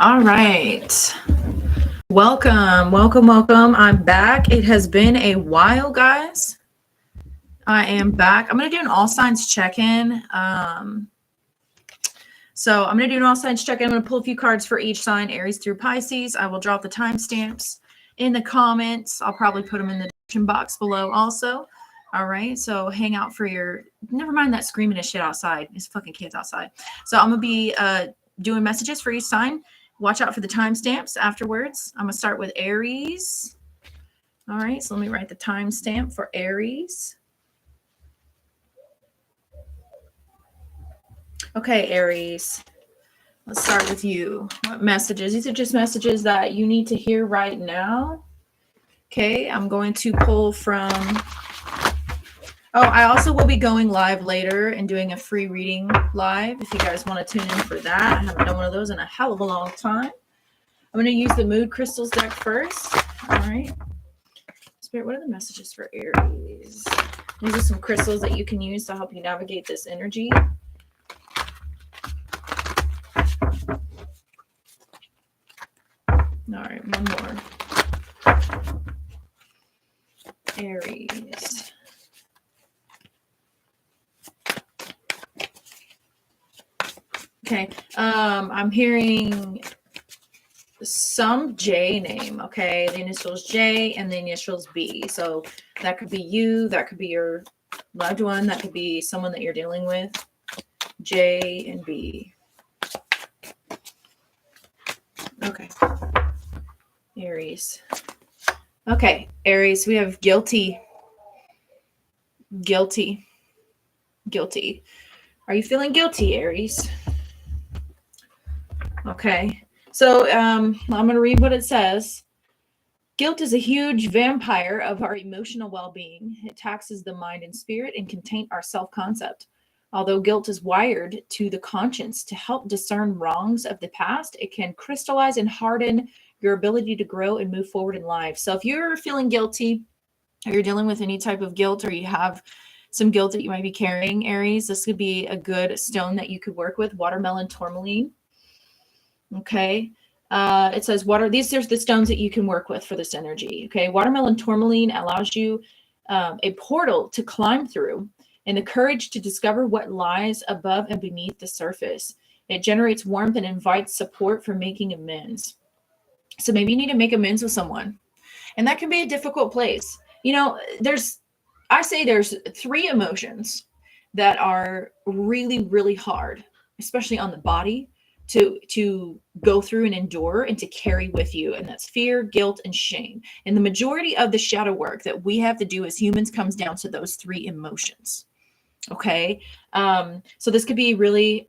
All right. Welcome, welcome, welcome. I'm back. It has been a while, guys. I am back. I'm going to do an all signs check-in. So I'm going to do an all signs check-in. I'm going to pull a few cards for each sign, Aries through Pisces. I will drop the timestamps in the comments. I'll probably put them in the description box below also. All right. So hang out for your, never mind that screaming and shit outside. It's fucking kids outside. So I'm going to be doing messages for each sign. Watch out for the timestamps afterwards. I'm going to start with Aries. All right, so let me write the timestamp for Aries. Okay, Aries. Let's start with you. What messages? These are just messages that you need to hear right now. Okay, I'm going to pull from... Oh, I also will be going live later and doing a free reading live if you guys want to tune in for that. I haven't done one of those in a hell of a long time. I'm going to use the Mood Crystals deck first. All right. Spirit, what are the messages for Aries? These are some crystals that you can use to help you navigate this energy. All right, one more. Aries. Okay, I'm hearing some J name, okay? The initials J and the initials B. So that could be you, that could be your loved one, that could be someone that you're dealing with. J and B. Okay. Aries. Okay, Aries, we have guilty. Guilty. Guilty. Are you feeling guilty, Aries? Okay. So I'm going to read what it says. Guilt is a huge vampire of our emotional well-being. It taxes the mind and spirit and can taint our self-concept. Although guilt is wired to the conscience to help discern wrongs of the past, it can crystallize and harden your ability to grow and move forward in life. So if you're feeling guilty, or you're dealing with any type of guilt, or you have some guilt that you might be carrying, Aries, this could be a good stone that you could work with, watermelon tourmaline. Okay. It says these are the stones that you can work with for this energy. Okay. Watermelon tourmaline allows you a portal to climb through and the courage to discover what lies above and beneath the surface. It generates warmth and invites support for making amends. So maybe you need to make amends with someone, and that can be a difficult place. You know, there's three emotions that are really, really hard, especially on the body, to go through and endure and to carry with you. And that's fear, guilt, and shame. And the majority of the shadow work that we have to do as humans comes down to those three emotions. Okay. So this could be really,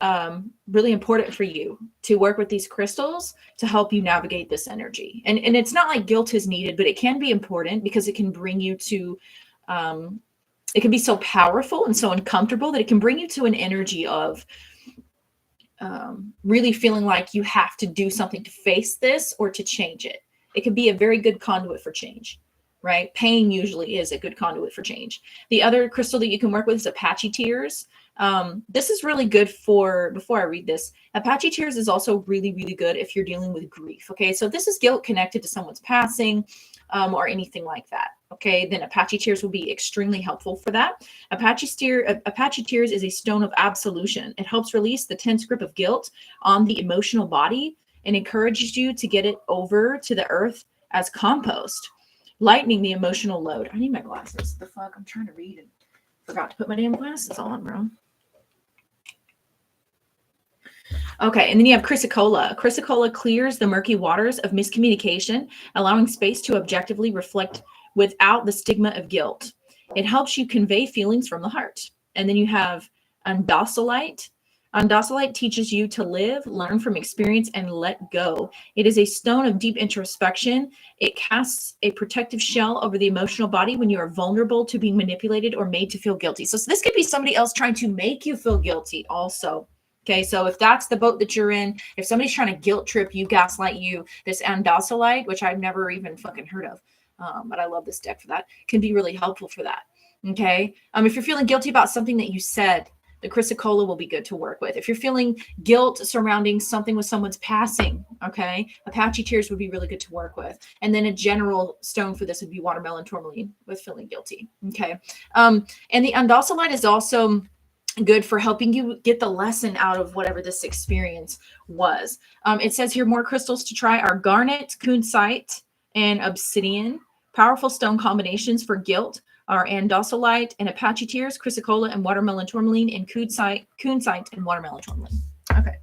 really important for you to work with these crystals to help you navigate this energy. And it's not like guilt is needed, but it can be important because it can bring you to, it can be so powerful and so uncomfortable that it can bring you to an energy of, really feeling like you have to do something to face this or to change it. It could be a very good conduit for change, right? Pain usually is a good conduit for change. The other crystal that you can work with is Apache Tears. This is really good for, before I read this, Apache Tears is also really, really good if you're dealing with grief. Okay. So this is guilt connected to someone's passing, or anything like that. Okay. Then Apache Tears will be extremely helpful for that. Apache Tears is a stone of absolution. It helps release the tense grip of guilt on the emotional body and encourages you to get it over to the earth as compost, lightening the emotional load. I need my glasses. The fuck? I'm trying to read and forgot to put my damn glasses on, bro. Okay, and then you have Chrysocolla. Chrysocolla clears the murky waters of miscommunication, allowing space to objectively reflect without the stigma of guilt. It helps you convey feelings from the heart. And then you have Andosylite. Andosylite teaches you to live, learn from experience, and let go. It is a stone of deep introspection. It casts a protective shell over the emotional body when you are vulnerable to being manipulated or made to feel guilty. So this could be somebody else trying to make you feel guilty also. Okay, so if that's the boat that you're in, if somebody's trying to guilt trip you, gaslight you, this Andosylite, which I've never even fucking heard of, but I love this deck for that, can be really helpful for that. Okay, if you're feeling guilty about something that you said, The chrysocolla will be good to work with. If you're feeling guilt surrounding something with someone's passing, okay, Apache tears would be really good to work with. And then a general stone for this would be watermelon tourmaline with feeling guilty, okay. And the andosylite is also good for helping you get the lesson out of whatever this experience was. It says here more crystals to try are garnet, kunzite, and obsidian. Powerful stone combinations for guilt are andosylite and Apache tears, chrysocolla and watermelon tourmaline, and kunzite and watermelon tourmaline. Okay.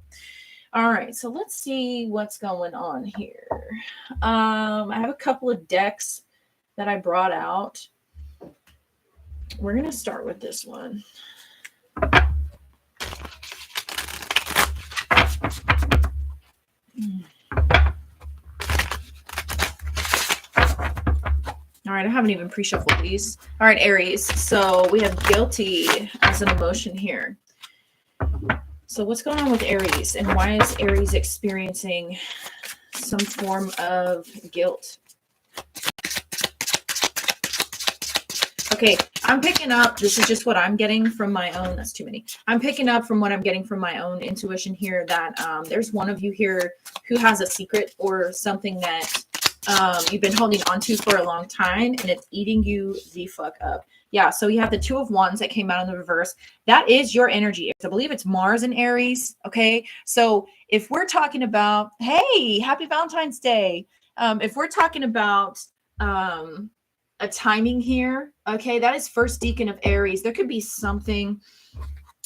All right. So let's see what's going on here. I have a couple of decks that I brought out. We're going to start with this one. All right, I haven't even pre-shuffled these. All right, Aries. So we have guilty as an emotion here. So what's going on with Aries, and why is Aries experiencing some form of guilt? Okay, I'm picking up, this is just what I'm getting from my own, that's too many. I'm picking up from what I'm getting from my own intuition here that there's one of you here who has a secret or something that you've been holding on to for a long time, and it's eating you the fuck up. Yeah, so you have the Two of Wands that came out in the reverse. That is your energy. I believe it's Mars in Aries, okay? So if we're talking about, hey, happy Valentine's Day. If we're talking about a timing here, okay, that is first decan of Aries. There could be something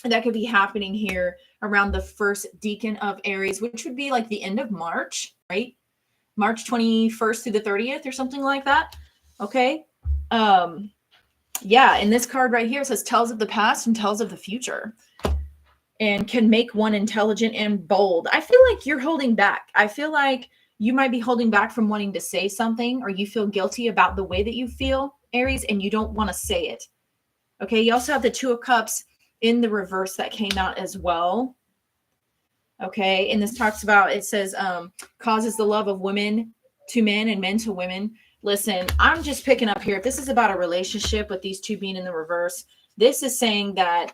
that could be happening here around the first decan of Aries, which would be like the end of March, right? March 21st through the 30th or something like that. Okay. Yeah. And this card right here says tells of the past and tells of the future, and can make one intelligent and bold. I feel like you're holding back. I feel like you might be holding back from wanting to say something, or you feel guilty about the way that you feel, Aries, and you don't want to say it. Okay. You also have the Two of Cups in the reverse that came out as well. Okay. And this talks about, it says, causes the love of women to men and men to women. Listen, I'm just picking up here. If this is about a relationship with these two being in the reverse, this is saying that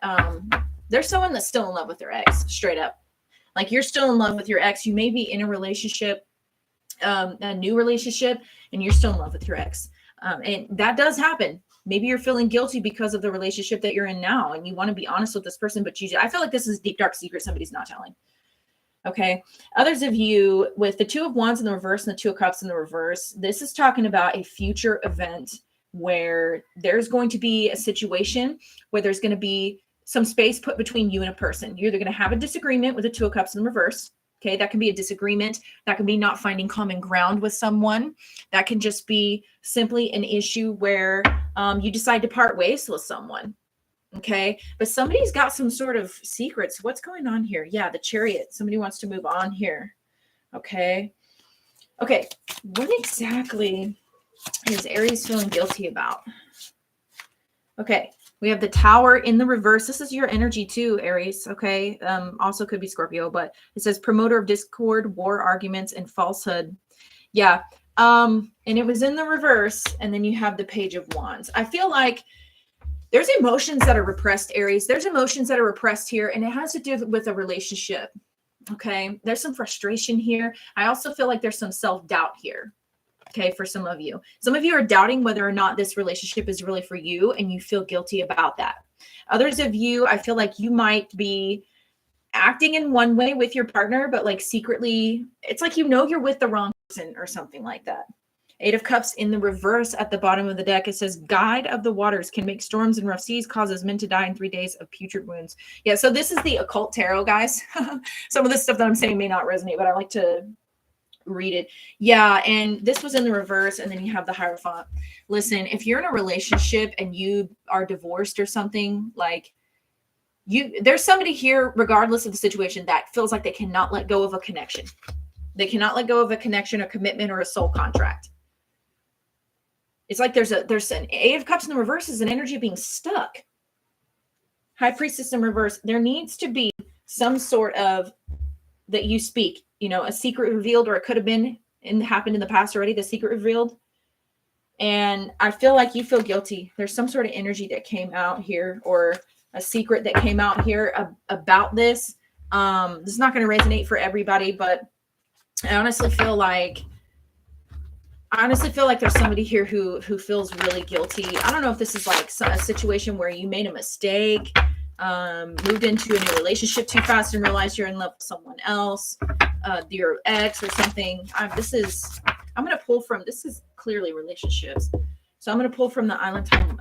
there's someone that's still in love with their ex, straight up. Like you're still in love with your ex. You may be in a relationship, a new relationship, and you're still in love with your ex. And that does happen. Maybe you're feeling guilty because of the relationship that you're in now, and you want to be honest with this person, but I feel like this is a deep, dark secret somebody's not telling. Okay. Others of you with the Two of Wands in the reverse and the Two of Cups in the reverse, this is talking about a future event where there's going to be a situation where there's going to be some space put between you and a person. You're either going to have a disagreement with the Two of Cups in the reverse. Okay. That can be a disagreement. That can be not finding common ground with someone. That can just be simply an issue where you decide to part ways with someone. Okay. But somebody's got some sort of secrets. What's going on here? Yeah. The Chariot. Somebody wants to move on here. Okay. Okay. What exactly is Aries feeling guilty about? Okay. We have the Tower in the reverse. This is your energy too, Aries. Okay. Also could be Scorpio, but it says promoter of discord, war, arguments, and falsehood. Yeah. And it was in the reverse. And then you have the Page of Wands. I feel like there's emotions that are repressed, Aries. There's emotions that are repressed here, and it has to do with a relationship. Okay. There's some frustration here. I also feel like there's some self-doubt here. Okay. For some of you are doubting whether or not this relationship is really for you, and you feel guilty about that. Others of you, I feel like you might be acting in one way with your partner, but like secretly, it's like, you're with the wrong person or something like that. Eight of Cups in the reverse at the bottom of the deck. It says, guide of the waters, can make storms and rough seas, causes men to die in 3 days of putrid wounds. Yeah, so this is the occult tarot, guys. Some of the stuff that I'm saying may not resonate, but I like to read it. Yeah, and this was in the reverse, and then you have the Hierophant. Listen, if you're in a relationship and you are divorced or something, like there's somebody here, regardless of the situation, that feels like they cannot let go of a connection. They cannot let go of a connection, a commitment, or a soul contract. It's like there's an Eight of Cups in the reverse is an energy of being stuck. High Priestess in reverse. There needs to be some sort of that you speak, a secret revealed, or it could have been and happened in the past already, the secret revealed. And I feel like you feel guilty. There's some sort of energy that came out here, or a secret that came out here about this. This is not going to resonate for everybody, but I honestly feel like there's somebody here who feels really guilty. I don't know if this is like a situation where you made a mistake, moved into a new relationship too fast and realized you're in love with someone else, your ex or something. I'm going to pull from, this is clearly relationships. So I'm going to pull from the Island Time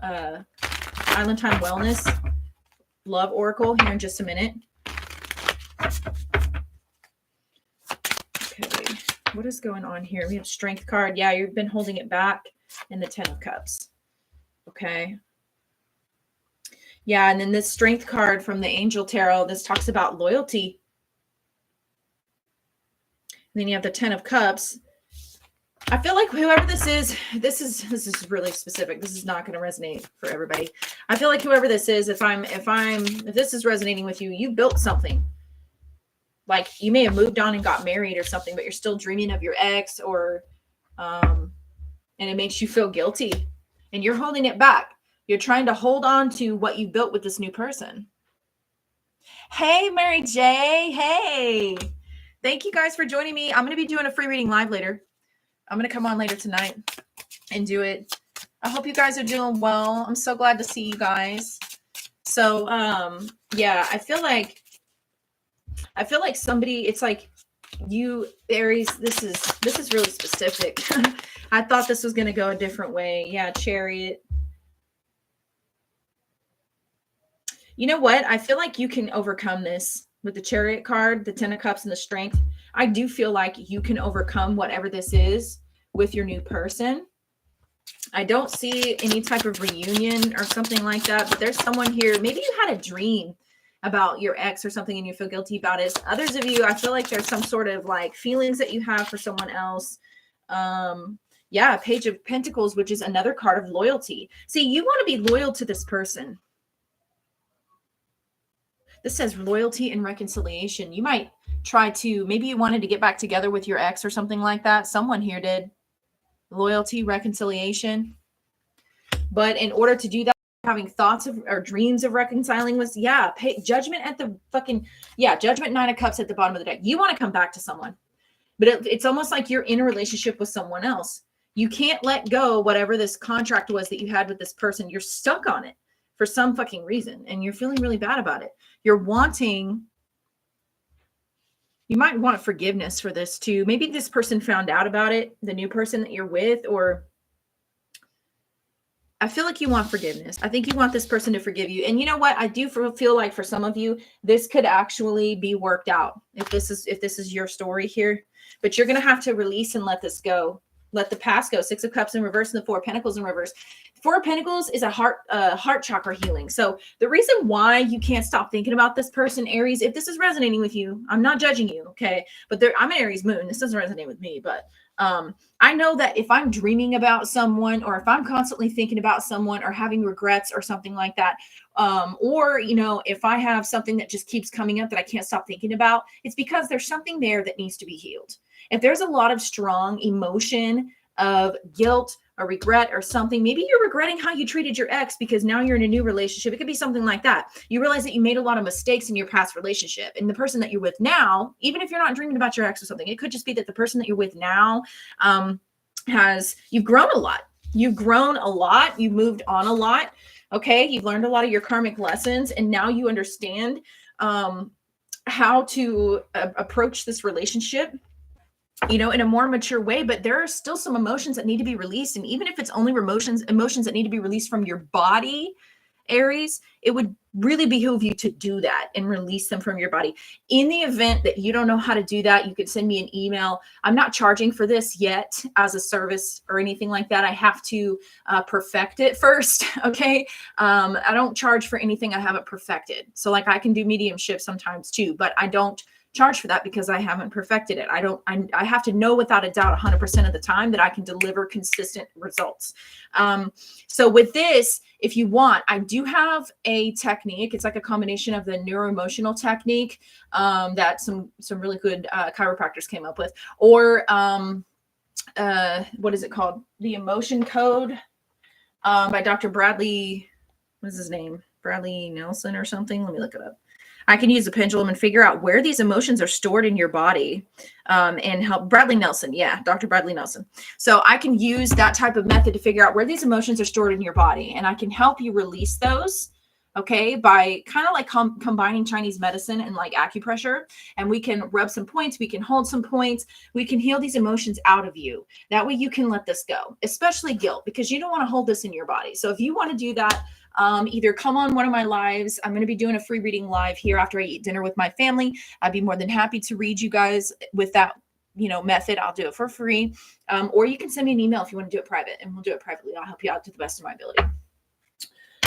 Wellness Love Oracle here in just a minute. Okay, what is going on here? We have Strength card. Yeah, you've been holding it back, and the Ten of Cups. Okay. Yeah, and then this Strength card from the Angel Tarot, this talks about loyalty. And then you have the Ten of Cups. I feel like whoever this is really specific. This is not going to resonate for everybody. I feel like whoever this is, if this is resonating with you, you built something. Like you may have moved on and got married or something, but you're still dreaming of your ex, or and it makes you feel guilty and you're holding it back. You're trying to hold on to what you built with this new person. Hey, Mary J. Hey, thank you guys for joining me. I'm going to be doing a free reading live later. I'm going to come on later tonight and do it. I hope you guys are doing well. I'm so glad to see you guys. So, yeah, I feel like somebody, it's like you, Aries, this is really specific. I thought this was going to go a different way. Yeah, Chariot. You know what? I feel like you can overcome this with the Chariot card, the Ten of Cups, and the Strength. I do feel like you can overcome whatever this is with your new person. I don't see any type of reunion or something like that, but there's someone here. Maybe you had a dream about your ex or something and you feel guilty about it. Others of you, I feel like there's some sort of like feelings that you have for someone else. Yeah, Page of Pentacles, which is another card of loyalty. See, you want to be loyal to this person. This says loyalty and reconciliation. You might try to, maybe you wanted to get back together with your ex or something like that. Someone here did. Loyalty, reconciliation. But in order to do that, having thoughts of or dreams of reconciling was, yeah, judgment at the fucking, yeah, Judgment, Nine of Cups at the bottom of the deck. You want to come back to someone. But it's almost like you're in a relationship with someone else. You can't let go whatever this contract was that you had with this person. You're stuck on it for some fucking reason. And you're feeling really bad about it. You're wanting, you might want forgiveness for this too. Maybe this person found out about it, the new person that you're with, or I feel like you want forgiveness. I think you want this person to forgive you. And you know what? I do feel like for some of you, this could actually be worked out if this is your story here. But you're going to have to release and let this go. Let the past go. Six of Cups in reverse and the Four of Pentacles in reverse. Four of Pentacles is a heart chakra healing. So the reason why you can't stop thinking about this person, Aries, if this is resonating with you, I'm not judging you, okay? But I'm an Aries moon. This doesn't resonate with me, but I know that if I'm dreaming about someone, or if I'm constantly thinking about someone or having regrets or something like that, or, you know, if I have something that just keeps coming up that I can't stop thinking about, it's because there's something there that needs to be healed. If there's a lot of strong emotion of guilt or regret or something, maybe you're regretting how you treated your ex because now you're in a new relationship. It could be something like that. You realize that you made a lot of mistakes in your past relationship, and the person that you're with now, even if you're not dreaming about your ex or something, it could just be that the person that you're with now you've grown a lot. You've grown a lot. You've moved on a lot. Okay. You've learned a lot of your karmic lessons, and now you understand how to approach this relationship, you know, in a more mature way. But there are still some emotions that need to be released. And even if it's only emotions that need to be released from your body, Aries, it would really behoove you to do that and release them from your body. In the event that you don't know how to do that, you could send me an email. I'm not charging for this yet as a service or anything like that. I have to perfect it first. Okay. I don't charge for anything I haven't perfected. So like I can do mediumship sometimes too, but I don't charge for that because I haven't perfected it. I have to know without a doubt 100% of the time that I can deliver consistent results. So with this, if you want, I do have a technique. It's like a combination of the neuroemotional technique that some really good chiropractors came up with, or what is it called? The Emotion Code by Dr. Bradley. What is his name? Bradley Nelson or something. Let me look it up. I can use a pendulum and figure out where these emotions are stored in your body, and help. Bradley Nelson. Yeah, Dr. Bradley Nelson. So I can use that type of method to figure out where these emotions are stored in your body. And I can help you release those, okay, by kind of like combining Chinese medicine and like acupressure. And we can rub some points. We can hold some points. We can heal these emotions out of you. That way you can let this go, especially guilt, because you don't want to hold this in your body. So if you want to do that, either come on one of my lives. I'm going to be doing a free reading live here after I eat dinner with my family. I'd be more than happy to read you guys with that, method. I'll do it for free. Or you can send me an email if you want to do it private, and we'll do it privately. I'll help you out to the best of my ability.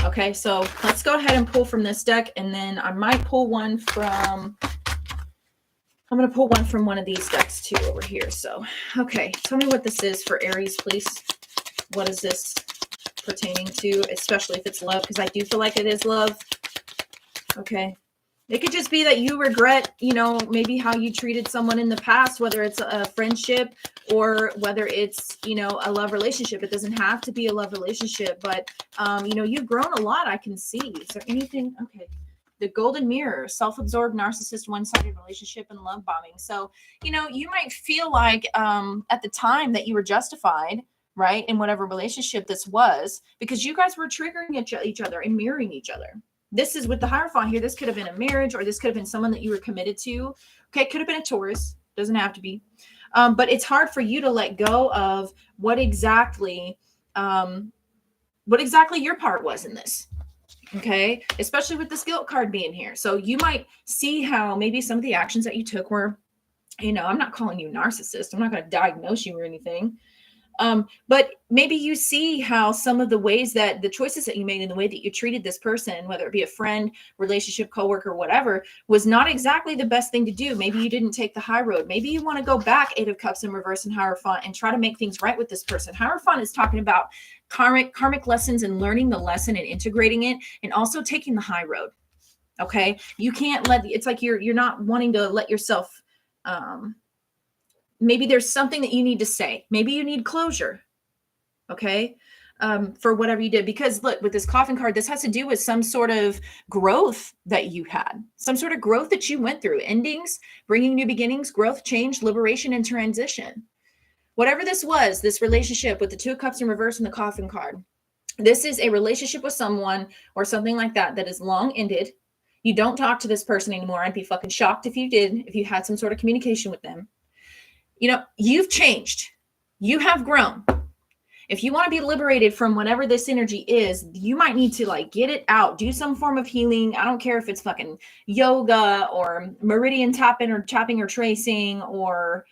Okay, so let's go ahead and pull from this deck, and then I might pull one from, I'm going to pull one from one of these decks too over here. So, okay, tell me what this is for Aries, please. What is this pertaining to, especially if it's love, because I do feel like it is love. Okay. It could just be that you regret, maybe how you treated someone in the past, whether it's a friendship or whether it's, a love relationship. It doesn't have to be a love relationship, but, you've grown a lot. I can see. Is there anything? Okay. The golden mirror, self-absorbed narcissist, one-sided relationship, and love bombing. So, you might feel like at the time that you were justified, right, in whatever relationship this was, because you guys were triggering each other and mirroring each other. This is with the Hierophant here. This could have been a marriage, or this could have been someone that you were committed to. Okay, it could have been a Taurus. Doesn't have to be. But it's hard for you to let go of what exactly your part was in this. Okay, especially with this guilt card being here. So you might see how maybe some of the actions that you took were, I'm not calling you narcissist. I'm not going to diagnose you or anything. But maybe you see how some of the ways that the choices that you made and the way that you treated this person, whether it be a friend, relationship, coworker, whatever, was not exactly the best thing to do. Maybe you didn't take the high road. Maybe you want to go back, Eight of Cups in reverse and Hierophant, and try to make things right with this person. Hierophant is talking about karmic lessons and learning the lesson and integrating it, and also taking the high road. Okay. You can't it's like you're not wanting to let yourself, maybe there's something that you need to say. Maybe you need closure, okay, for whatever you did. Because look, with this coffin card, this has to do with some sort of growth that you had, some sort of growth that you went through, endings, bringing new beginnings, growth, change, liberation, and transition. Whatever this was, this relationship with the Two of Cups in reverse and the coffin card, this is a relationship with someone or something like that is long ended. You don't talk to this person anymore. I'd be fucking shocked if you did, if you had some sort of communication with them. You've changed. You have grown. If you want to be liberated from whatever this energy is, you might need to get it out, do some form of healing. I don't care if it's fucking yoga or meridian tapping or tracing or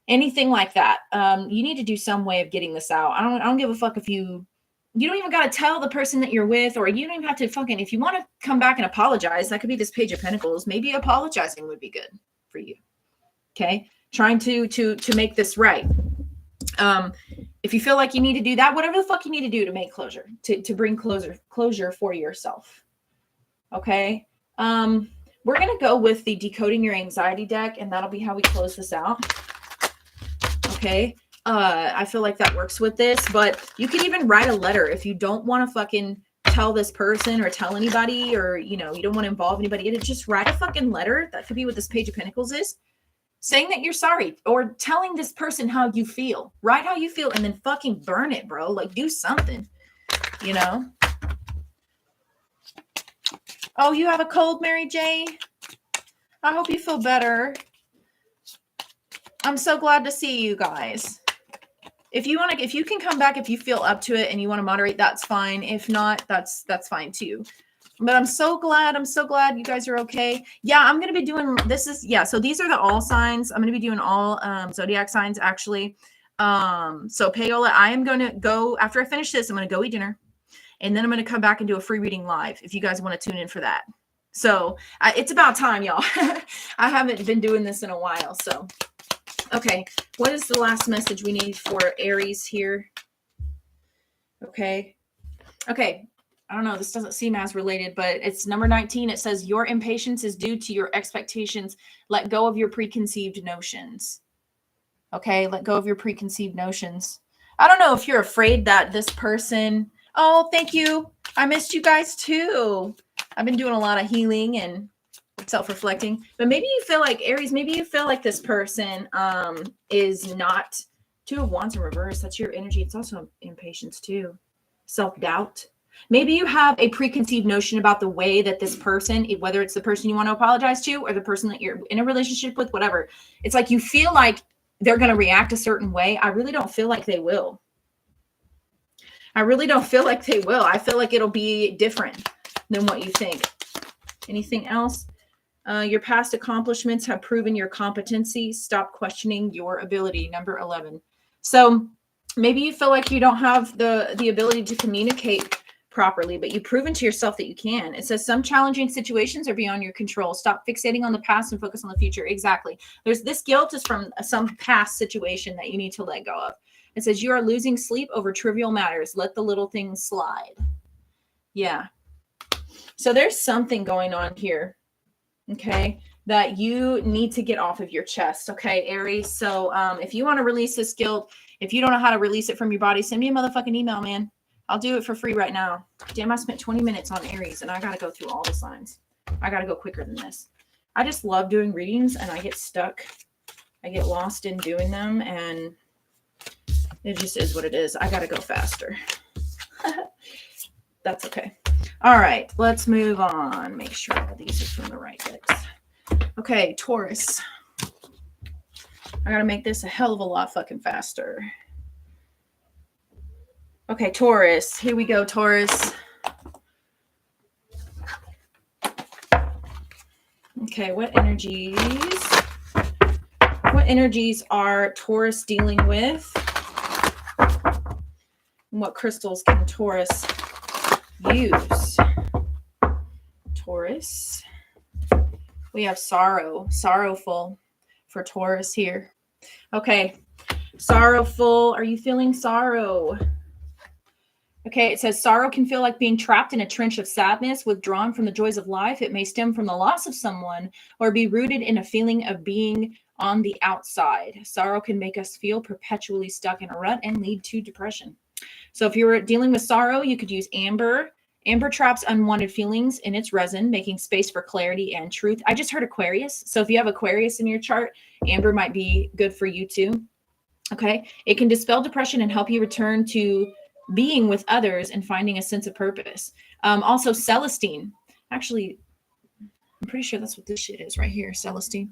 anything like that. You need to do some way of getting this out. I don't give a fuck if you don't even got to tell the person that you're with, or you don't even have to fucking, if you want to come back and apologize, that could be this Page of Pentacles. Maybe apologizing would be good for you. Okay. Trying to make this right. If you feel like you need to do that, whatever the fuck you need to do to make closure, to bring closure for yourself. Okay. We're going to go with the Decoding Your Anxiety deck, and that'll be how we close this out. Okay. I feel like that works with this, but you could even write a letter if you don't want to fucking tell this person or tell anybody, or, you don't want to involve anybody in it. Just write a fucking letter. That could be what this Page of Pentacles is. Saying that you're sorry, or telling this person how you feel. Write how you feel and then fucking burn it, bro. Do something, Oh, you have a cold, Mary J? I hope you feel better. I'm so glad to see you guys. If you can come back, if you feel up to it and you want to moderate, that's fine. If not, that's fine too. But I'm so glad you guys are okay. Yeah, I'm going to be doing, so these are the all signs. I'm going to be doing all zodiac signs, actually. So Paola, I am going to go, after I finish this, I'm going to go eat dinner. And then I'm going to come back and do a free reading live if you guys want to tune in for that. So it's about time, y'all. I haven't been doing this in a while. So, okay. What is the last message we need for Aries here? Okay. I don't know, this doesn't seem as related, but it's number 19. It says, your impatience is due to your expectations. Let go of your preconceived notions. Okay, let go of your preconceived notions. I don't know if you're afraid that this person, oh, thank you. I missed you guys too. I've been doing a lot of healing and self-reflecting. But maybe you feel like Aries, maybe you feel like this person is not. Two of Wands in reverse. That's your energy. It's also impatience too. Self-doubt. Maybe you have a preconceived notion about the way that this person, whether it's the person you want to apologize to or the person that you're in a relationship with, whatever. It's like you feel like they're going to react a certain way. I really don't feel like they will. I really don't feel like they will. I feel like it'll be different than what you think. Anything else? Your past accomplishments have proven your competency. Stop questioning your ability. Number 11. So maybe you feel like you don't have the ability to communicate properly, but you've proven to yourself that you can. It says some challenging situations are beyond your control. Stop fixating on the past and focus on the future. Exactly. This guilt is from some past situation that you need to let go of. It says you are losing sleep over trivial matters. Let the little things slide. Yeah. So there's something going on here, okay, that you need to get off of your chest, okay, Aries? So if you want to release this guilt, if you don't know how to release it from your body, send me a motherfucking email, man. I'll do it for free right now. Damn, I spent 20 minutes on Aries, and I got to go through all the signs. I got to go quicker than this. I just love doing readings, and I get stuck. I get lost in doing them, and it just is what it is. I got to go faster. That's okay. All right, let's move on. Make sure all these are from the right decks. Okay, Taurus. I got to make this a hell of a lot fucking faster. Okay, Taurus. Here we go, Taurus. Okay, what energies are Taurus dealing with? And what crystals can Taurus use? Taurus. We have sorrowful for Taurus here. Okay, sorrowful. Are you feeling sorrow? Okay, it says sorrow can feel like being trapped in a trench of sadness, withdrawn from the joys of life. It may stem from the loss of someone or be rooted in a feeling of being on the outside. Sorrow can make us feel perpetually stuck in a rut and lead to depression. So if you're dealing with sorrow, you could use amber. Amber traps unwanted feelings in its resin, making space for clarity and truth. I just heard Aquarius. So if you have Aquarius in your chart, amber might be good for you too. Okay. It can dispel depression and help you return to being with others and finding a sense of purpose. Also Celestine. Actually, I'm pretty sure that's what this shit is right here. Celestine.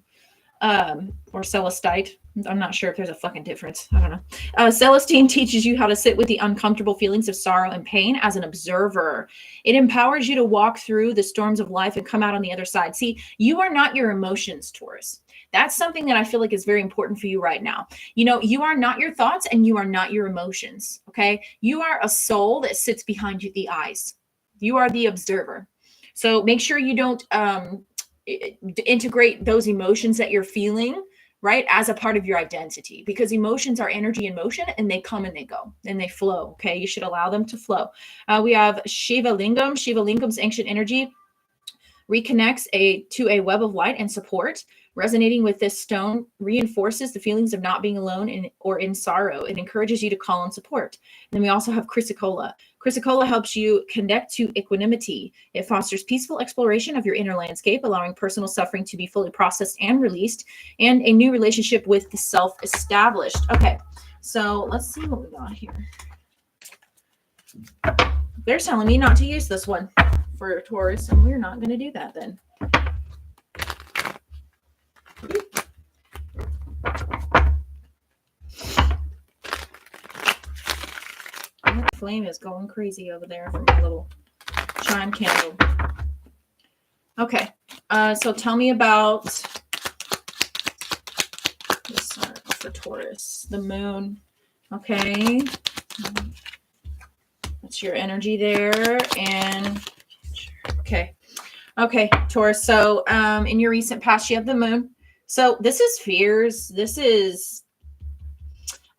Or Celestite. I'm not sure if there's a fucking difference. I don't know. Celestine teaches you how to sit with the uncomfortable feelings of sorrow and pain as an observer. It empowers you to walk through the storms of life and come out on the other side. See, you are not your emotions, Taurus. That's something that I feel like is very important for you right now. You know, you are not your thoughts and you are not your emotions, okay? You are a soul that sits behind you, the eyes. You are the observer. So make sure you don't integrate those emotions that you're feeling, right, as a part of your identity, because emotions are energy in motion and they come and they go and they flow, okay? You should allow them to flow. We have Shiva Lingam. Shiva Lingam's ancient energy reconnects to a web of light and support. Resonating with this stone reinforces the feelings of not being alone or in sorrow. It encourages you to call on support. And then we also have Chrysocolla. Chrysocolla helps you connect to equanimity. It fosters peaceful exploration of your inner landscape, allowing personal suffering to be fully processed and released, and a new relationship with the self established. Okay, so let's see what we got here. They're telling me not to use this one for Taurus, and we're not going to do that then. That flame is going crazy over there from my little chime candle. Okay, so tell me about this for Taurus, the moon. Okay, that's your energy there, and okay, Taurus. So, in your recent past, you have the moon. So this is fears. This is,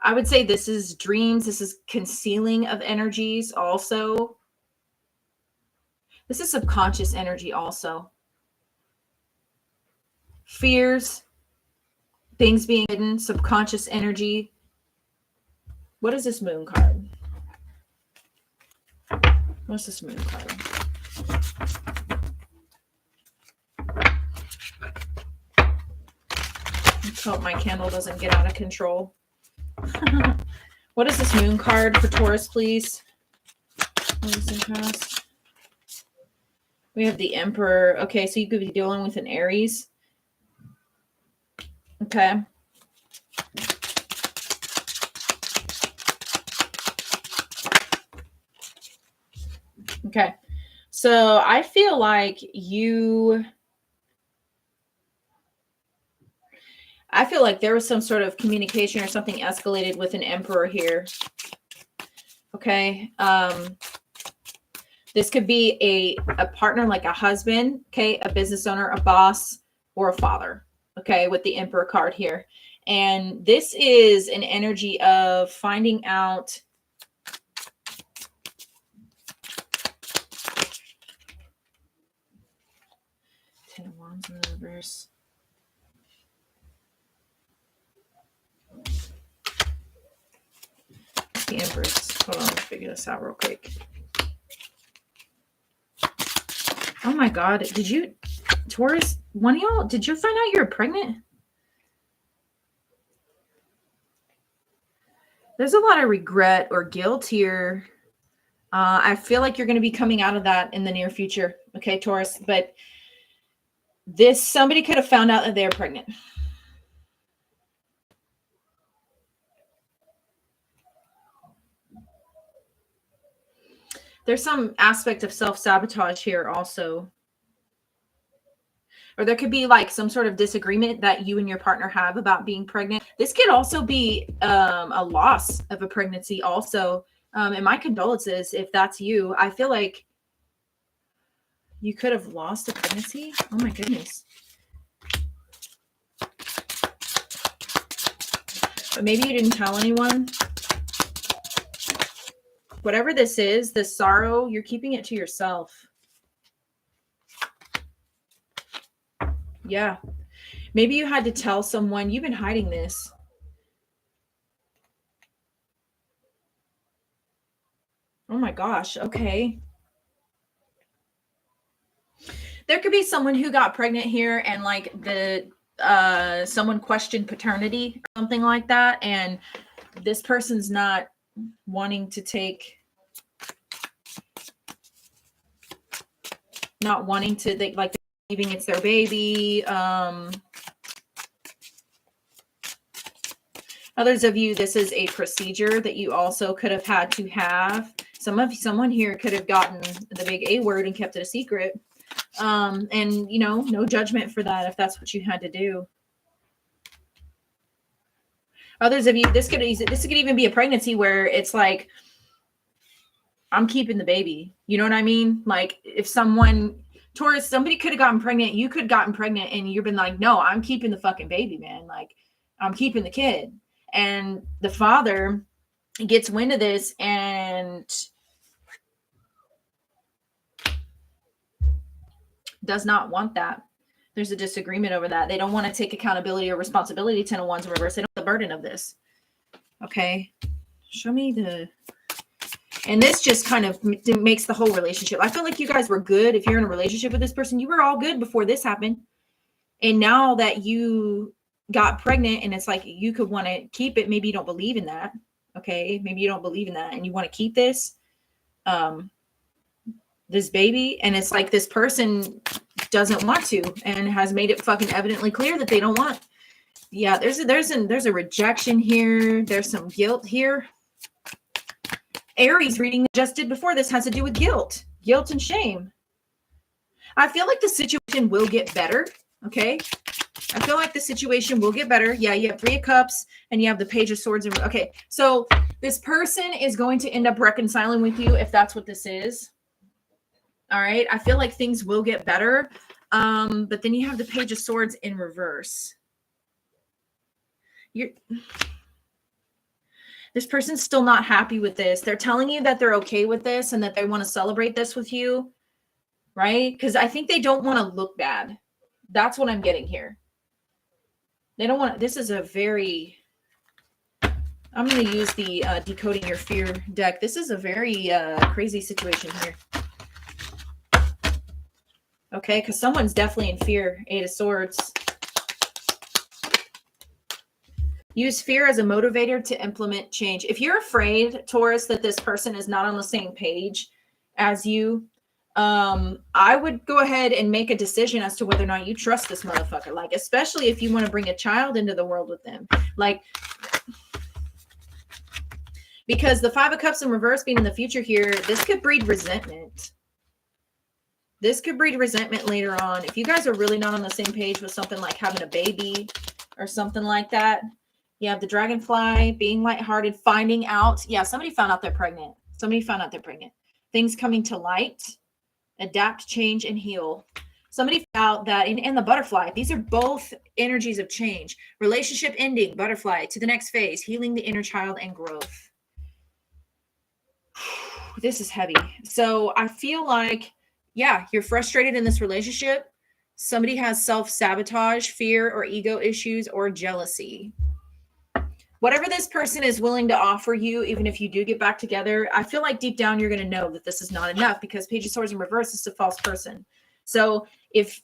I would say this is dreams. This is concealing of energies also. This is subconscious energy also. Fears, things being hidden, subconscious energy. What is this moon card? What's this moon card? Let's hope my candle doesn't get out of control. What is this moon card for Taurus, please? We have the Emperor. Okay, so you could be dealing with an Aries. Okay. Okay. So I feel like there was some sort of communication or something escalated with an Emperor here. Okay. This could be a partner, like a husband, okay, a business owner, a boss, or a father, okay, with the Emperor card here. And this is an energy of finding out Ten of Wands in the reverse. The Empress. Hold on, let me figure this out real quick. Oh my God. Did you, Taurus, one of y'all, did you find out you were pregnant? There's a lot of regret or guilt here. I feel like you're going to be coming out of that in the near future. Okay, Taurus. But somebody could have found out that they're pregnant. There's some aspect of self-sabotage here also. Or there could be like some sort of disagreement that you and your partner have about being pregnant. This could also be a loss of a pregnancy also. And my condolences if that's you. I feel like you could have lost a pregnancy. Oh my goodness. But maybe you didn't tell anyone. Whatever this is, this sorrow, you're keeping it to yourself. Yeah. Maybe you had to tell someone, you've been hiding this. Oh my gosh. Okay. There could be someone who got pregnant here and like someone questioned paternity or something like that. And this person's not wanting to like believing it's their baby. Others of you, this is a procedure that you also could have had to have. Someone here could have gotten the big A word and kept it a secret. And you know, no judgment for that if that's what you had to do. Others of you, this could even be a pregnancy where it's like, I'm keeping the baby. You know what I mean? Like if Taurus, somebody could have gotten pregnant, you could have gotten pregnant and you've been like, no, I'm keeping the fucking baby, man. Like I'm keeping the kid. And the father gets wind of this and does not want that. There's a disagreement over that. They don't want to take accountability or responsibility. 10 of Wands in reverse. They don't have the burden of this. Okay. Show me and this just kind of makes the whole relationship. I feel like you guys were good. If you're in a relationship with this person, you were all good before this happened. And now that you got pregnant and it's like you could want to keep it, maybe you don't believe in that. Okay. Maybe you don't believe in that and you want to keep this baby. And it's like this person doesn't want to and has made it fucking evidently clear that they don't want. Yeah, there's a rejection here. There's some guilt here. Aries reading just did before this has to do with guilt and shame. I feel like the situation will get better. Okay. I feel like the situation will get better. Yeah. You have 3 of Cups and you have the Page of Swords. Okay. So this person is going to end up reconciling with you if that's what this is. All right. I feel like things will get better. But then you have the Page of Swords in reverse. This person's still not happy with this. They're telling you that they're okay with this and that they want to celebrate this with you, right? Because I think they don't want to look bad. That's what I'm getting here. They don't want, this is a very, I'm going to use the Decoding Your Fear deck. This is a very crazy situation here. Okay, because someone's definitely in fear. 8 of Swords. Use fear as a motivator to implement change. If you're afraid, Taurus, that this person is not on the same page as you, I would go ahead and make a decision as to whether or not you trust this motherfucker. Like, especially if you want to bring a child into the world with them. Like, because the 5 of Cups in reverse being in the future here, this could breed resentment. This could breed resentment later on. If you guys are really not on the same page with something like having a baby or something like that. You have the dragonfly, being lighthearted, finding out. Yeah, somebody found out they're pregnant. Somebody found out they're pregnant. Things coming to light, adapt, change, and heal. Somebody found out that, and the butterfly, these are both energies of change. Relationship ending, butterfly, to the next phase, healing the inner child and growth. This is heavy. So I feel like, yeah, you're frustrated in this relationship. Somebody has self-sabotage, fear, or ego issues, or jealousy. Whatever this person is willing to offer you, even if you do get back together, I feel like deep down you're going to know that this is not enough, because Page of Swords in reverse is a false person. So if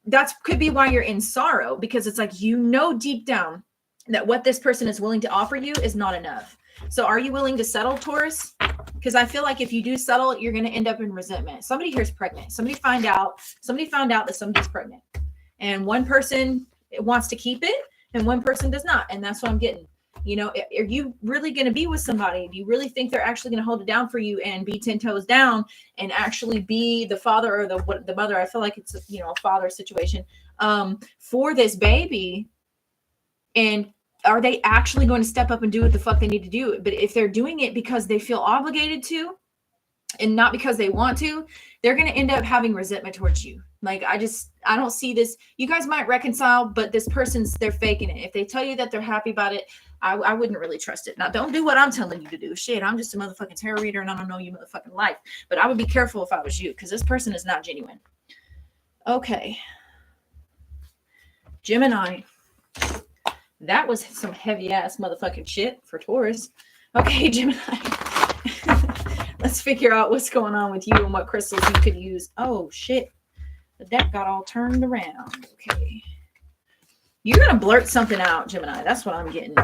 that could be why you're in sorrow, because it's like, you know, deep down that what this person is willing to offer you is not enough. So are you willing to settle, Taurus? Because I feel like if you do settle, you're going to end up in resentment. Somebody here is pregnant. Somebody found out that somebody's pregnant, and one person wants to keep it and one person does not. And that's what I'm getting. You know, are you really going to be with somebody? Do you really think they're actually going to hold it down for you and be 10 toes down and actually be the father or the mother? I feel like it's a, you know, a father situation for this baby. And are they actually going to step up and do what the fuck they need to do? But if they're doing it because they feel obligated to and not because they want to, they're going to end up having resentment towards you. Like, I don't see this. You guys might reconcile, but this person's, they're faking it. If they tell you that they're happy about it, I wouldn't really trust it. Now, don't do what I'm telling you to do. Shit, I'm just a motherfucking tarot reader and I don't know your motherfucking life. But I would be careful if I was you, because this person is not genuine. Okay. Gemini. That was some heavy ass motherfucking shit for Taurus. Okay, Gemini. Let's figure out what's going on with you and what crystals you could use. Oh, shit. The deck got all turned around. Okay. You're going to blurt something out, Gemini. That's what I'm getting.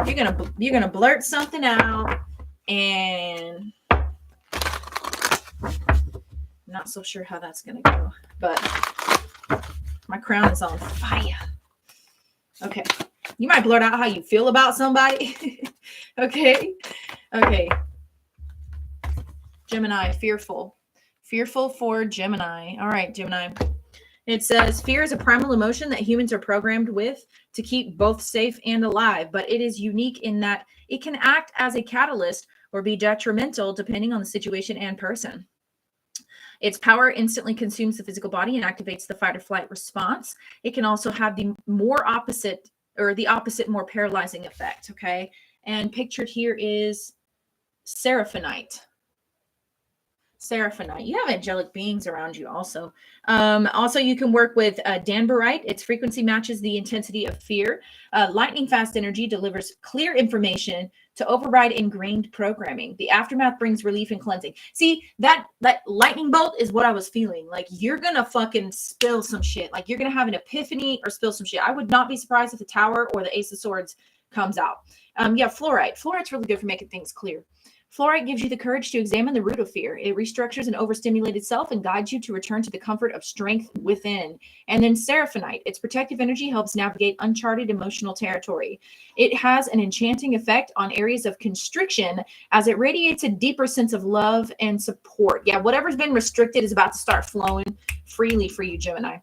You're going to blurt something out, and I'm not so sure how that's going to go, but my crown is on fire. Okay. You might blurt out how you feel about somebody. Okay. Okay. Gemini, fearful. Fearful for Gemini. All right, Gemini. It says, fear is a primal emotion that humans are programmed with to keep both safe and alive, but it is unique in that it can act as a catalyst or be detrimental depending on the situation and person. Its power instantly consumes the physical body and activates the fight or flight response. It can also have the opposite, more paralyzing effect, okay? And pictured here is Seraphonite. Seraphonite. You have angelic beings around you also. Also, you can work with Danburite. Its frequency matches the intensity of fear. Lightning fast energy delivers clear information to override ingrained programming. The aftermath brings relief and cleansing. See, that lightning bolt is what I was feeling. Like, you're going to fucking spill some shit. Like, you're going to have an epiphany or spill some shit. I would not be surprised if the Tower or the Ace of Swords comes out. Yeah, Fluorite. Fluorite's really good for making things clear. Fluorite gives you the courage to examine the root of fear. It restructures an overstimulated self and guides you to return to the comfort of strength within. And then Seraphonite. Its protective energy helps navigate uncharted emotional territory. It has an enchanting effect on areas of constriction as it radiates a deeper sense of love and support. Yeah, whatever's been restricted is about to start flowing freely for you, Gemini.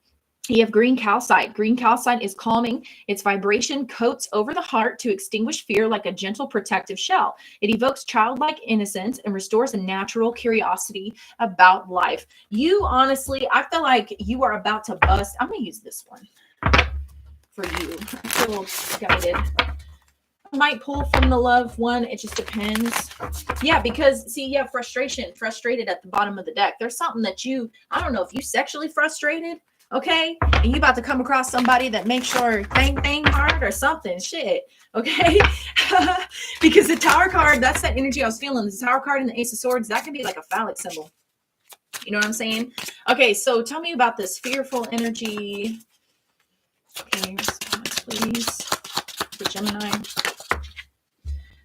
You have green calcite. Green calcite is calming. Its vibration coats over the heart to extinguish fear like a gentle protective shell. It evokes childlike innocence and restores a natural curiosity about life. You honestly, I feel like you are about to bust. I'm going to use this one for you. I feel guided. I might pull from the love one. It just depends. Yeah, because see, you have frustration, frustrated at the bottom of the deck. There's something that I don't know if you sexually frustrated. Okay. And you about to come across somebody that makes sure bang hard or something. Shit. Okay. Because the Tower card, that's that energy I was feeling. The Tower card and the Ace of Swords, that can be like a phallic symbol. You know what I'm saying? Okay. So tell me about this fearful energy. Okay. Please. For Gemini.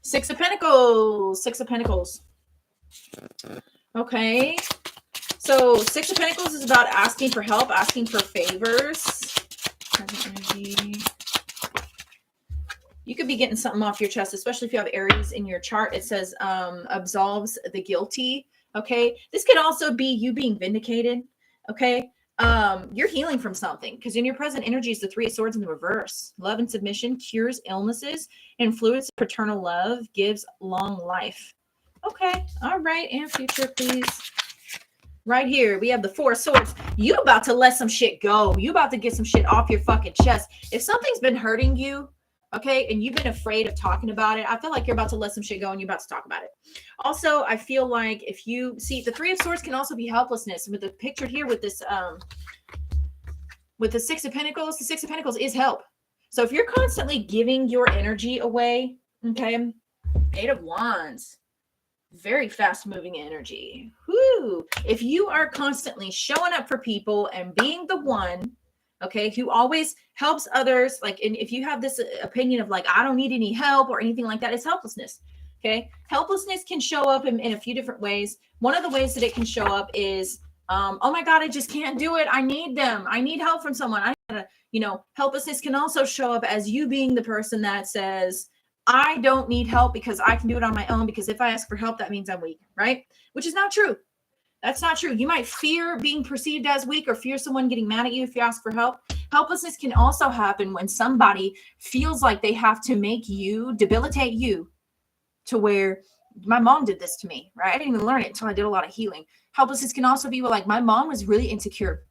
Six of Pentacles. Six of Pentacles. Okay. So Six of Pentacles is about asking for help, asking for favors. Energy. You could be getting something off your chest, especially if you have Aries in your chart. It says absolves the guilty. Okay. This could also be you being vindicated. Okay. You're healing from something because in your present energy is the Three of Swords in the reverse. Love and submission cures illnesses and fluids. Paternal love gives long life. Okay. All right. And future, please. Right here, we have the Four of Swords. You about to let some shit go. You about to get some shit off your fucking chest. If something's been hurting you, okay, and you've been afraid of talking about it, I feel like you're about to let some shit go and you're about to talk about it. Also, I feel like if you see the Three of Swords can also be helplessness. With the picture here with this, with the Six of Pentacles, the Six of Pentacles is help. So if you're constantly giving your energy away, okay, Eight of Wands. Very fast moving energy. Whoo. If you are constantly showing up for people and being the one, okay, who always helps others, like, and if you have this opinion of like, I don't need any help or anything like that, it's helplessness. Okay. Helplessness can show up in a few different ways. One of the ways that it can show up is, oh my God, I just can't do it. I need them. I need help from someone. I gotta, helplessness can also show up as you being the person that says, I don't need help because I can do it on my own, because if I ask for help, that means I'm weak, right? Which is not true. That's not true. You might fear being perceived as weak or fear someone getting mad at you if you ask for help. Helplessness can also happen when somebody feels like they have to make you, debilitate you to where my mom did this to me, right? I didn't even learn it until I did a lot of healing. Helplessness can also be like my mom was really insecure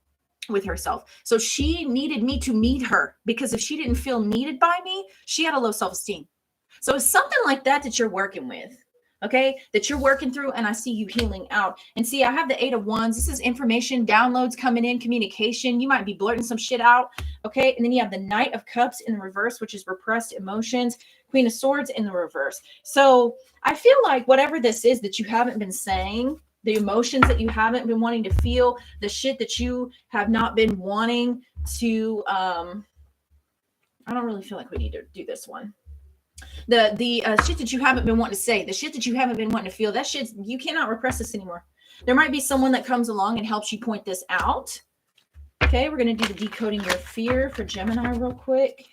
with herself. So she needed me to need her, because if she didn't feel needed by me, she had a low self-esteem. So it's something like that you're working with, okay, that you're working through, and I see you healing out. And see, I have the Eight of Wands. This is information, downloads coming in, communication. You might be blurting some shit out, okay? And then you have the Knight of Cups in the reverse, which is repressed emotions, Queen of Swords in the reverse. So I feel like whatever this is that you haven't been saying, the emotions that you haven't been wanting to feel, the shit that you have not been wanting to, I don't really feel like we need to do this one. The shit that you haven't been wanting to say, the shit that you haven't been wanting to feel, that shit, you cannot repress this anymore. There might be someone that comes along and helps you point this out. Okay, we're going to do the decoding your fear for Gemini real quick.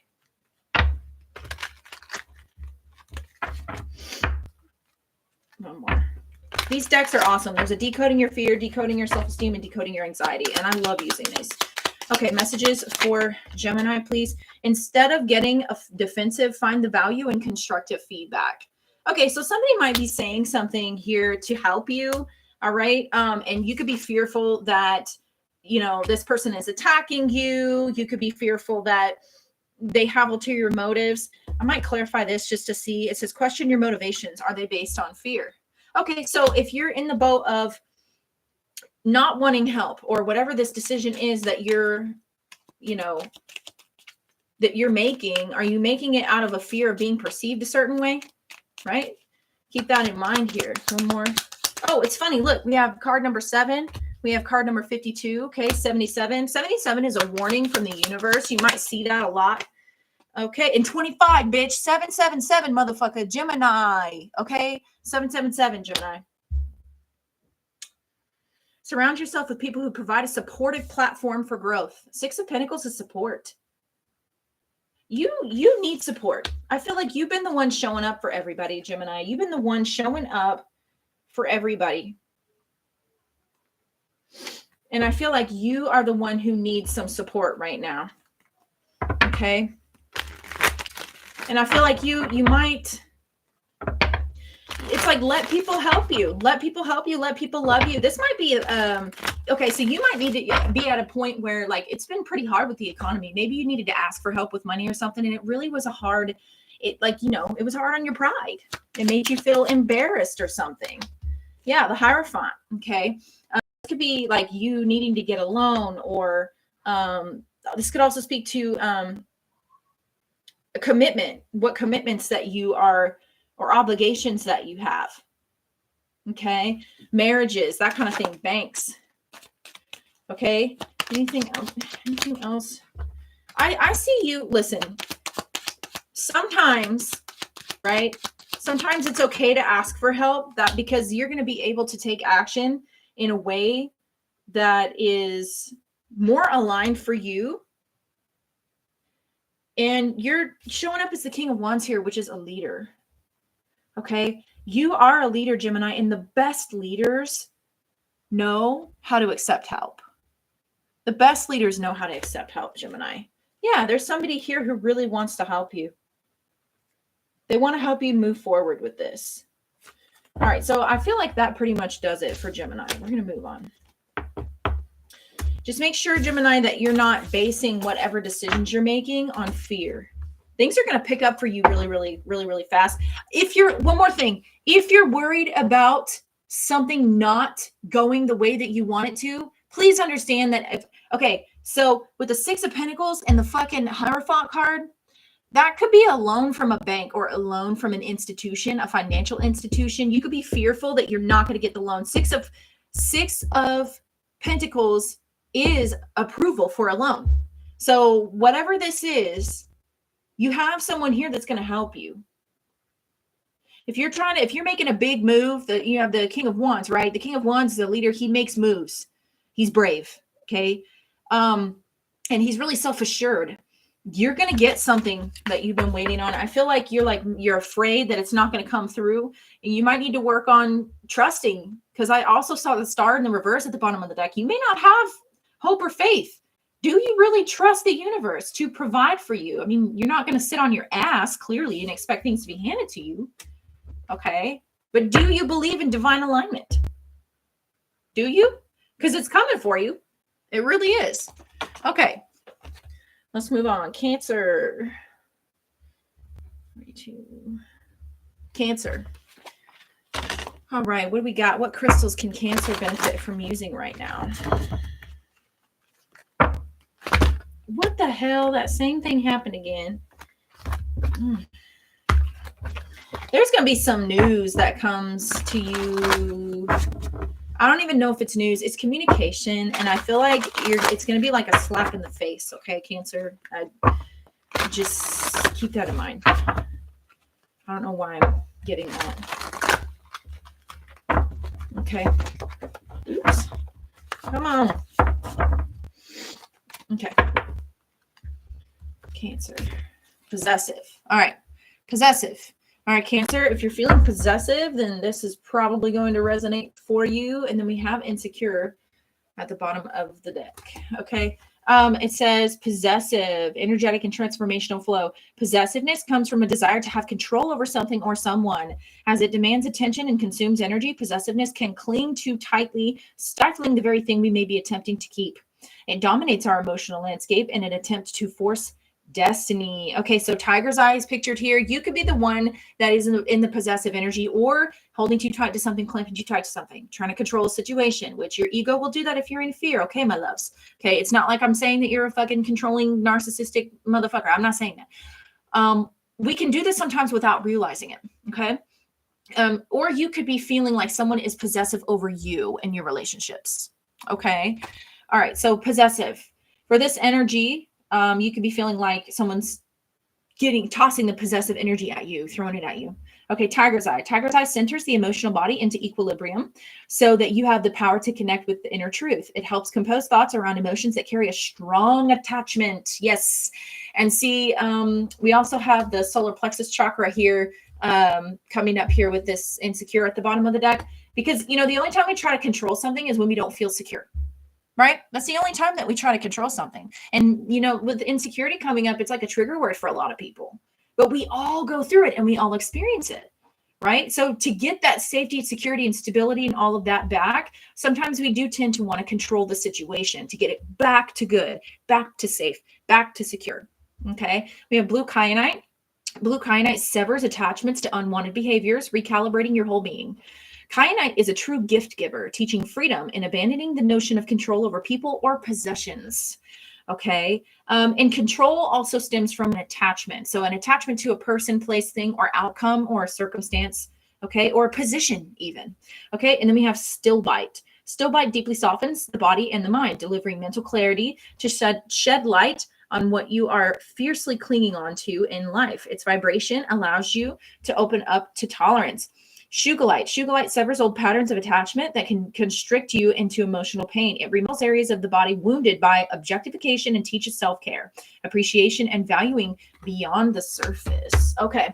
One more. These decks are awesome. There's a decoding your fear, decoding your self-esteem, and decoding your anxiety. And I love using these. Okay, messages for Gemini, please. Instead of getting defensive, find the value in constructive feedback. Okay, so somebody might be saying something here to help you, all right? And you could be fearful that, this person is attacking you. You could be fearful that they have ulterior motives. I might clarify this just to see. It says, question your motivations. Are they based on fear? Okay, so if you're in the boat of not wanting help, or whatever this decision is that you're making, are you making it out of a fear of being perceived a certain way? Right? Keep that in mind here. One more. Oh, it's funny. Look, we have card number 7. We have card number 52. Okay, 77. 77 is a warning from the universe. You might see that a lot. Okay, and 25, bitch. 777, motherfucker. Gemini. Okay, 777, Gemini. Surround yourself with people who provide a supportive platform for growth. 6 of Pentacles is support. You need support. I feel like you've been the one showing up for everybody, Gemini. You've been the one showing up for everybody. And I feel like you are the one who needs some support right now. Okay? And I feel like you might... It's like, let people help you. Let people help you. Let people love you. This might be, okay, so you might need to be at a point where, like, it's been pretty hard with the economy. Maybe you needed to ask for help with money or something, and it really was it was hard on your pride. It made you feel embarrassed or something. Yeah, the Hierophant, okay? It could be, like, you needing to get a loan, or This could also speak to a commitment, what commitments that you are, or obligations that you have. Okay. Marriages, that kind of thing. Banks. Okay. Anything else? Anything else? I see you. Listen, sometimes, right? Sometimes it's okay to ask for help, that because you're going to be able to take action in a way that is more aligned for you. And you're showing up as the King of Wands here, which is a leader. Okay. You are a leader, Gemini, and the best leaders know how to accept help. The best leaders know how to accept help, Gemini. Yeah, there's somebody here who really wants to help you. They want to help you move forward with this. All right, so I feel like that pretty much does it for Gemini. We're going to move on. Just make sure, Gemini, that you're not basing whatever decisions you're making on fear. Things are going to pick up for you really fast. One more thing, if you're worried about something not going the way that you want it to, please understand that okay, so with the Six of Pentacles and the fucking Hierophant card, that could be a loan from a bank or a loan from an institution, a financial institution. You could be fearful that you're not going to get the loan. Six of Pentacles is approval for a loan. So whatever this is, you have someone here that's going to help you. If you're making a big move, that you have the King of Wands, right? The King of Wands is a leader. He makes moves. He's brave. Okay. And he's really self-assured. You're going to get something that you've been waiting on. I feel like you're afraid that it's not going to come through, and you might need to work on trusting, because I also saw the star in the reverse at the bottom of the deck. You may not have hope or faith. Do you really trust the universe to provide for you? I mean, you're not going to sit on your ass clearly and expect things to be handed to you. Okay. But do you believe in divine alignment? Do you? Because it's coming for you. It really is. Okay. Let's move on. Cancer. Cancer. All right. What do we got? What crystals can Cancer benefit from using right now? What the hell? That same thing happened again. There's going to be some news that comes to you. I don't even know if it's news. It's communication. And I feel like it's going to be like a slap in the face. Okay, Cancer. Just keep that in mind. I don't know why I'm getting that. Okay. Oops. Come on. Okay. Cancer. Possessive. All right. Possessive. All right, Cancer, if you're feeling possessive, then this is probably going to resonate for you. And then we have insecure at the bottom of the deck. Okay. It says possessive, energetic and transformational flow. Possessiveness comes from a desire to have control over something or someone. As it demands attention and consumes energy, possessiveness can cling too tightly, stifling the very thing we may be attempting to keep. It dominates our emotional landscape in an attempt to force destiny. Okay, so tiger's eye is pictured here. You could be the one that is in the possessive energy, or holding too tight to something, clamping too tight to something, trying to control a situation, which your ego will do that if you're in fear. Okay, my loves. Okay, it's not like I'm saying that you're a fucking controlling narcissistic motherfucker. I'm not saying that. We can do this sometimes without realizing it. Okay. Or you could be feeling like someone is possessive over you in your relationships. Okay. All right. So possessive. For this energy, you could be feeling like someone's tossing the possessive energy at you, throwing it at you. Okay, tiger's eye. Tiger's eye centers the emotional body into equilibrium so that you have the power to connect with the inner truth. It helps compose thoughts around emotions that carry a strong attachment. Yes. And see, we also have the solar plexus chakra here coming up here with this insecure at the bottom of the deck, because, the only time we try to control something is when we don't feel secure. Right? That's the only time that we try to control something. And, with insecurity coming up, it's like a trigger word for a lot of people. But we all go through it and we all experience it. Right? So to get that safety, security, and stability and all of that back, sometimes we do tend to want to control the situation to get it back to good, back to safe, back to secure. Okay? We have blue kyanite. Blue kyanite severs attachments to unwanted behaviors, recalibrating your whole being. Kyanite is a true gift giver, teaching freedom and abandoning the notion of control over people or possessions. Okay. And control also stems from an attachment. So an attachment to a person, place, thing, or outcome, or a circumstance. Okay. Or a position even. Okay. And then we have still bite. Still bite deeply softens the body and the mind, delivering mental clarity to shed light on what you are fiercely clinging on to in life. Its vibration allows you to open up to tolerance. Shugalite. Shugalite severs old patterns of attachment that can constrict you into emotional pain. It removes areas of the body wounded by objectification and teaches self-care, appreciation, and valuing beyond the surface. Okay.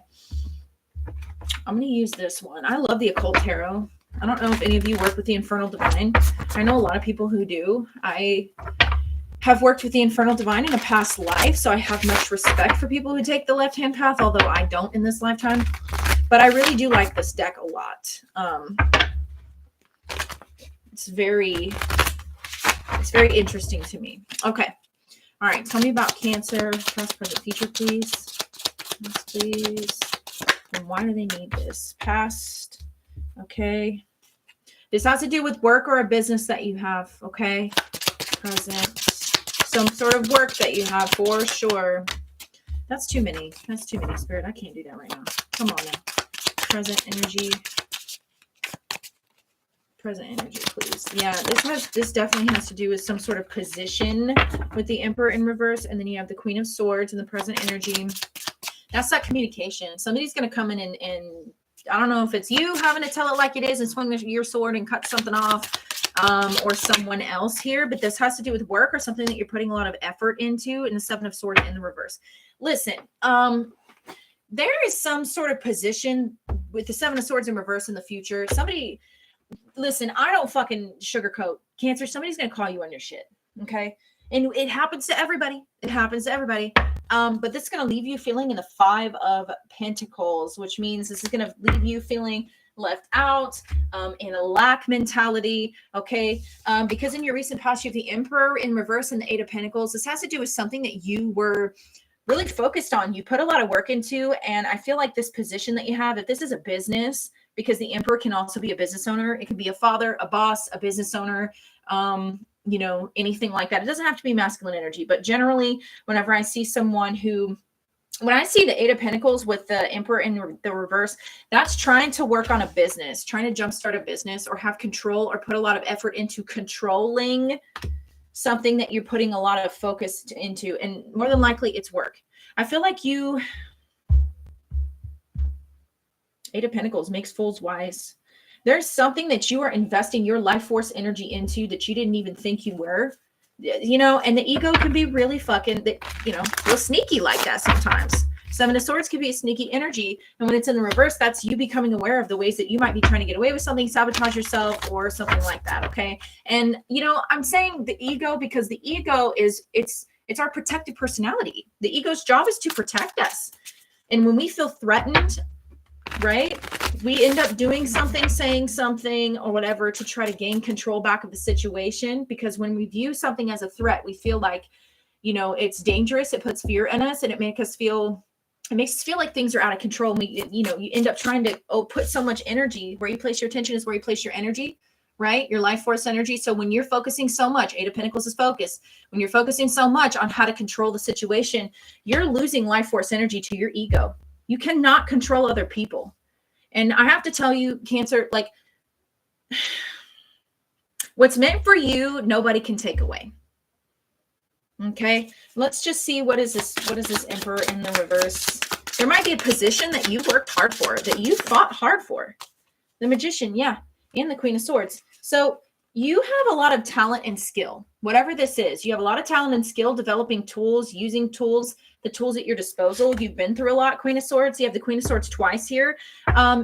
I'm going to use this one. I love the occult tarot. I don't know if any of you work with the Infernal Divine. I know a lot of people who do. I have worked with the Infernal Divine in a past life, so I have much respect for people who take the left-hand path, although I don't in this lifetime. But I really do like this deck a lot. It's very interesting to me. Okay. All right. Tell me about Cancer. Past, present, future, please. Yes, please. And why do they need this? Past. Okay. This has to do with work or a business that you have. Okay. Present. Some sort of work that you have for sure. That's too many. That's too many, Spirit. I can't do that right now. Come on now. Present energy. Present energy, please. Yeah, this definitely has to do with some sort of position with the Emperor in reverse. And then you have the Queen of Swords and the present energy. That's that communication. Somebody's going to come in and I don't know if it's you having to tell it like it is and swing your sword and cut something off, or someone else here. But this has to do with work or something that you're putting a lot of effort into. And the Seven of Swords in the reverse. Listen, there is some sort of position with the Seven of Swords in reverse in the future. Somebody, listen, I don't fucking sugarcoat. Cancer, somebody's going to call you on your shit. Okay. And it happens to everybody. It happens to everybody. But this is going to leave you feeling in the Five of Pentacles, which means this is going to leave you feeling left out, in a lack mentality. Okay. Because in your recent past, you have the Emperor in reverse and the Eight of Pentacles. This has to do with something that you were really focused on, you put a lot of work into. And I feel like this position that you have, if this is a business, because the Emperor can also be a business owner. It could be a father, a boss, a business owner, you know, anything like that. It doesn't have to be masculine energy, but generally whenever I see someone who, when I see the Eight of Pentacles with the Emperor in the reverse, that's trying to work on a business, trying to jumpstart a business or have control or put a lot of effort into controlling something that you're putting a lot of focus into, and more than likely it's work. I feel like you, Eight of Pentacles makes fools wise. There's something that you are investing your life force energy into that you didn't even think you were, you know, and the ego can be really fucking, you know, real sneaky like that sometimes. Seven of Swords can be a sneaky energy. And when it's in the reverse, that's you becoming aware of the ways that you might be trying to get away with something, sabotage yourself or something like that. Okay. And, you know, I'm saying the ego because the ego is, it's our protective personality. The ego's job is to protect us. And when we feel threatened, right, we end up doing something, saying something or whatever to try to gain control back of the situation. Because when we view something as a threat, we feel like, you know, it's dangerous. It puts fear in us and it makes us feel like things are out of control. And we, you know, you end up trying to put so much energy. Where you place your attention is where you place your energy, right? Your life force energy. So when you're focusing so much, Eight of Pentacles is focus. When you're focusing so much on how to control the situation, you're losing life force energy to your ego. You cannot control other people. And I have to tell you, Cancer, like what's meant for you, nobody can take away. Okay, let's just see what is this Emperor in the reverse. There might be a position that you worked hard for, that you fought hard for. The Magician, yeah, and the Queen of Swords. So you have a lot of talent and skill, whatever this is. You have a lot of talent and skill developing tools, using tools, the tools at your disposal. You've been through a lot, Queen of Swords. You have the Queen of Swords twice here.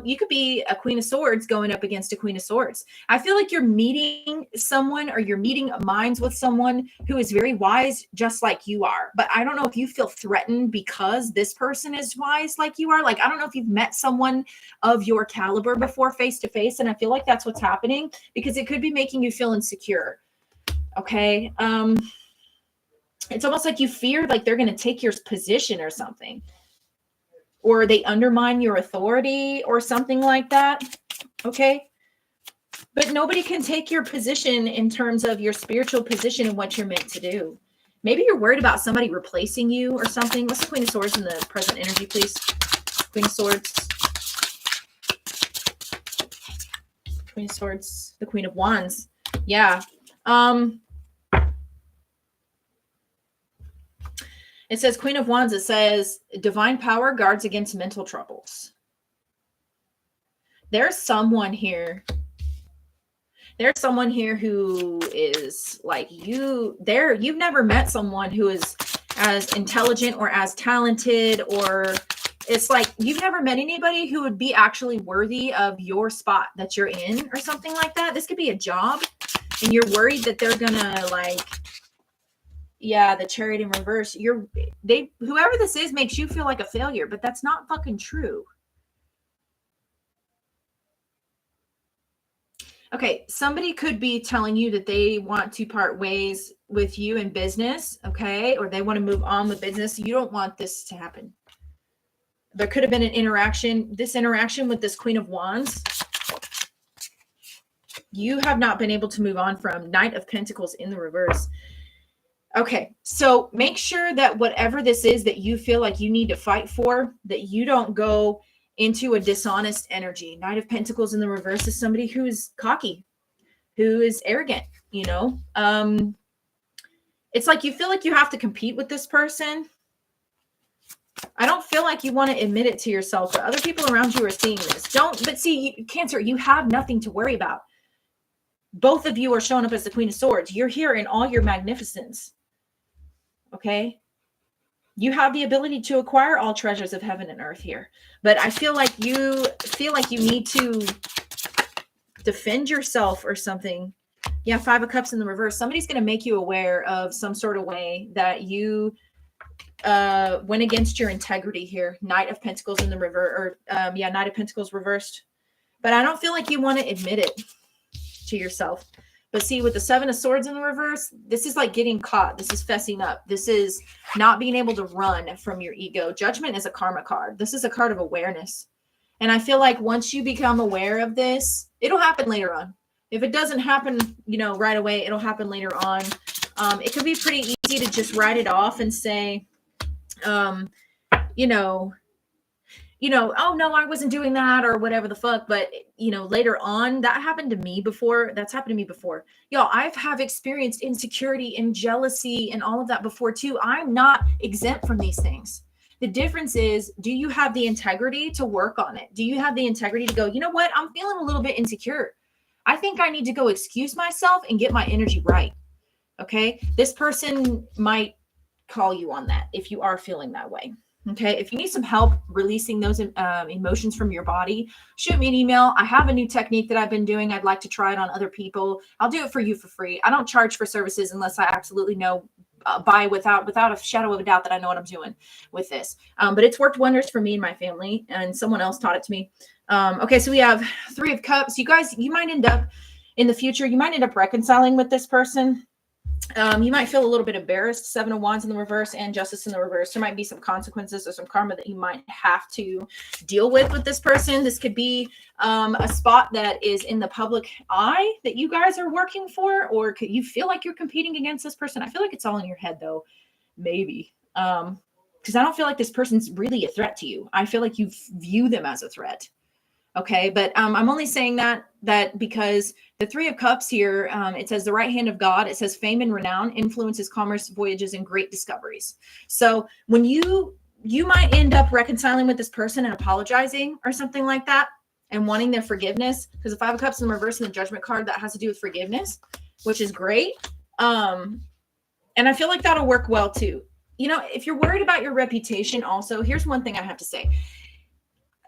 You could be a Queen of Swords going up against a Queen of Swords. I feel like you're meeting someone or you're meeting minds with someone who is very wise, just like you are. But I don't know if you feel threatened because this person is wise like you are. Like, I don't know if you've met someone of your caliber before face to face. And I feel like that's what's happening because it could be making you feel insecure. Okay. It's almost like you fear like they're going to take your position or something, or they undermine your authority or something like that. Okay. But nobody can take your position in terms of your spiritual position and what you're meant to do. Maybe you're worried about somebody replacing you or something. What's the Queen of Swords in the present energy, please? Queen of Swords. Queen of Swords. The Queen of Wands. Yeah. It says Queen of Wands. It says divine power guards against mental troubles. There's someone here. There's someone here who is like you. You've never met someone who is as intelligent or as talented, or it's like you've never met anybody who would be actually worthy of your spot that you're in or something like that. This could be a job and you're worried that they're gonna like, yeah, the Chariot in reverse. Whoever this is makes you feel like a failure, but that's not fucking true. Okay, somebody could be telling you that they want to part ways with you in business, okay? Or they want to move on with business. You don't want this to happen. There could have been an interaction. This interaction with this Queen of Wands, you have not been able to move on from. Knight of Pentacles in the reverse. Okay, so make sure that whatever this is that you feel like you need to fight for, that you don't go into a dishonest energy. Knight of Pentacles in the reverse is somebody who is cocky, who is arrogant, you know? It's like you feel like you have to compete with this person. I don't feel like you want to admit it to yourself, but other people around you are seeing this. But see, Cancer, you have nothing to worry about. Both of you are showing up as the Queen of Swords. You're here in all your magnificence. Okay? You have the ability to acquire all treasures of heaven and earth here. But I feel like you need to defend yourself or something. Yeah, Five of Cups in the reverse. Somebody's going to make you aware of some sort of way that you went against your integrity here. Knight of Pentacles in the reverse, or Knight of Pentacles reversed. But I don't feel like you want to admit it to yourself. But see, with the Seven of Swords in the reverse, this is like getting caught. This is fessing up. This is not being able to run from your ego. Judgment is a karma card. This is a card of awareness. And I feel like once you become aware of this, it'll happen later on. If it doesn't happen, right away, it'll happen later on. It could be pretty easy to just write it off and say, oh no, I wasn't doing that or whatever the fuck. But, later on, that happened to me before. That's happened to me before. Y'all, have experienced insecurity and jealousy and all of that before too. I'm not exempt from these things. The difference is, do you have the integrity to work on it? Do you have the integrity to go, you know what? I'm feeling a little bit insecure. I think I need to go excuse myself and get my energy right. Okay. This person might call you on that if you are feeling that way. Okay. If you need some help releasing those emotions from your body, shoot me an email. I have a new technique that I've been doing. I'd like to try it on other people. I'll do it for you for free. I don't charge for services unless I absolutely know without a shadow of a doubt that I know what I'm doing with this. But it's worked wonders for me and my family, and someone else taught it to me. Okay. So we have Three of Cups. You guys, you might end up in the future, you might end up reconciling with this person. You might feel a little bit embarrassed. Seven of Wands in the reverse and Justice in the reverse. There might be some consequences or some karma that you might have to deal with this person. This could be a spot that is in the public eye that you guys are working for, or could you feel like you're competing against this person? I feel like it's all in your head though, maybe. Because I don't feel like this person's really a threat to you. I feel like you view them as a threat. Okay, but I'm only saying that because the Three of Cups here, it says the right hand of God. It says fame and renown, influences, commerce, voyages, and great discoveries. So when you might end up reconciling with this person and apologizing or something like that and wanting their forgiveness, because the Five of Cups in the reverse and the Judgment card, that has to do with forgiveness, which is great. And I feel like that'll work well too. If you're worried about your reputation also, here's one thing I have to say.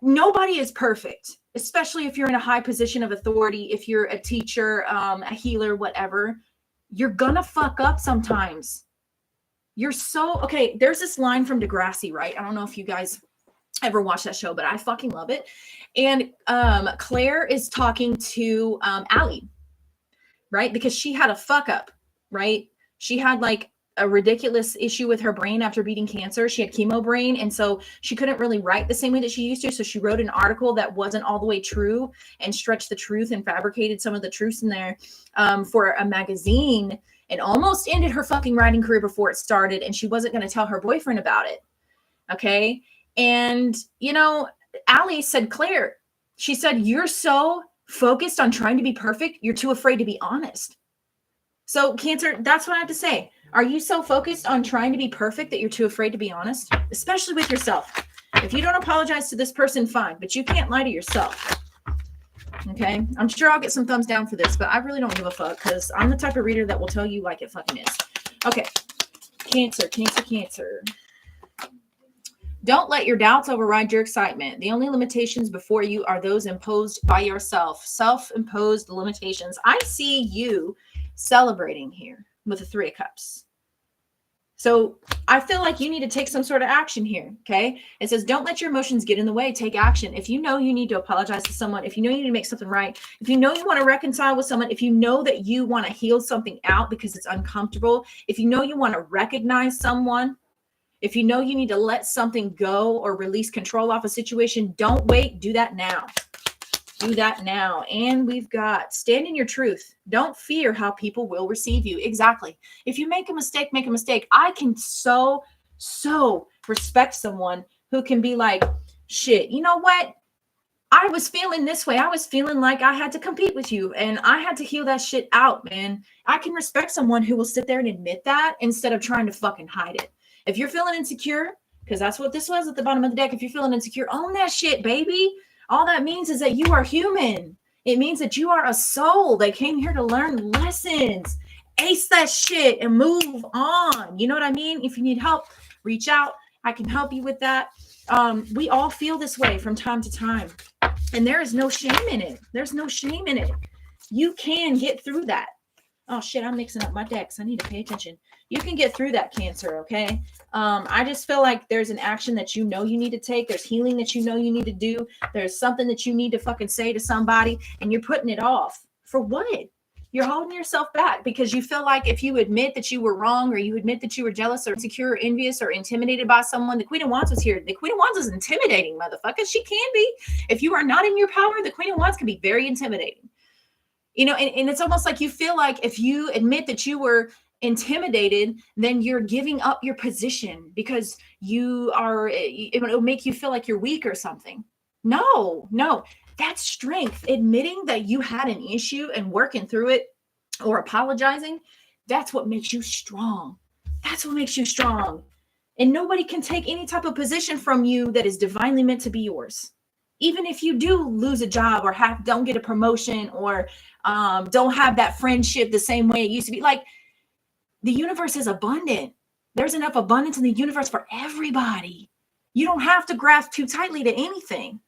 Nobody is perfect, especially if you're in a high position of authority. If you're a teacher, a healer, whatever, you're gonna fuck up sometimes. Okay. There's this line from Degrassi, right? I don't know if you guys ever watched that show, but I fucking love it. And Claire is talking to Allie, right? Because she had a fuck up, right? She had like a ridiculous issue with her brain after beating cancer. She had chemo brain. And so she couldn't really write the same way that she used to. So she wrote an article that wasn't all the way true and stretched the truth and fabricated some of the truths in there for a magazine. and almost ended her fucking writing career before it started. And she wasn't going to tell her boyfriend about it. Okay. And, you know, Allie said, Claire, she said, you're so focused on trying to be perfect. You're too afraid to be honest. So Cancer, that's what I have to say. Are you so focused on trying to be perfect that you're too afraid to be honest, especially with yourself? If you don't apologize to this person, fine, but you can't lie to yourself. Okay. I'm sure I'll get some thumbs down for this, but I really don't give a fuck because I'm the type of reader that will tell you like it fucking is. Okay. Cancer, Cancer, Cancer. Don't let your doubts override your excitement. The only limitations before you are those imposed by yourself. Self-imposed limitations. I see you celebrating here with the 3 of Cups. So I feel like you need to take some sort of action here. Okay. It says, don't let your emotions get in the way. Take action. If you know you need to apologize to someone, if you know you need to make something right, if you know you want to reconcile with someone, if you know that you want to heal something out because it's uncomfortable, if you know you want to recognize someone, if you know you need to let something go or release control off a situation, don't wait. Do that now. Do that now. And we've got stand in your truth. Don't fear how people will receive you. Exactly. If you make a mistake, make a mistake. I can so respect someone who can be like, shit, you know what? I was feeling this way. I was feeling like I had to compete with you and I had to heal that shit out, man. I can respect someone who will sit there and admit that instead of trying to fucking hide it. If you're feeling insecure, because that's what this was at the bottom of the deck. If you're feeling insecure, own that shit, baby. All that means is that you are human. It means that you are a soul that came here to learn lessons. Ace that shit and move on. You know what I mean? If you need help, reach out. I can help you with that. We all feel this way from time to time. And there is no shame in it. There's no shame in it. You can get through that. Oh shit, I'm mixing up my decks. I need to pay attention. You can get through that, Cancer, okay? I just feel like there's an action that you know you need to take. There's healing that you know you need to do. There's something that you need to fucking say to somebody, and you're putting it off. For what? You're holding yourself back because you feel like if you admit that you were wrong or you admit that you were jealous or insecure or envious or intimidated by someone, the Queen of Wands was here. The Queen of Wands is intimidating, motherfuckers. She can be. If you are not in your power, the Queen of Wands can be very intimidating. You know, and it's almost like you feel like if you admit that you were intimidated, then you're giving up your position because it'll make you feel like you're weak or something. No, that's strength. Admitting that you had an issue and working through it or apologizing, that's what makes you strong. That's what makes you strong. And nobody can take any type of position from you that is divinely meant to be yours. Even if you do lose a job or don't get a promotion or don't have that friendship the same way it used to be. Like, the universe is abundant. There's enough abundance in the universe for everybody. You don't have to grasp too tightly to anything.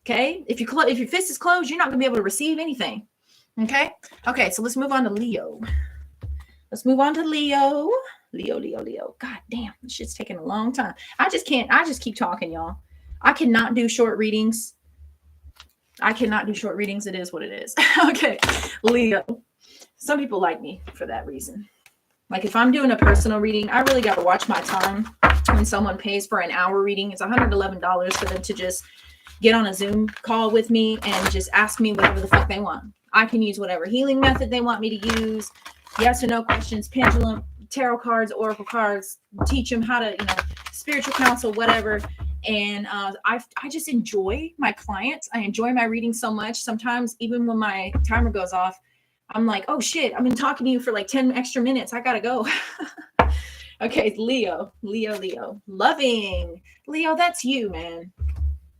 Okay? If your fist is closed, you're not going to be able to receive anything. Okay? Okay, so let's move on to Leo. Leo. God damn, this shit's taking a long time. I just keep talking, y'all. I cannot do short readings. It is what it is. Okay, Leo. Some people like me for that reason. Like if I'm doing a personal reading, I really got to watch my time. When someone pays for an hour reading, it's $111 for them to just get on a Zoom call with me and just ask me whatever the fuck they want. I can use whatever healing method they want me to use. Yes or no questions, pendulum, tarot cards, oracle cards, teach them how to, spiritual counsel, whatever. And I just enjoy my clients. I enjoy my reading so much. Sometimes even when my timer goes off, I'm like, oh shit, I've been talking to you for like 10 extra minutes. I gotta go. Okay, Leo. Loving. Leo, that's you, man.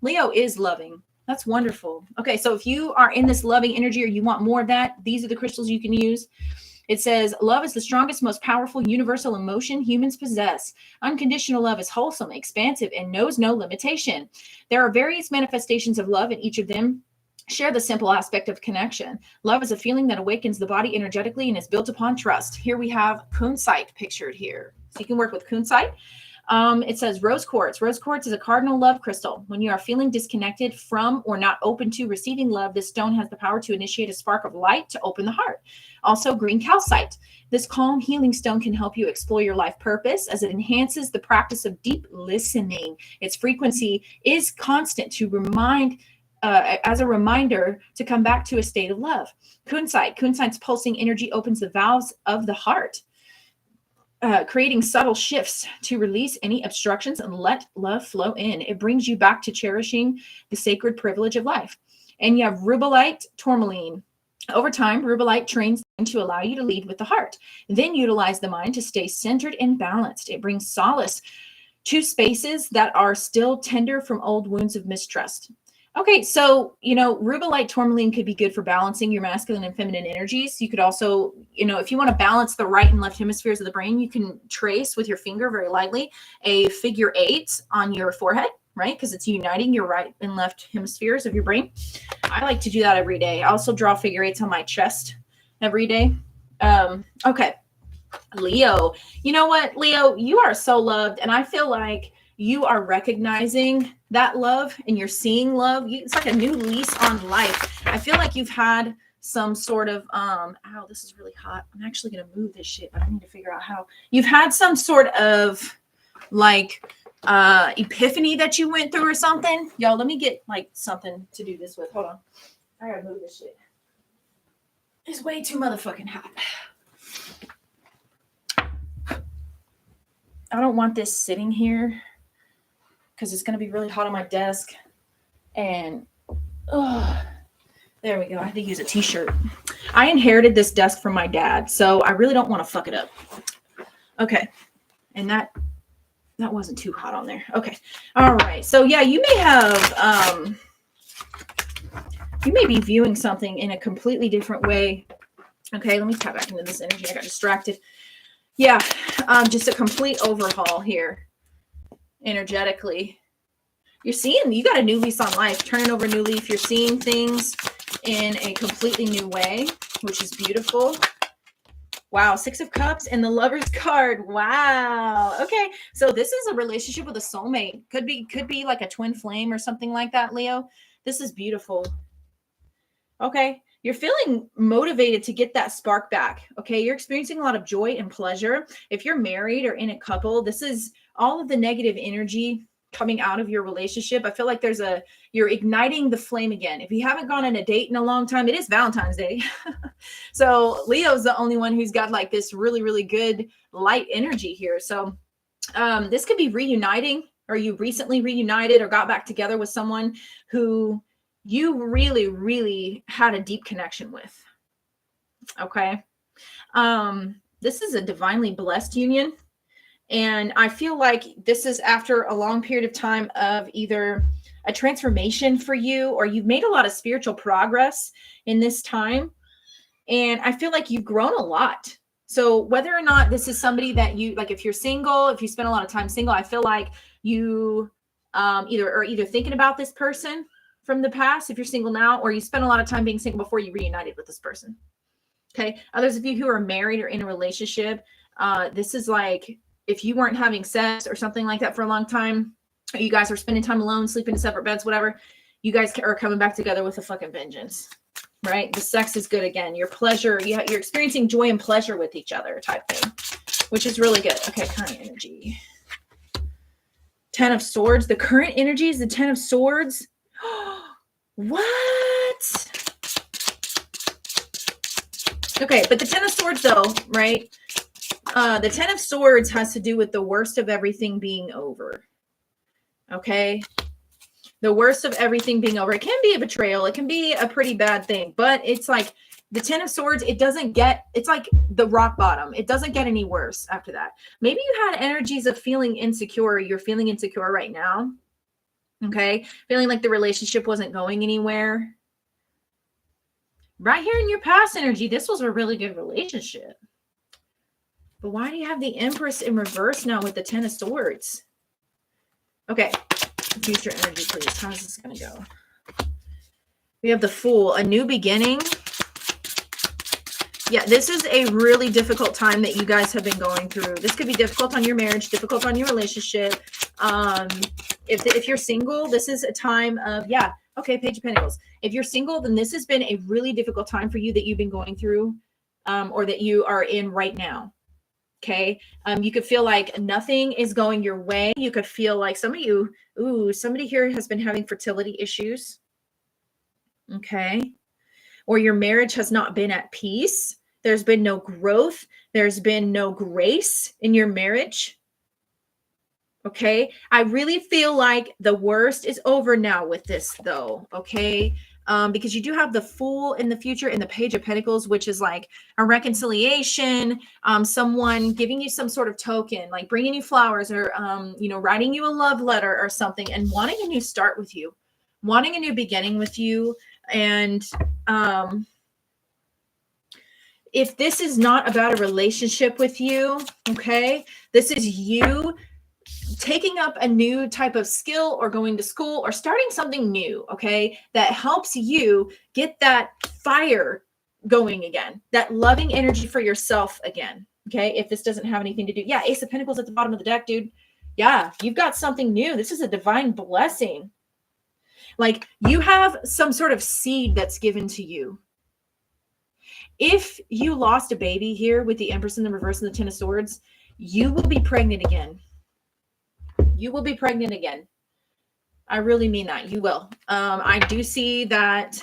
Leo is loving. That's wonderful. Okay, so if you are in this loving energy or you want more of that, these are the crystals you can use. It says, love is the strongest, most powerful universal emotion humans possess. Unconditional love is wholesome, expansive, and knows no limitation. There are various manifestations of love, and each of them share the simple aspect of connection. Love is a feeling that awakens the body energetically and is built upon trust. Here we have kunzite pictured here. So you can work with kunzite. It says rose quartz. Rose quartz is a cardinal love crystal. When you are feeling disconnected from or not open to receiving love, this stone has the power to initiate a spark of light to open the heart. Also, green calcite. This calm healing stone can help you explore your life purpose as it enhances the practice of deep listening. Its frequency is constant to remind as a reminder to come back to a state of love. Kunsight's pulsing energy opens the valves of the heart, creating subtle shifts to release any obstructions and let love flow in. It brings you back to cherishing the sacred privilege of life. And you have rubellite tourmaline. Over time, rubellite trains to allow you to lead with the heart, then utilize the mind to stay centered and balanced. It brings solace to spaces that are still tender from old wounds of mistrust. Okay, so, rubellite tourmaline could be good for balancing your masculine and feminine energies. You could also, if you want to balance the right and left hemispheres of the brain, you can trace with your finger very lightly a figure 8 on your forehead, right? Because it's uniting your right and left hemispheres of your brain. I like to do that every day. I also draw figure 8s on my chest every day. Okay, Leo. You know what, Leo? You are so loved, and I feel like you are recognizing that love and you're seeing love. It's like a new lease on life. I feel like you've had some sort of, ow, this is really hot. I'm actually going to move this shit, but I need to figure out how. You've had some sort of like epiphany that you went through or something. Y'all, let me get like something to do this with. Hold on. I got to move this shit. It's way too motherfucking hot. I don't want this sitting here because it's going to be really hot on my desk. And there we go. I had to use a t-shirt. I inherited this desk from my dad, so I really don't want to fuck it up. Okay. And that wasn't too hot on there. Okay. All right. So yeah, you may have, you may be viewing something in a completely different way. Okay. Let me tap back into this energy. I got distracted. Yeah. Just a complete overhaul here. Energetically, you got a new lease on life, turning over a new leaf. You're seeing things in a completely new way, which is beautiful. Wow. 6 of Cups and the Lover's card. Wow. Okay. So this is a relationship with a soulmate. Could be like a twin flame or something like that, Leo. This is beautiful. Okay. You're feeling motivated to get that spark back. Okay. You're experiencing a lot of joy and pleasure. If you're married or in a couple, this is all of the negative energy coming out of your relationship. I feel like you're igniting the flame again. If you haven't gone on a date in a long time, it is Valentine's Day. So Leo's the only one who's got like this really, really good light energy here. So this could be reuniting, or you recently reunited or got back together with someone who you really, really had a deep connection with. Okay. This is a divinely blessed union. And I feel like this is after a long period of time of either a transformation for you, or you've made a lot of spiritual progress in this time. And I feel like you've grown a lot. So whether or not this is somebody that you, like if you're single, if you spend a lot of time single, I feel like you either thinking about this person from the past, if you're single now, or you spent a lot of time being single before you reunited with this person. Okay. Others of you who are married or in a relationship, this is like, if you weren't having sex or something like that for a long time, you guys are spending time alone, sleeping in separate beds, whatever, you guys are coming back together with a fucking vengeance, right? The sex is good again. Your pleasure, you're experiencing joy and pleasure with each other type thing, which is really good. Okay, current energy. 10 of Swords. The current energy is the 10 of Swords. What? Okay, but the 10 of Swords though, right? The 10 of Swords has to do with the worst of everything being over. Okay. The worst of everything being over. It can be a betrayal. It can be a pretty bad thing, but it's like the 10 of Swords, it's like the rock bottom. It doesn't get any worse after that. Maybe you had energies of feeling insecure. You're feeling insecure right now. Okay. Feeling like the relationship wasn't going anywhere. Right here in your past energy, this was a really good relationship. But why do you have the Empress in reverse now with the 10 of Swords? Okay. Future energy, please. How's this going to go? We have the Fool, a new beginning. Yeah, this is a really difficult time that you guys have been going through. This could be difficult on your marriage, difficult on your relationship. If you're single, this is a time of, okay, Page of Pentacles. If you're single, then this has been a really difficult time for you that you've been going through, or that you are in right now. Okay. You could feel like nothing is going your way. You could feel like somebody here has been having fertility issues. Okay. Or your marriage has not been at peace. There's been no growth. There's been no grace in your marriage. Okay. I really feel like the worst is over now with this though. Okay. Because you do have the Fool in the future and the Page of Pentacles, which is like a reconciliation, someone giving you some sort of token, like bringing you flowers or, writing you a love letter or something and wanting a new start with you, wanting a new beginning with you. And, if this is not about a relationship with you, okay, this is you taking up a new type of skill or going to school or starting something new, okay, that helps you get that fire going again, that loving energy for yourself again, okay, if this doesn't have anything to do, yeah, Ace of Pentacles at the bottom of the deck, dude, yeah, you've got something new. This is a divine blessing. Like you have some sort of seed that's given to you. If you lost a baby here with the Empress in the reverse and the Ten of Swords, you will be pregnant again. You will be pregnant again. I really mean that. You will. I do see that.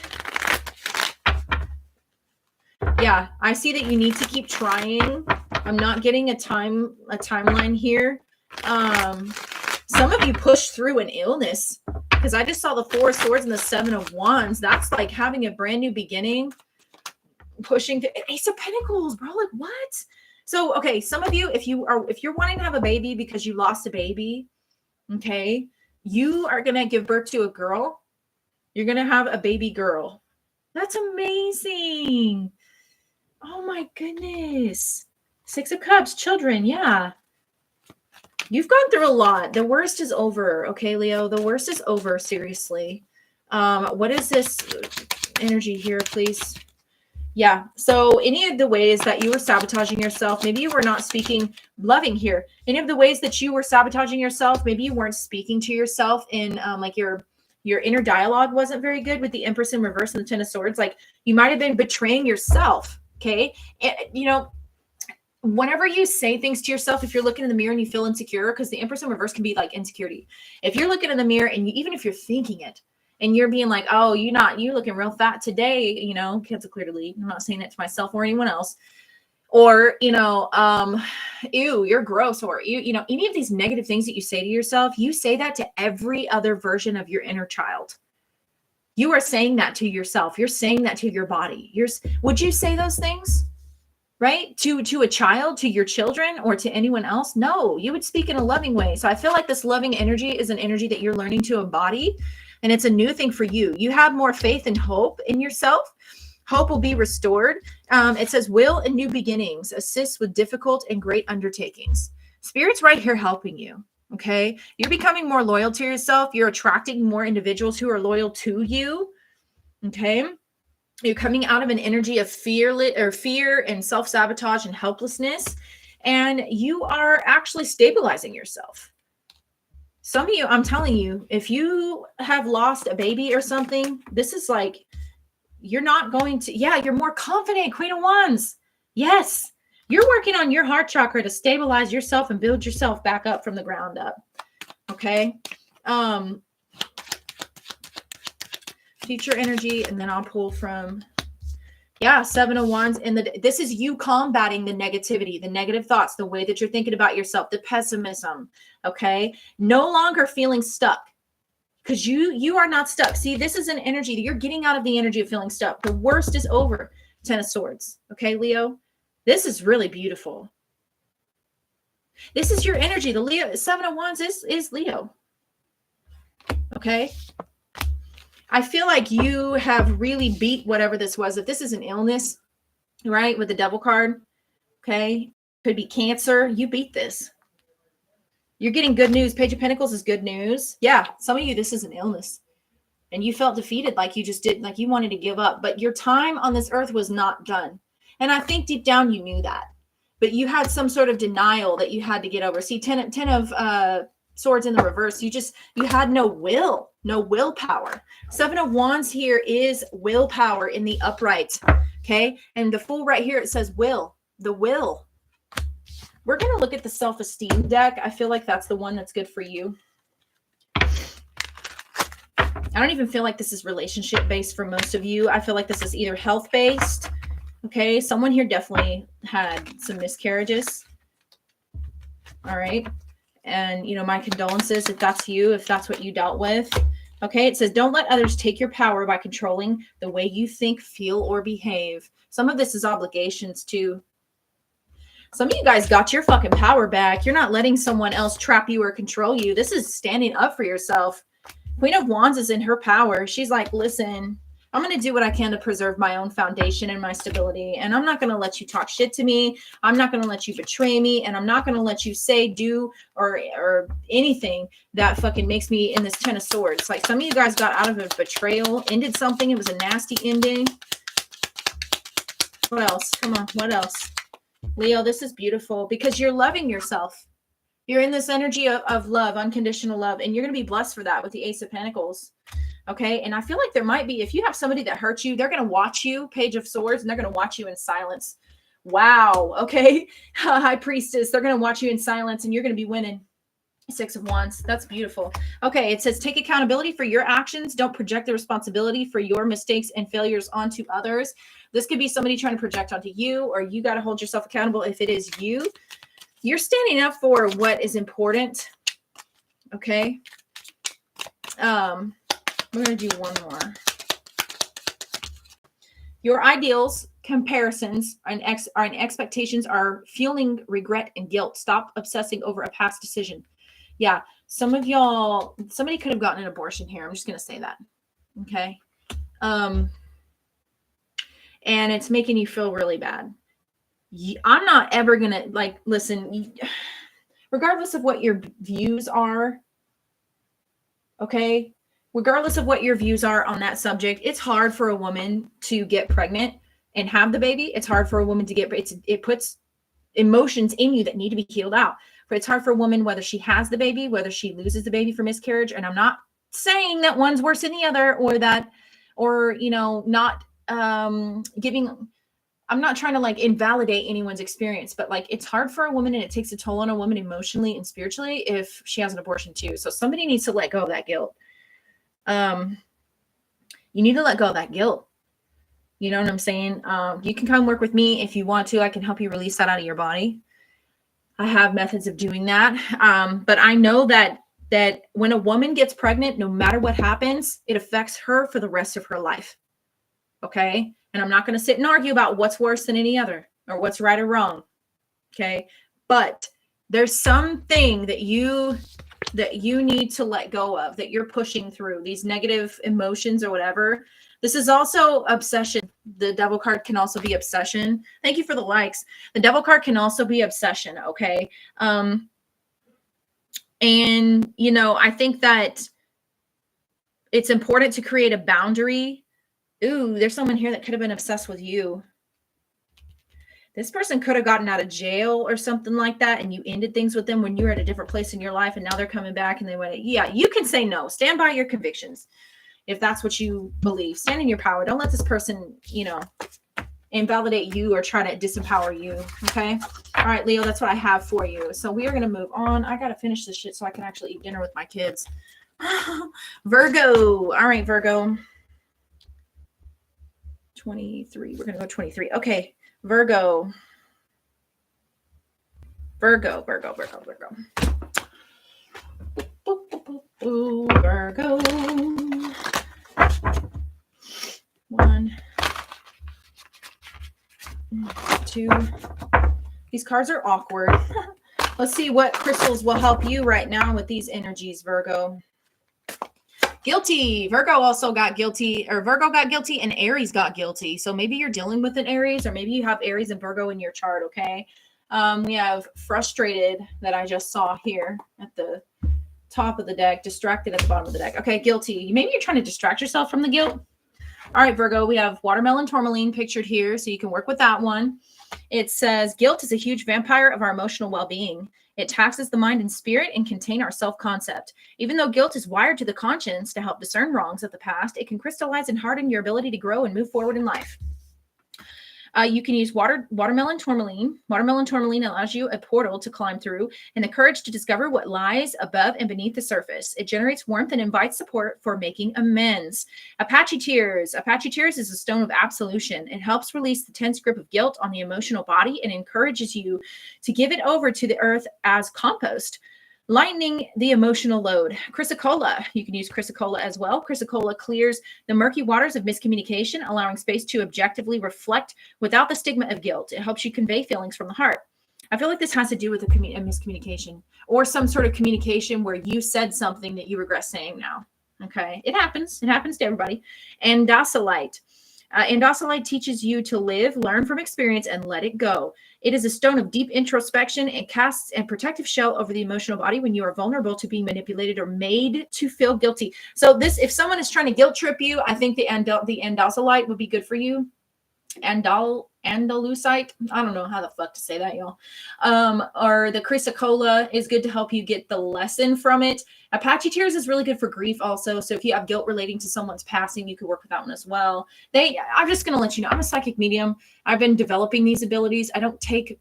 Yeah, I see that you need to keep trying. I'm not getting a timeline here. Some of you pushed through an illness because I just saw the Four of Swords and the Seven of Wands. That's like having a brand new beginning. Pushing to Ace of Pentacles, bro. Like what? So, okay, some of you, if you're wanting to have a baby because you lost a baby, okay, you are gonna give birth to a girl. You're gonna have a baby girl. That's amazing. Oh my goodness. Six of Cups, children, yeah. You've gone through a lot. The worst is over, okay, Leo. The worst is over, seriously. What is this energy here, please? Yeah. So any of the ways that you were sabotaging yourself, maybe you were not speaking loving here. Any of the ways that you were sabotaging yourself, maybe you weren't speaking to yourself in like your inner dialogue wasn't very good with the Empress in reverse and the Ten of Swords. Like you might have been betraying yourself. Okay. And, whenever you say things to yourself, if you're looking in the mirror and you feel insecure, because the Empress in reverse can be like insecurity. If you're looking in the mirror and even if you're thinking it, and you're being like, oh, you looking real fat today, cancel clearly. I'm not saying it to myself or anyone else. Or, ew, you're gross. Or, any of these negative things that you say to yourself, you say that to every other version of your inner child. You are saying that to yourself. You're saying that to your body. Would you say those things? Right? To a child, to your children, or to anyone else? No, you would speak in a loving way. So I feel like this loving energy is an energy that you're learning to embody. And it's a new thing for you. You have more faith and hope in yourself. Hope will be restored. It says, will and new beginnings assist with difficult and great undertakings. Spirit's right here helping you. Okay. You're becoming more loyal to yourself. You're attracting more individuals who are loyal to you. Okay. You're coming out of an energy of fear and self-sabotage and helplessness. And you are actually stabilizing yourself. Some of you, I'm telling you, if you have lost a baby or something, this is like, you're not going to, you're more confident, Queen of Wands. Yes, you're working on your heart chakra to stabilize yourself and build yourself back up from the ground up. Okay. Future energy, and then I'll pull from, Seven of Wands. And this is you combating the negativity, the negative thoughts, the way that you're thinking about yourself, the pessimism. Okay. No longer feeling stuck because you are not stuck. See, this is an energy that you're getting out of the energy of feeling stuck. The worst is over. Ten of Swords. Okay, Leo, this is really beautiful. This is your energy. The Leo, Seven of Wands is Leo. Okay. I feel like you have really beat whatever this was. If this is an illness, right, with the Devil card, okay, could be cancer. You beat this. You're getting good news. Page of Pentacles is good news. Yeah, some of you, this is an illness. And you felt defeated, like you just did, like you wanted to give up. But your time on this earth was not done. And I think deep down you knew that. But you had some sort of denial that you had to get over. See, ten of Swords in the reverse. You had no willpower. Seven of Wands here is willpower in the upright. Okay. And the Fool right here, it says will, the will. We're going to look at the self-esteem deck. I feel like that's the one that's good for you. I I don't even feel like this is relationship based for most of you. I feel like this is either health based. Okay. Someone here definitely had some miscarriages. All right. And, you know, my condolences if that's you, if that's what you dealt with. Okay. It says, don't let others take your power by controlling the way you think, feel, or behave. Some of this is obligations too. Some of you guys got your fucking power back. You're not letting someone else trap you or control you. This is standing up for yourself. Queen of Wands is in her power. She's like, listen, I'm going to do what I can to preserve my own foundation and my stability. And I'm not going to let you talk shit to me. I'm not going to let you betray me. And I'm not going to let you say, do, or anything that fucking makes me in this 10 of swords. Like some of you guys got out of a betrayal, ended something. It was a nasty ending. What else? Come on. What else? Leo, this is beautiful because you're loving yourself. You're in this energy of love, unconditional love, and you're going to be blessed for that with the Ace of Pentacles. Okay. And I feel like there might be, if you have somebody that hurts you, they're going to watch you, Page of Swords, and they're going to watch you in silence. Wow. Okay. High Priestess, they're going to watch you in silence and you're going to be winning. Six of Wands. That's beautiful. Okay. It says, take accountability for your actions. Don't project the responsibility for your mistakes and failures onto others. This could be somebody trying to project onto you, or you got to hold yourself accountable. If it is you, you're standing up for what is important. Okay. We're going to do one more. Your ideals, comparisons, and expectations are fueling regret and guilt. Stop obsessing over a past decision. Yeah. Some of y'all, somebody could have gotten an abortion here. I'm just going to say that. Okay. And it's making you feel really bad. I'm not ever going to, like, listen, regardless of what your views are, okay, regardless of what your views are on that subject, it's hard for a woman to get pregnant and have the baby. It's hard for a woman to get, it puts emotions in you that need to be healed out. But it's hard for a woman, whether she has the baby, whether she loses the baby for miscarriage. And I'm not saying that one's worse than the other, or that, or, you know, not giving, I'm not trying to like invalidate anyone's experience, but like it's hard for a woman and it takes a toll on a woman emotionally and spiritually if she has an abortion too. So somebody needs to let go of that guilt. You need to let go of that guilt. You know what I'm saying? You can come work with me if you want to. I can help you release that out of your body. I have methods of doing that. But I know that when a woman gets pregnant, no matter what happens, it affects her for the rest of her life. Okay. And I'm not going to sit and argue about what's worse than any other or what's right or wrong. Okay. But there's something that you need to let go of, that you're pushing through, these negative emotions or whatever. This is also obsession. The Devil card can also be obsession. Thank you for the likes. The Devil card can also be obsession. Okay. And you know, I think that it's important to create a boundary. Ooh, there's someone here that could have been obsessed with you. This person could have gotten out of jail or something like that, and you ended things with them when you were at a different place in your life, and now they're coming back and they went, yeah, you can say no. Stand by your convictions. If that's what you believe, stand in your power. Don't let this person, you know, invalidate you or try to disempower you. Okay. All right, Leo, that's what I have for you. So we are going to move on. I got to finish this shit so I can actually eat dinner with my kids. Virgo. All right, Virgo. 23. We're going to go 23. Okay. Virgo. Virgo. Virgo. Virgo. Virgo. 1, 2. These cards are awkward. Let's see what crystals will help you right now with these energies, Virgo. Guilty. Virgo also got guilty, or Virgo got guilty and Aries got guilty. So maybe you're dealing with an Aries, or maybe you have Aries and Virgo in your chart. Okay. We have frustrated that I just saw here at the top of the deck, distracted at the bottom of the deck. Okay. Guilty. Maybe you're trying to distract yourself from the guilt. All right, Virgo, we have watermelon tourmaline pictured here, so you can work with that one. It says, guilt is a huge vampire of our emotional well-being. It taxes the mind and spirit and contain our self-concept. Even though guilt is wired to the conscience to help discern wrongs of the past, it can crystallize and harden your ability to grow and move forward in life. You can use watermelon tourmaline. Watermelon tourmaline allows you a portal to climb through and the courage to discover what lies above and beneath the surface. It generates warmth and invites support for making amends. Apache tears. Apache tears is a stone of absolution. It helps release the tense grip of guilt on the emotional body and encourages you to give it over to the earth as compost, lightening the emotional load. Chrysocolla. You can use chrysocolla as well. Chrysocolla clears the murky waters of miscommunication, allowing space to objectively reflect without the stigma of guilt. It helps you convey feelings from the heart. I feel like this has to do with a miscommunication or some sort of communication where you said something that you regret saying now. Okay. It happens. It happens to everybody. Andosylite. Andosylite teaches you to live, learn from experience, and let it go. It is a stone of deep introspection and casts a protective shell over the emotional body when you are vulnerable to being manipulated or made to feel guilty. So this, if someone is trying to guilt trip you, I think the andosylite would be good for you. Andalusite, I don't know how the fuck to say that, y'all. Or the chrysocolla is good to help you get the lesson from it. Apache tears is really good for grief also. So if you have guilt relating to someone's passing, you could work with that one as well. I'm just going to let you know, I'm a psychic medium. I've been developing these abilities. I don't take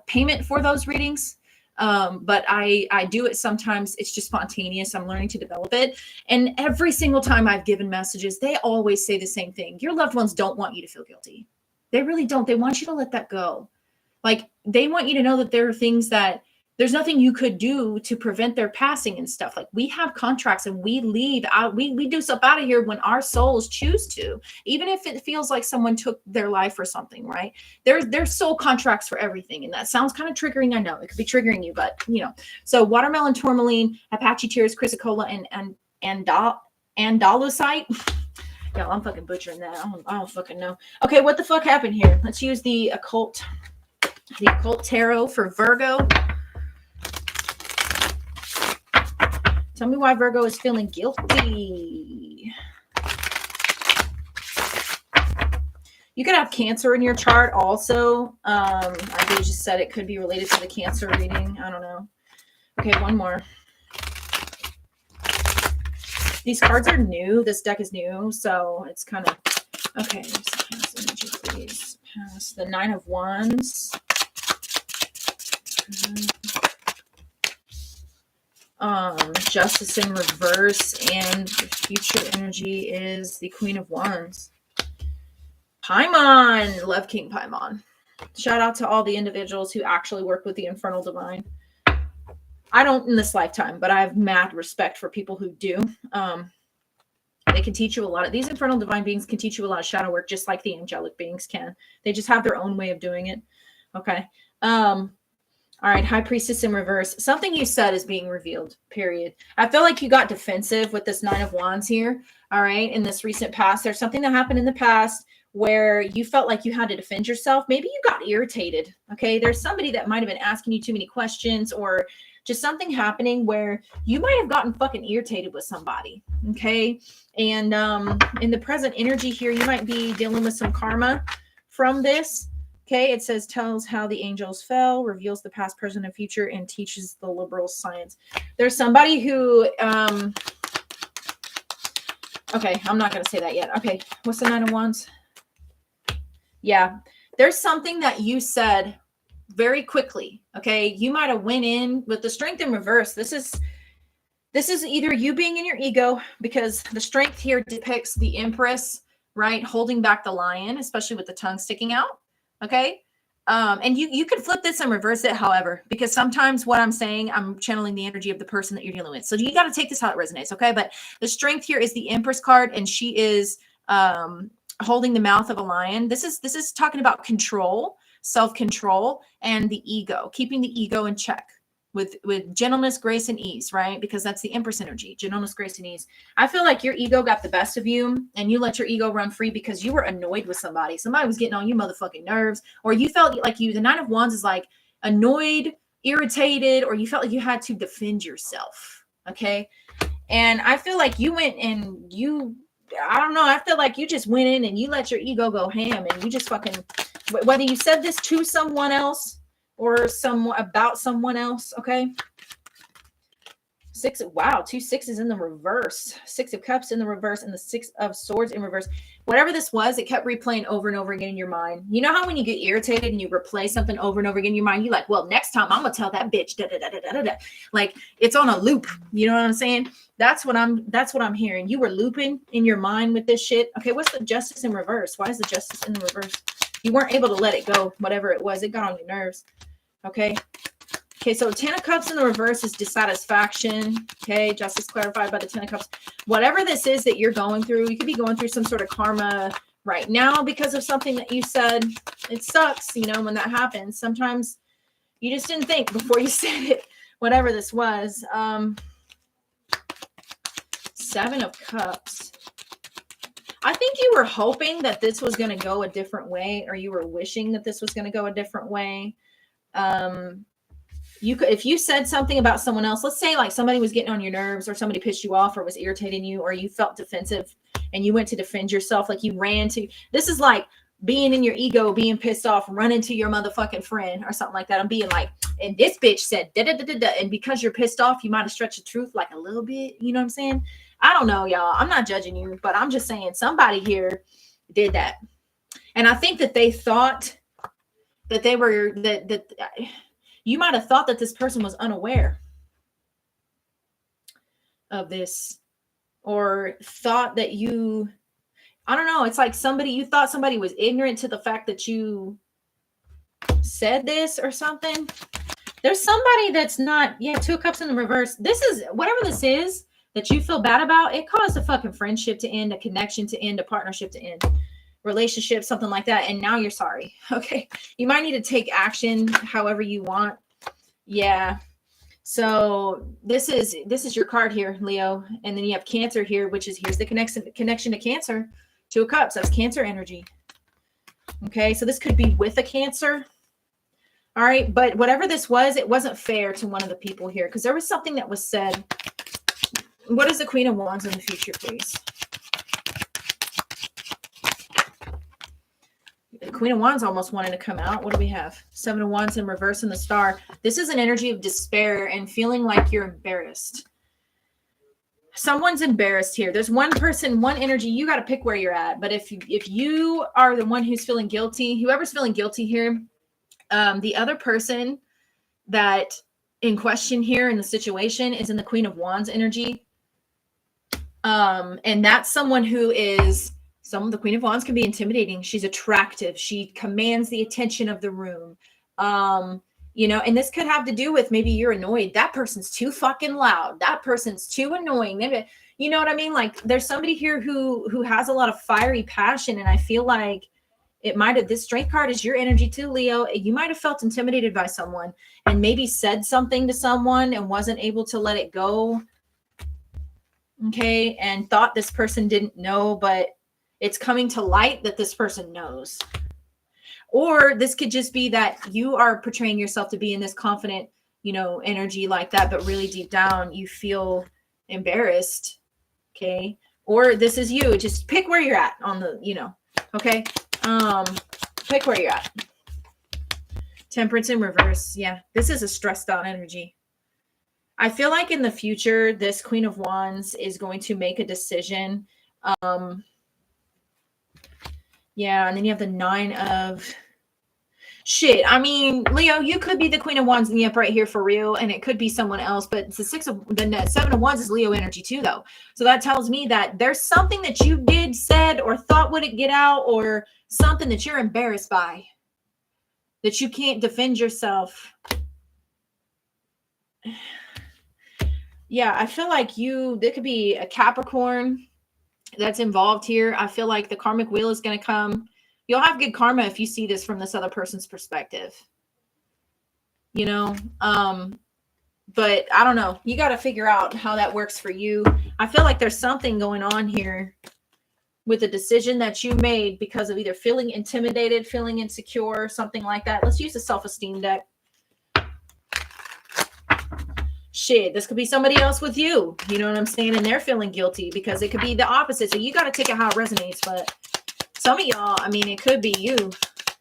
payment for those readings. But I do it sometimes. It's just spontaneous. I'm learning to develop it. And every single time I've given messages, they always say the same thing. Your loved ones don't want you to feel guilty. They really don't. They want you to let that go. Like, they want you to know that there are things that there's nothing you could do to prevent their passing and stuff. Like, we have contracts and we leave out, we do stuff out of here when our souls choose to, even if it feels like someone took their life or something, right? There's soul contracts for everything. And that sounds kind of triggering. I know it could be triggering you, but you know, so watermelon tourmaline, Apache tears, chrysocolla, and andalusite. Yeah, I'm fucking butchering that. I don't fucking know. Okay, what the fuck happened here? Let's use the occult tarot for Virgo. Tell me why Virgo is feeling guilty. You could have Cancer in your chart also. I just said it could be related to the Cancer reading. I don't know. Okay, one more. These cards are new. This deck is new, so it's kind of okay. Pass energy, please. Pass the Nine of Wands. Justice in reverse, and the future energy is the Queen of Wands. Paimon, love King Paimon. Shout out to all the individuals who actually work with the Infernal Divine. I don't in this lifetime, but I have mad respect for people who do. They can teach you a lot of, these Infernal Divine beings can teach you a lot of shadow work, just like the angelic beings can. They just have their own way of doing it. Okay. All right. High Priestess in reverse. Something you said is being revealed, period. I feel like you got defensive with this Nine of Wands here. All right. In this recent past, there's something that happened in the past where you felt like you had to defend yourself. Maybe you got irritated. Okay. There's somebody that might've been asking you too many questions, or just something happening where you might have gotten fucking irritated with somebody. Okay. And in the present energy here, you might be dealing with some karma from this. Okay. It says, tells how the angels fell, reveals the past, present, and future, and teaches the liberal science. There's somebody who, okay, I'm not going to say that yet. Okay. What's the Nine of Wands? Yeah. There's something that you said very quickly. Okay. You might have went in with the Strength in reverse. This is either you being in your ego, because the Strength here depicts the Empress, right? Holding back the lion, especially with the tongue sticking out. Okay. And you can flip this and reverse it, however, because sometimes what I'm saying, I'm channeling the energy of the person that you're dealing with. So you got to take this how it resonates. Okay. But the Strength here is the Empress card, and she is holding the mouth of a lion. This is talking about control, self-control, and the ego, keeping the ego in check with gentleness, grace, and ease, right? Because that's the Empress energy, gentleness, grace, and ease. I feel like your ego got the best of you, and you let your ego run free because you were annoyed with somebody. Somebody was getting on you motherfucking nerves, or you felt like the Nine of Wands is like annoyed, irritated, or you felt like you had to defend yourself. Okay. And I feel like you went and I don't know. I feel like you just went in and you let your ego go ham, and you just fucking, whether you said this to someone else or about someone else. Okay. wow, 2 6s in the reverse, 6 of cups in the reverse, and the 6 of swords in reverse. Whatever this was, it kept replaying over and over again in your mind. You know how when you get irritated and you replay something over and over again in your mind, you're like, well, next time I'm gonna tell that bitch da da da da da da. Like it's on a loop. You know what I'm saying? That's what I'm hearing. You were looping in your mind with this shit. Okay, what's the justice in reverse? Why is the justice in the reverse? You weren't able to let it go, whatever it was. It got on your nerves. Okay. Okay, so 10 of Cups in the reverse is dissatisfaction. Okay, justice clarified by the 10 of Cups. Whatever this is that you're going through, you could be going through some sort of karma right now because of something that you said. It sucks, you know, when that happens. Sometimes you just didn't think before you said it, whatever this was. 7 of Cups. I think you were hoping that this was going to go a different way, or you were wishing that this was going to go a different way. You could, if you said something about someone else, let's say like somebody was getting on your nerves or somebody pissed you off or was irritating you or you felt defensive and you went to defend yourself, like you ran to, this is like being in your ego, being pissed off, running to your motherfucking friend or something like that. I'm being like, and this bitch said da da da da da, and because you're pissed off, you might have stretched the truth like a little bit. You know what I'm saying? I don't know, y'all. I'm not judging you, but I'm just saying somebody here did that, and I think that they thought that they were that you might have thought that this person was unaware of this, or thought that you, I don't know. It's like you thought somebody was ignorant to the fact that you said this or something. There's somebody that's not, 2 of Cups in the reverse. This is, whatever this is that you feel bad about, it caused a fucking friendship to end, a connection to end, a partnership to end, relationship, something like that. And now you're sorry. Okay. You might need to take action however you want. Yeah. So this is your card here, Leo. And then you have Cancer here, which is, here's the connection to Cancer. 2 of Cups. That's Cancer energy. Okay. So this could be with a Cancer. All right. But whatever this was, it wasn't fair to one of the people here because there was something that was said. What is the Queen of Wands in the future, please? The Queen of Wands almost wanted to come out. What do we have? 7 of Wands in reverse and the Star. This is an energy of despair and feeling like you're embarrassed. Someone's embarrassed here. There's one person, one energy. You got to pick where you're at. But if you are the one who's feeling guilty, whoever's feeling guilty here, the other person that in question here in the situation is in the Queen of Wands energy. And that's someone who is, the Queen of Wands can be intimidating. She's attractive. She commands the attention of the room. You know, and this could have to do with maybe you're annoyed. That person's too fucking loud. That person's too annoying. Maybe, you know what I mean? Like there's somebody here who has a lot of fiery passion. And I feel like it might have, this Strength card is your energy too, Leo. You might have felt intimidated by someone and maybe said something to someone and wasn't able to let it go. Okay. And thought this person didn't know, but it's coming to light that this person knows. Or this could just be that you are portraying yourself to be in this confident, you know, energy like that, but really deep down you feel embarrassed. Okay. Or this is you. Just pick where you're at on the, you know, okay. Pick where you're at. Temperance in reverse. Yeah. This is a stressed out energy. I feel like in the future, this Queen of Wands is going to make a decision. Yeah, and then you have the 9 of shit. I mean, Leo, you could be the Queen of Wands in the upright here for real, and it could be someone else, but it's the 7 of Wands is Leo energy too, though. So that tells me that there's something that you did, said, or thought wouldn't get out, or something that you're embarrassed by, that you can't defend yourself. Yeah, I feel like there could be a Capricorn that's involved here. I feel like the karmic wheel is going to come. You'll have good karma if you see this from this other person's perspective, you know? But I don't know. You got to figure out how that works for you. I feel like there's something going on here with a decision that you made because of either feeling intimidated, feeling insecure, something like that. Let's use the self-esteem deck. Shit, this could be somebody else with you. You know what I'm saying? And they're feeling guilty because it could be the opposite. So you got to take it how it resonates. But some of y'all, I mean, it could be you.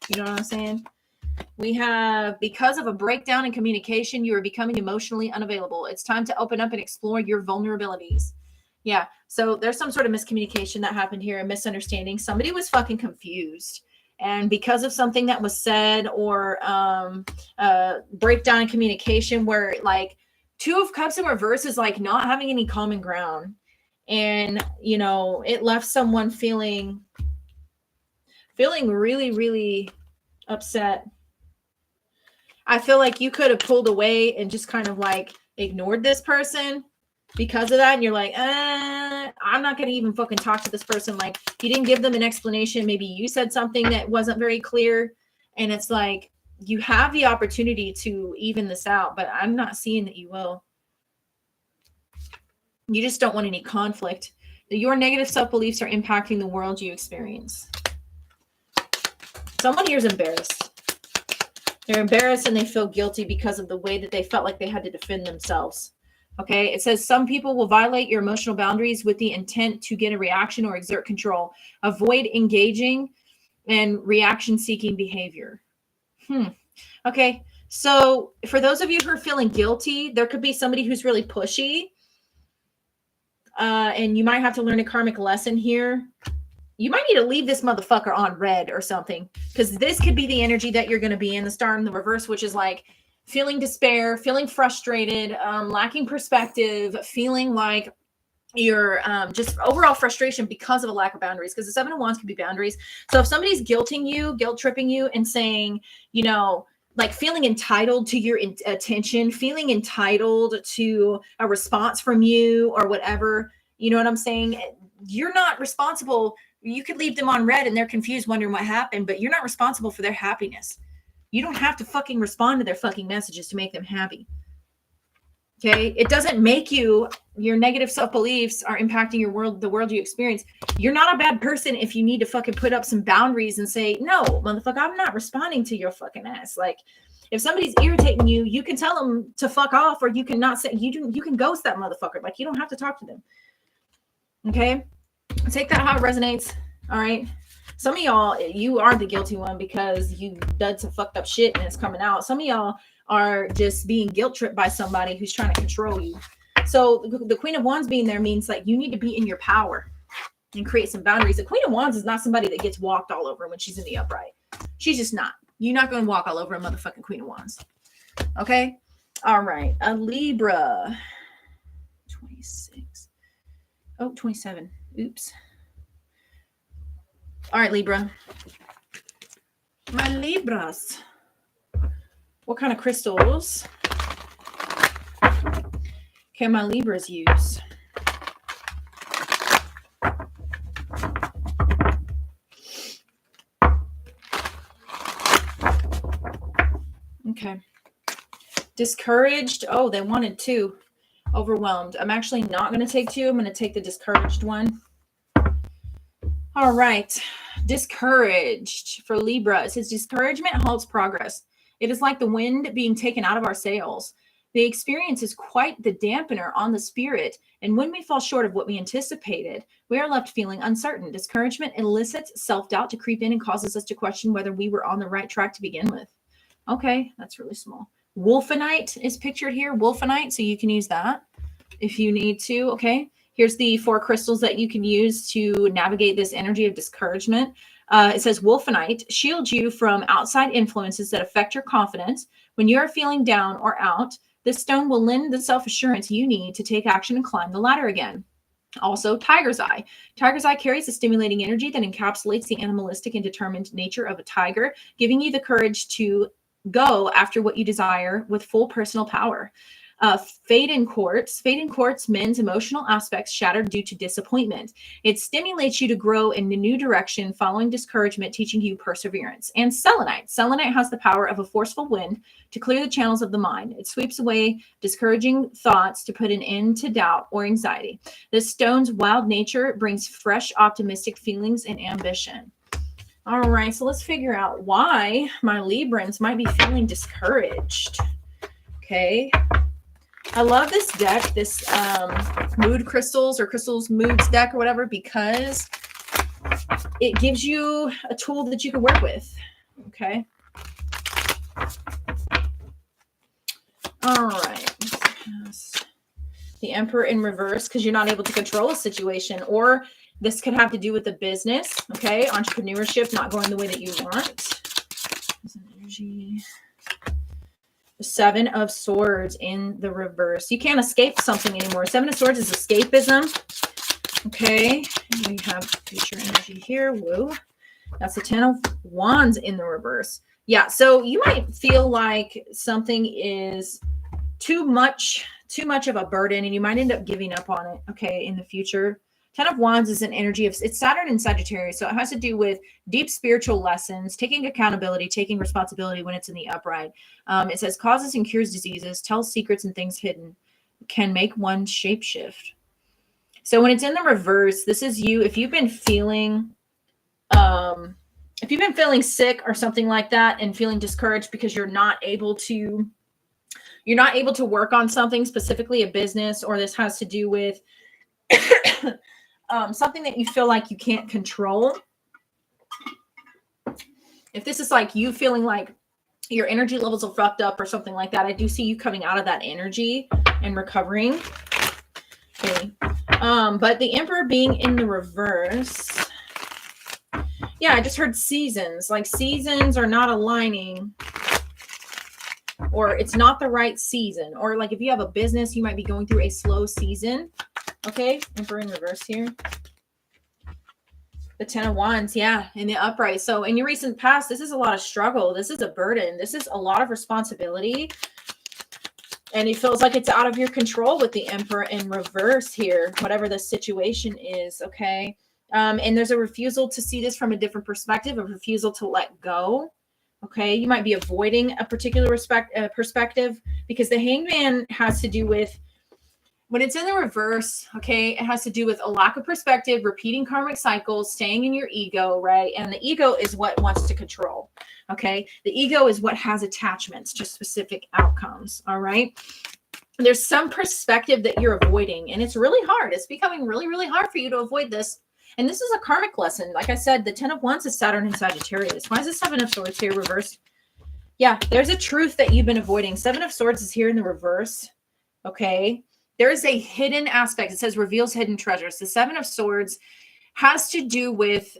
You know what I'm saying? We have, because of a breakdown in communication, you are becoming emotionally unavailable. It's time to open up and explore your vulnerabilities. Yeah. So there's some sort of miscommunication that happened here, a misunderstanding. Somebody was fucking confused. And because of something that was said or breakdown in communication where like Two of Cups in reverse is like not having any common ground. And, you know, it left someone feeling really, really upset. I feel like you could have pulled away and just kind of like ignored this person because of that. And you're like, I'm not going to even fucking talk to this person. Like, you didn't give them an explanation. Maybe you said something that wasn't very clear. And it's like, you have the opportunity to even this out, but I'm not seeing that you will. You just don't want any conflict. Your negative self-beliefs are impacting the world you experience. Someone here is embarrassed. They're embarrassed and they feel guilty because of the way that they felt like they had to defend themselves. Okay. It says some people will violate your emotional boundaries with the intent to get a reaction or exert control. Avoid engaging in reaction-seeking behavior. Okay. So for those of you who are feeling guilty, there could be somebody who's really pushy. And you might have to learn a karmic lesson here. You might need to leave this motherfucker on red or something, because this could be the energy that you're going to be in, the star in the reverse, which is like feeling despair, feeling frustrated, lacking perspective, feeling like you're just overall frustration because of a lack of boundaries, because the Seven of Wands can be boundaries. So if somebody's guilting you, guilt tripping you and saying, you know, like feeling entitled to your attention, feeling entitled to a response from you or whatever, you know what I'm saying? You're not responsible. You could leave them on red and they're confused, wondering what happened, but you're not responsible for their happiness. You don't have to fucking respond to their fucking messages to make them happy. Okay. It doesn't make you, your negative self-beliefs are impacting your world, the world you experience. You're not a bad person if you need to fucking put up some boundaries and say, no, motherfucker, I'm not responding to your fucking ass. Like, if somebody's irritating you, you can tell them to fuck off, or you can not say, you can ghost that motherfucker. Like, you don't have to talk to them. Okay. Take that how it resonates. All right. Some of y'all, you are the guilty one because you did some fucked up shit and it's coming out. Some of y'all are just being guilt tripped by somebody who's trying to control you. So the Queen of Wands being there means like you need to be in your power and create some boundaries. The Queen of Wands is not somebody that gets walked all over when she's in the upright. She's just not. You're not going to walk all over a motherfucking Queen of Wands. Okay. All right. A Libra. 26. Oh, 27. Oops. All right, Libra. My Libras. What kind of crystals can my Libras use? Okay. Discouraged. Oh, they wanted two. Overwhelmed. I'm actually not going to take two. I'm going to take the discouraged one. All right. Discouraged for Libra. It says discouragement halts progress. It is like the wind being taken out of our sails. The experience is quite the dampener on the spirit. And when we fall short of what we anticipated, we are left feeling uncertain. Discouragement elicits self-doubt to creep in and causes us to question whether we were on the right track to begin with. Okay, that's really small. Wolfenite is pictured here. Wolfenite, so you can use that if you need to. Okay, here's the 4 crystals that you can use to navigate this energy of discouragement. It says Wolfenite shields you from outside influences that affect your confidence. When you are feeling down or out, this stone will lend the self-assurance you need to take action and climb the ladder again. Also, Tiger's Eye. Tiger's Eye carries a stimulating energy that encapsulates the animalistic and determined nature of a tiger, giving you the courage to go after what you desire with full personal power. Fade-in Quartz. Fade-in Quartz mends emotional aspects shattered due to disappointment. It stimulates you to grow in a new direction following discouragement, teaching you perseverance. And Selenite. Selenite has the power of a forceful wind to clear the channels of the mind. It sweeps away discouraging thoughts to put an end to doubt or anxiety. This stone's wild nature brings fresh, optimistic feelings and ambition. All right, so let's figure out why my Librans might be feeling discouraged. Okay. I love this deck, this mood crystals or crystals moods deck or whatever, because it gives you a tool that you can work with. Okay. All right. The Emperor in reverse, because you're not able to control a situation, or this could have to do with the business, okay? Entrepreneurship not going the way that you want. Energy. The Seven of Swords in the reverse. You can't escape something anymore. Seven of Swords is escapism. Okay. And we have future energy here. Whoa. That's the Ten of Wands in the reverse. Yeah. So you might feel like something is too much of a burden, and you might end up giving up on it, okay, in the future. Ten of Wands is an energy of, it's Saturn and Sagittarius, so it has to do with deep spiritual lessons, taking accountability, taking responsibility when it's in the upright. It says causes and cures diseases, tells secrets and things hidden, can make one shapeshift. So when it's in the reverse, this is you. If you've been feeling sick or something like that and feeling discouraged because you're not able to work on something, specifically a business, or this has to do with something that you feel like you can't control. If this is like you feeling like your energy levels are fucked up or something like that, I do see you coming out of that energy and recovering. Okay. But the Emperor being in the reverse. Yeah, I just heard seasons. Like seasons are not aligning, or it's not the right season. Or like if you have a business, you might be going through a slow season. Okay, Emperor in reverse here. The Ten of Wands, yeah, in the upright. So in your recent past, this is a lot of struggle. This is a burden. This is a lot of responsibility. And it feels like it's out of your control with the Emperor in reverse here, whatever the situation is, okay? And there's a refusal to see this from a different perspective, a refusal to let go. Okay, you might be avoiding a particular perspective, because the Hangman has to do with, when it's in the reverse, okay, it has to do with a lack of perspective, repeating karmic cycles, staying in your ego, right? And the ego is what wants to control, okay? The ego is what has attachments to specific outcomes, all right? There's some perspective that you're avoiding, and it's really hard. It's becoming really, really hard for you to avoid this. And this is a karmic lesson. Like I said, the Ten of Wands is Saturn and Sagittarius. Why is the Seven of Swords here reversed? Yeah, there's a truth that you've been avoiding. Seven of Swords is here in the reverse, okay? There is a hidden aspect. It says reveals hidden treasures. The Seven of Swords has to do with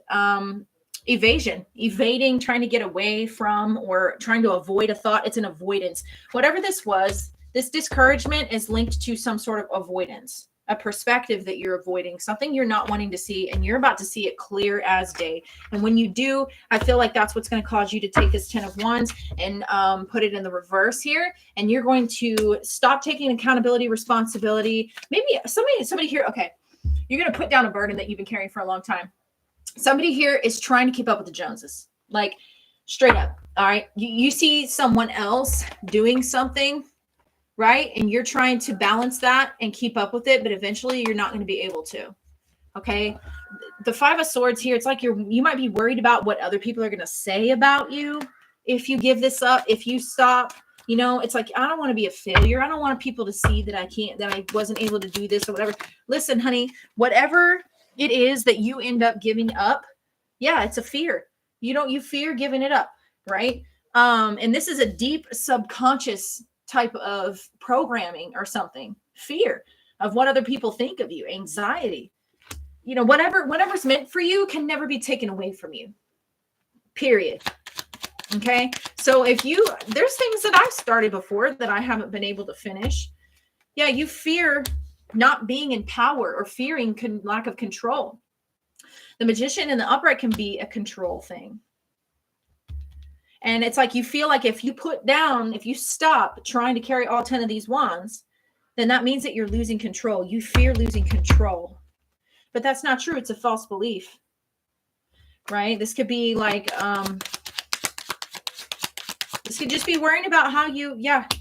evasion, evading, trying to get away from, or trying to avoid a thought. It's an avoidance. Whatever this was, this discouragement is linked to some sort of avoidance, a perspective that you're avoiding, something you're not wanting to see, and you're about to see it clear as day. And when you do, I feel like that's what's going to cause you to take this Ten of Wands and put it in the reverse here. And you're going to stop taking accountability, responsibility. Maybe somebody here, okay, you're going to put down a burden that you've been carrying for a long time. Somebody here is trying to keep up with the Joneses, like straight up. All right. You see someone else doing something, right? And you're trying to balance that and keep up with it, but eventually you're not going to be able to. Okay. The Five of Swords here, it's like you might be worried about what other people are going to say about you if you give this up, if you stop. You know, it's like, I don't want to be a failure. I don't want people to see that I wasn't able to do this or whatever. Listen, honey, whatever it is that you end up giving up, yeah, it's a fear. You fear giving it up, right? And this is a deep subconscious type of programming or something. Fear of what other people think of you, anxiety. You know, whatever's meant for you can never be taken away from you. Period. Okay. So there's things that I've started before that I haven't been able to finish. Yeah. You fear not being in power, or fearing lack of control. The Magician in the upright can be a control thing. And it's like, you feel like if you stop trying to carry all 10 of these wands, then that means that you're losing control. You fear losing control, but that's not true. It's a false belief, right? This could be like, this could just be worrying about how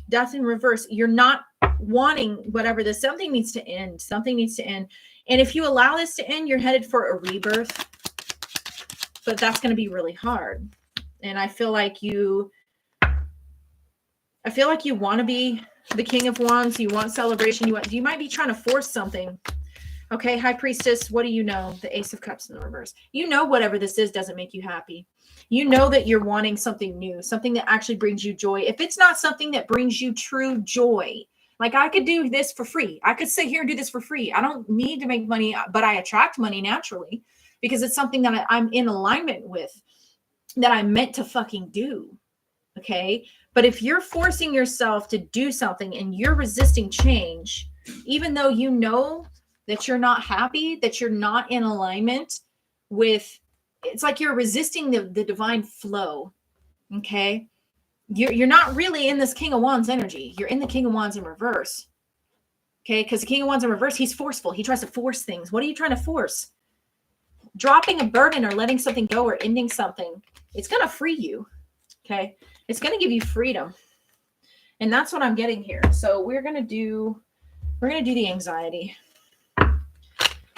death in reverse. You're not wanting whatever this, something needs to end. Something needs to end. And if you allow this to end, you're headed for a rebirth, but that's going to be really hard. And I feel like you want to be the King of Wands. You want celebration. You might be trying to force something. Okay, High Priestess, what do you know? The Ace of Cups in the reverse. You know whatever this is doesn't make you happy. You know that you're wanting something new, something that actually brings you joy. If it's not something that brings you true joy, like I could do this for free. I could sit here and do this for free. I don't need to make money, but I attract money naturally because it's something that I'm in alignment with, that I'm meant to fucking do. Okay. But if you're forcing yourself to do something and you're resisting change, even though you know that you're not happy, that you're not in alignment with, it's like you're resisting the divine flow. Okay. You're not really in this King of Wands energy. You're in the King of Wands in reverse. Okay. Because the King of Wands in reverse, he's forceful. He tries to force things. What are you trying to force? Dropping a burden or letting something go or ending something. It's going to free you. Okay. It's going to give you freedom. And that's what I'm getting here. So we're going to do the anxiety.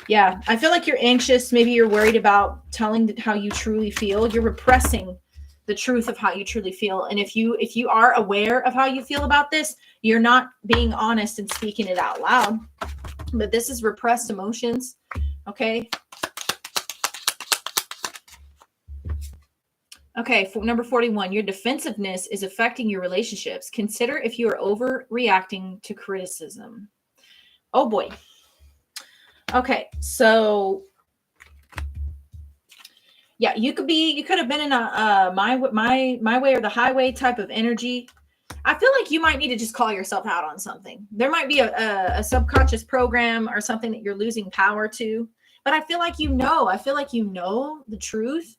Yeah. I feel like you're anxious. Maybe you're worried about telling how you truly feel. You're repressing the truth of how you truly feel. And if you are aware of how you feel about this, you're not being honest and speaking it out loud. But this is repressed emotions. Okay. Okay, number 41, your defensiveness is affecting your relationships. Consider if you are overreacting to criticism. Oh boy. Okay, so yeah, you could have been in a my way or the highway type of energy. I feel like you might need to just call yourself out on something. There might be a subconscious program or something that you're losing power to, but I feel like you know the truth.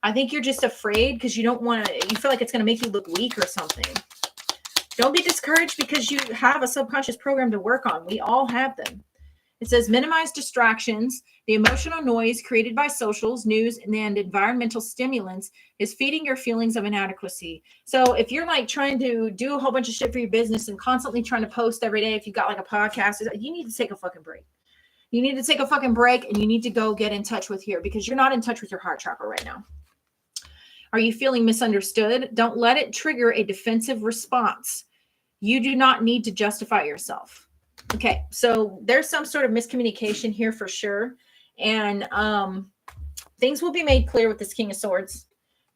I think you're just afraid because you don't want to, you feel like it's going to make you look weak or something. Don't be discouraged because you have a subconscious program to work on. We all have them. It says minimize distractions. The emotional noise created by socials, news, and environmental stimulants is feeding your feelings of inadequacy. So if you're like trying to do a whole bunch of shit for your business and constantly trying to post every day, if you've got like a podcast, you need to take a fucking break. You need to take a fucking break and you need to go get in touch with here because you're not in touch with your heart chakra right now. Are you feeling misunderstood? Don't let it trigger a defensive response. You do not need to justify yourself. Okay, so there's some sort of miscommunication here for sure. And things will be made clear with this King of Swords.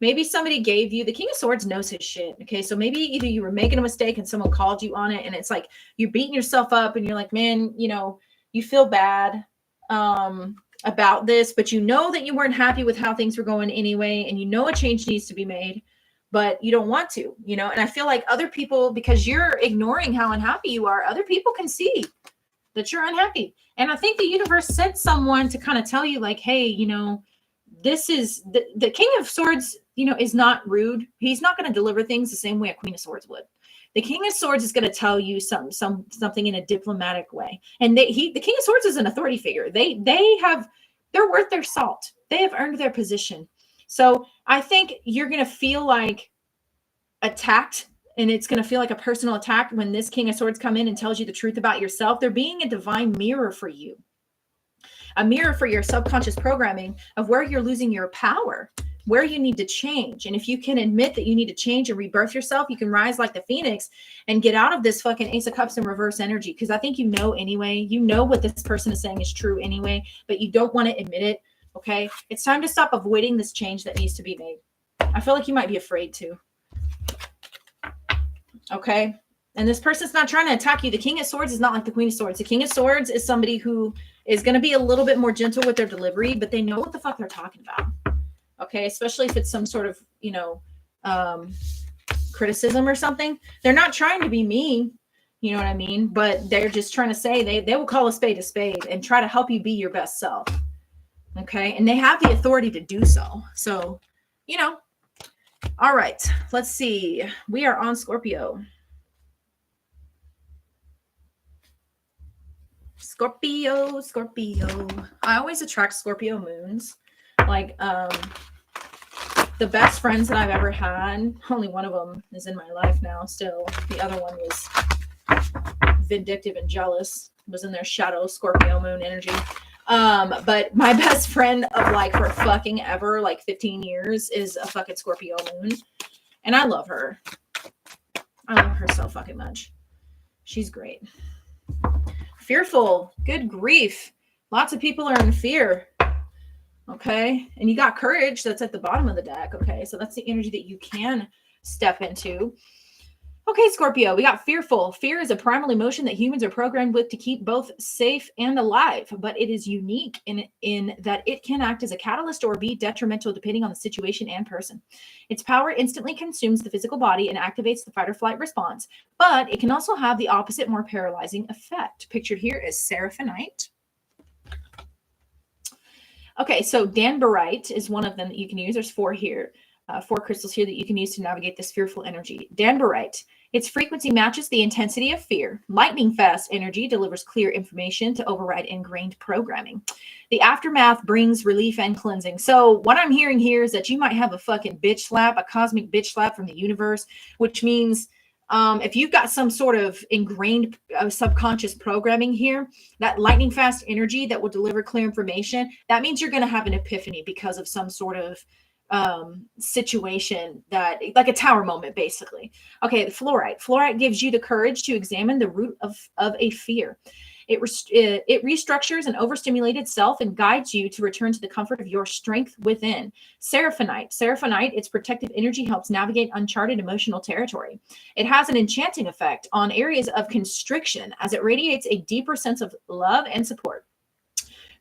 Maybe somebody gave you, the King of Swords knows his shit. Okay, so maybe either you were making a mistake and someone called you on it and it's like you're beating yourself up and you're like, man, you feel bad about this, but you know that you weren't happy with how things were going anyway, and you know a change needs to be made, but you don't want to, and I feel like other people, because you're ignoring how unhappy you are, other people can see that you're unhappy. And I think the universe sent someone to kind of tell you like, hey, this is the King of Swords, is not rude. He's not going to deliver things the same way a Queen of Swords would. The King of Swords is going to tell you something in a diplomatic way. And the King of Swords is an authority figure. They're worth their salt. They have earned their position. So I think you're going to feel like attacked, and it's going to feel like a personal attack when this King of Swords come in and tells you the truth about yourself. They're being a divine mirror for you. A mirror for your subconscious programming of where you're losing your power, where you need to change. And if you can admit that you need to change and rebirth yourself, you can rise like the Phoenix and get out of this fucking Ace of Cups in reverse energy. Because I think anyway, what this person is saying is true anyway, but you don't want to admit it. Okay. It's time to stop avoiding this change that needs to be made. I feel like you might be afraid to. Okay. And this person's not trying to attack you. The King of Swords is not like the Queen of Swords. The King of Swords is somebody who is going to be a little bit more gentle with their delivery, but they know what the fuck they're talking about. Okay. Especially if it's some sort of, criticism or something. They're not trying to be mean. You know what I mean? But they're just trying to say they will call a spade and try to help you be your best self. Okay. And they have the authority to do so. So, all right, let's see. We are on Scorpio. Scorpio. I always attract Scorpio moons. Like, the best friends that I've ever had, only one of them is in my life now still. The other one was vindictive and jealous, was in their shadow Scorpio moon energy. But my best friend of like for fucking ever, like 15 years, is a fucking Scorpio moon. And I love her. I love her so fucking much. She's great. Fearful. Good grief. Lots of people are in fear. Okay. And you got courage. That's at the bottom of the deck. Okay. So that's the energy that you can step into. Okay, Scorpio, we got fearful. Fear is a primal emotion that humans are programmed with to keep both safe and alive, but it is unique in that it can act as a catalyst or be detrimental depending on the situation and person. Its power instantly consumes the physical body and activates the fight or flight response, but it can also have the opposite, more paralyzing effect. Pictured here is Seraphonite. Okay, so Danburite is one of them that you can use. There's 4 here. 4 crystals here that you can use to navigate this fearful energy. Danburite. Its frequency matches the intensity of fear. Lightning fast energy delivers clear information to override ingrained programming. The aftermath brings relief and cleansing. So what I'm hearing here is that you might have a fucking bitch slap, a cosmic bitch slap from the universe, which means if you've got some sort of ingrained subconscious programming here, that lightning fast energy that will deliver clear information, that means you're going to have an epiphany because of some sort of situation, that like a tower moment, basically. Okay, the fluorite gives you the courage to examine the root of a fear. It restructures an overstimulated self and guides you to return to the comfort of your strength within. Seraphonite, its protective energy helps navigate uncharted emotional territory. It has an enchanting effect on areas of constriction as it radiates a deeper sense of love and support.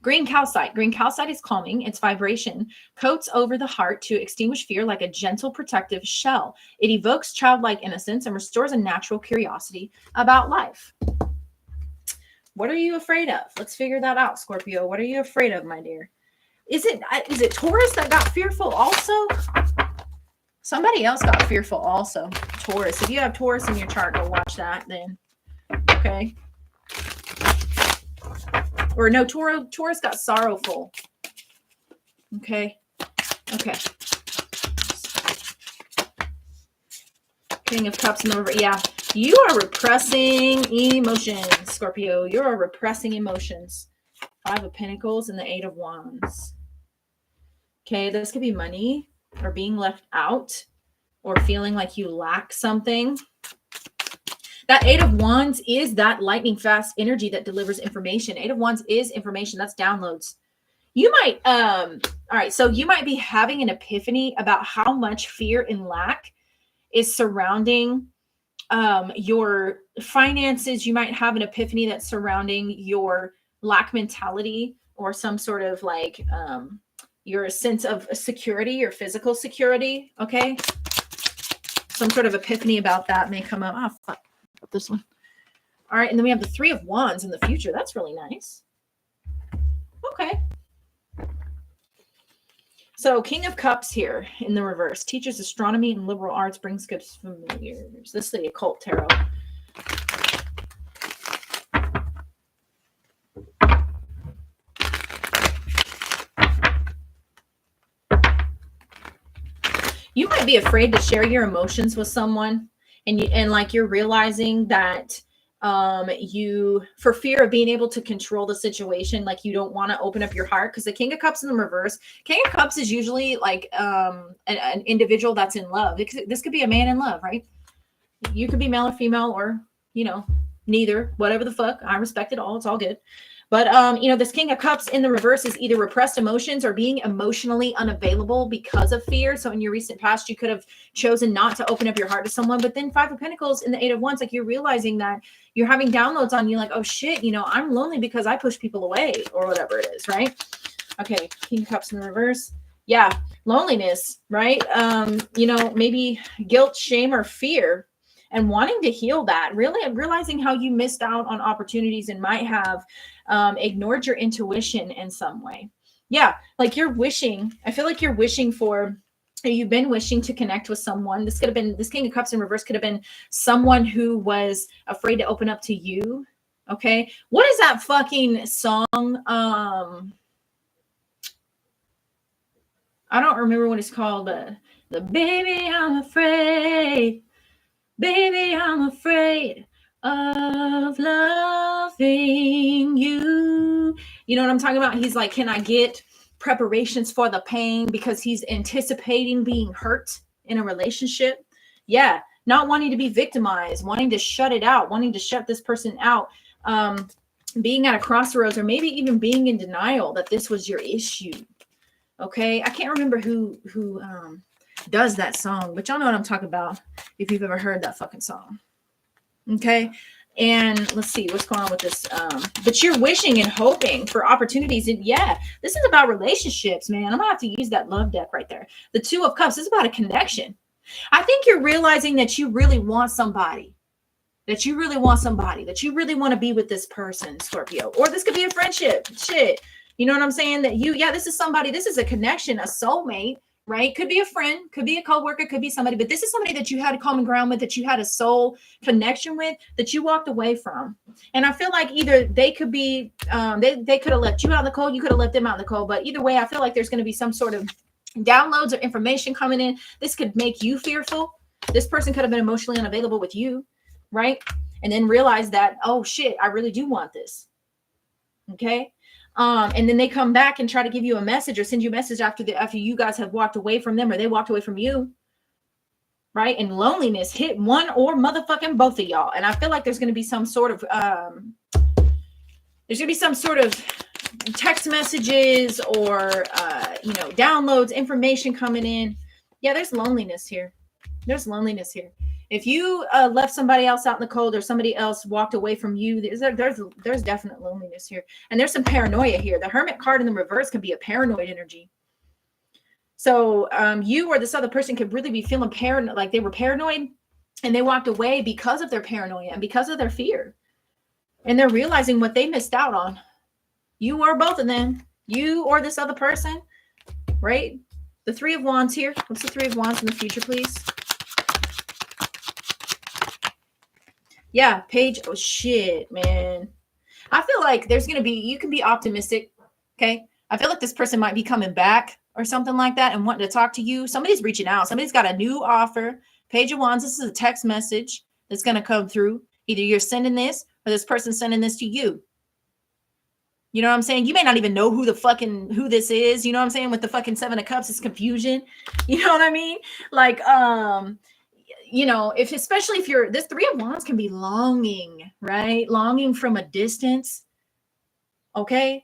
Green calcite is calming. Its vibration coats over the heart to extinguish fear like a gentle protective shell. It evokes childlike innocence and restores a natural curiosity about life. What are you afraid of? Let's figure that out, Scorpio. What are you afraid of, my dear? Is it Taurus that got fearful also? Somebody else got fearful also. Taurus. If you have Taurus in your chart, go watch that then. Okay. Or no, Taurus got sorrowful. Okay. Okay. King of Cups in the river. Yeah. You are repressing emotions, Scorpio. You are repressing emotions. 5 of Pentacles and the 8 of Wands. Okay. This could be money or being left out or feeling like you lack something. That 8 of Wands is that lightning fast energy that delivers information. 8 of Wands is information. That's downloads. You might, all right, so you might be having an epiphany about how much fear and lack is surrounding your finances. You might have an epiphany that's surrounding your lack mentality or some sort of like your sense of security, your physical security, okay? Some sort of epiphany about that may come up. Oh, fuck. This one. All right, and then we have the 3 of Wands in the future. That's really nice. Okay. So King of Cups here in the reverse. Teaches astronomy and liberal arts, brings good familiars. This is the occult tarot. You might be afraid to share your emotions with someone. And like you're realizing that you, for fear of being able to control the situation, like you don't want to open up your heart, because the King of Cups in the reverse, King of Cups is usually like an individual that's in love. This could be a man in love, right? You could be male or female, or, you know, neither, whatever the fuck. I respect it all. It's all good. But, you know, this King of Cups in the reverse is either repressed emotions or being emotionally unavailable because of fear. So in your recent past, you could have chosen not to open up your heart to someone. But then 5 of Pentacles in the 8 of Wands, like you're realizing that you're having downloads on you like, oh, shit, you know, I'm lonely because I push people away or whatever it is, right? Okay, King of Cups in the reverse. Yeah, loneliness, right? You know, maybe guilt, shame, or fear. And wanting to heal that, really realizing how you missed out on opportunities and might have ignored your intuition in some way. Yeah, like you're wishing, I feel like you're wishing for, you've been wishing to connect with someone. This could have been, this King of Cups in reverse could have been someone who was afraid to open up to you. Okay. What is that fucking song? I don't remember what it's called, but the baby, I'm afraid. Baby, I'm afraid of loving you. You know what I'm talking about? He's like, can I get preparations for the pain, because he's anticipating being hurt in a relationship? Yeah. Not wanting to be victimized, wanting to shut it out, wanting to shut this person out. being at a crossroads, or maybe even being in denial that this was your issue. Okay, I can't remember who does that song, but y'all know what I'm talking about if you've ever heard that fucking song. Okay, and let's see what's going on with this. But you're wishing and hoping for opportunities, and yeah, this is about relationships, man. I'm gonna have to use that love deck right there. The Two of Cups. This is about a connection. I think you're realizing that you really want somebody. That you really want to be with this person, Scorpio. Or this could be a friendship. Shit. You know what I'm saying? That this is somebody, this is a connection, a soulmate, right? Could be a friend, could be a coworker, could be somebody, but this is somebody that you had a common ground with, that you had a soul connection with, that you walked away from. And I feel like either they could be, they could have left you out in the cold, you could have left them out in the cold, but either way, I feel like there's going to be some sort of downloads or information coming in. This could make you fearful. This person could have been emotionally unavailable with you. Right? And then realize that, oh shit, I really do want this. Okay. And then they come back and try to give you a message or send you a message after you guys have walked away from them, or they walked away from you. Right? And loneliness hit one or motherfucking both of y'all. And I feel like there's going to be some sort of text messages or downloads, information coming in. Yeah, there's loneliness here. If you left somebody else out in the cold, or somebody else walked away from you, there's definite loneliness here. And there's some paranoia here. The Hermit card in the reverse can be a paranoid energy. So you or this other person could really be feeling paranoid, like they were paranoid, and they walked away because of their paranoia and because of their fear. And they're realizing what they missed out on. You or both of them, you or this other person, right? The Three of Wands here. What's the Three of Wands in the future, please? Yeah, Page. Oh, shit, man. I feel like you can be optimistic, okay? I feel like this person might be coming back or something like that and wanting to talk to you. Somebody's reaching out. Somebody's got a new offer. Page of Wands, this is a text message that's going to come through. Either you're sending this or this person's sending this to you. You know what I'm saying? You may not even know who this is. You know what I'm saying? With the fucking Seven of Cups, it's confusion. You know what I mean? Like, especially if this Three of Wands can be longing, right? Longing from a distance. Okay.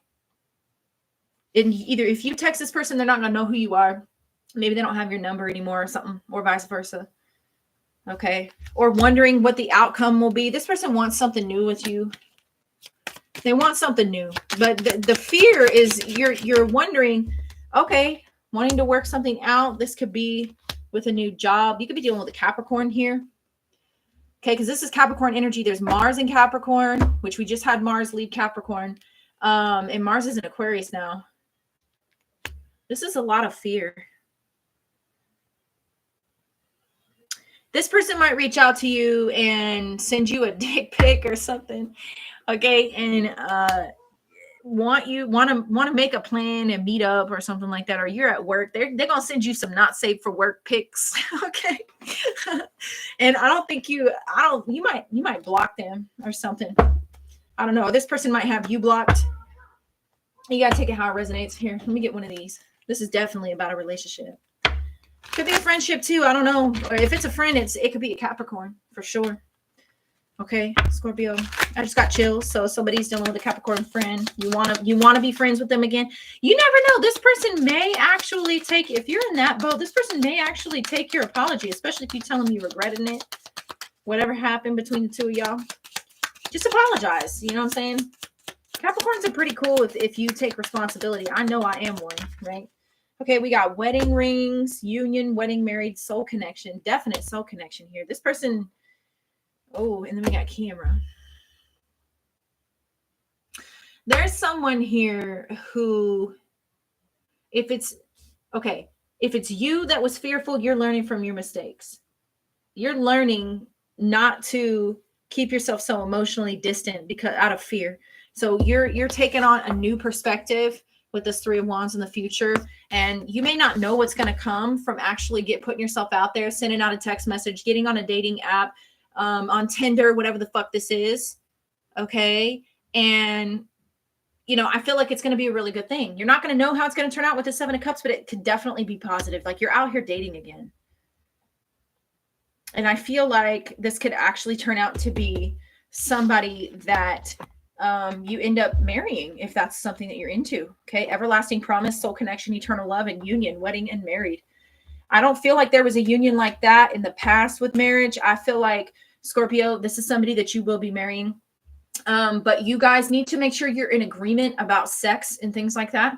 And either if you text this person, they're not going to know who you are. Maybe they don't have your number anymore or something, or vice versa. Okay. Or wondering what the outcome will be. This person wants something new with you. They want something new, but the fear is you're wondering, okay, wanting to work something out. This could be with a new job. You could be dealing with a Capricorn here. Okay, because this is Capricorn energy. There's Mars in Capricorn, which we just had Mars leave Capricorn. And Mars is in Aquarius now. This is a lot of fear. This person might reach out to you and send you a dick pic or something. Okay, and want to make a plan and meet up or something like that, or you're at work, they're gonna send you some not safe for work pics. Okay. And you might block them or something. I don't know. This person might have you blocked. You gotta take it how it resonates. Here, let me get one of these. This is definitely about a relationship. Could be a friendship too. I don't know. Or if it's a friend, it could be a Capricorn for sure. Okay, Scorpio. I just got chills. So somebody's dealing with a Capricorn friend. You wanna be friends with them again. You never know. This person may actually if you're in that boat, this person may actually take your apology, especially if you tell them you regretted it. Whatever happened between the two of y'all, just apologize. You know what I'm saying? Capricorns are pretty cool if you take responsibility. I know I am one, right? Okay, we got wedding rings, union, wedding, married, soul connection, definite soul connection here. This person. Oh, and then we got camera. There's someone here who, if it's you that was fearful, you're learning from your mistakes. You're learning not to keep yourself so emotionally distant because out of fear. So you're taking on a new perspective with this Three of Wands in the future. And you may not know what's going to come from actually putting yourself out there, sending out a text message, getting on a dating app, on Tinder, whatever the fuck this is. Okay. And, I feel like it's going to be a really good thing. You're not going to know how it's going to turn out with the Seven of Cups, but it could definitely be positive. Like you're out here dating again. And I feel like this could actually turn out to be somebody that you end up marrying if that's something that you're into. Okay. Everlasting promise, soul connection, eternal love, and union, wedding and married. I don't feel like there was a union like that in the past with marriage. I feel like, Scorpio, this is somebody that you will be marrying. But you guys need to make sure you're in agreement about sex and things like that.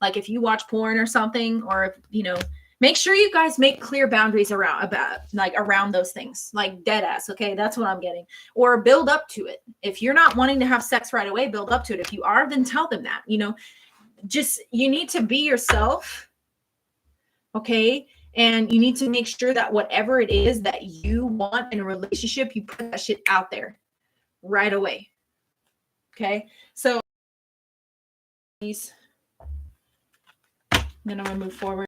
Like if you watch porn or something, or if, you know, make sure you guys make clear boundaries around those things, like dead ass. Okay. That's what I'm getting. Or build up to it. If you're not wanting to have sex right away, build up to it. If you are, then tell them that, you know, just, you need to be yourself. Okay. And you need to make sure that whatever it is that you want in a relationship, you put that shit out there right away. Okay. So then I'm going to move forward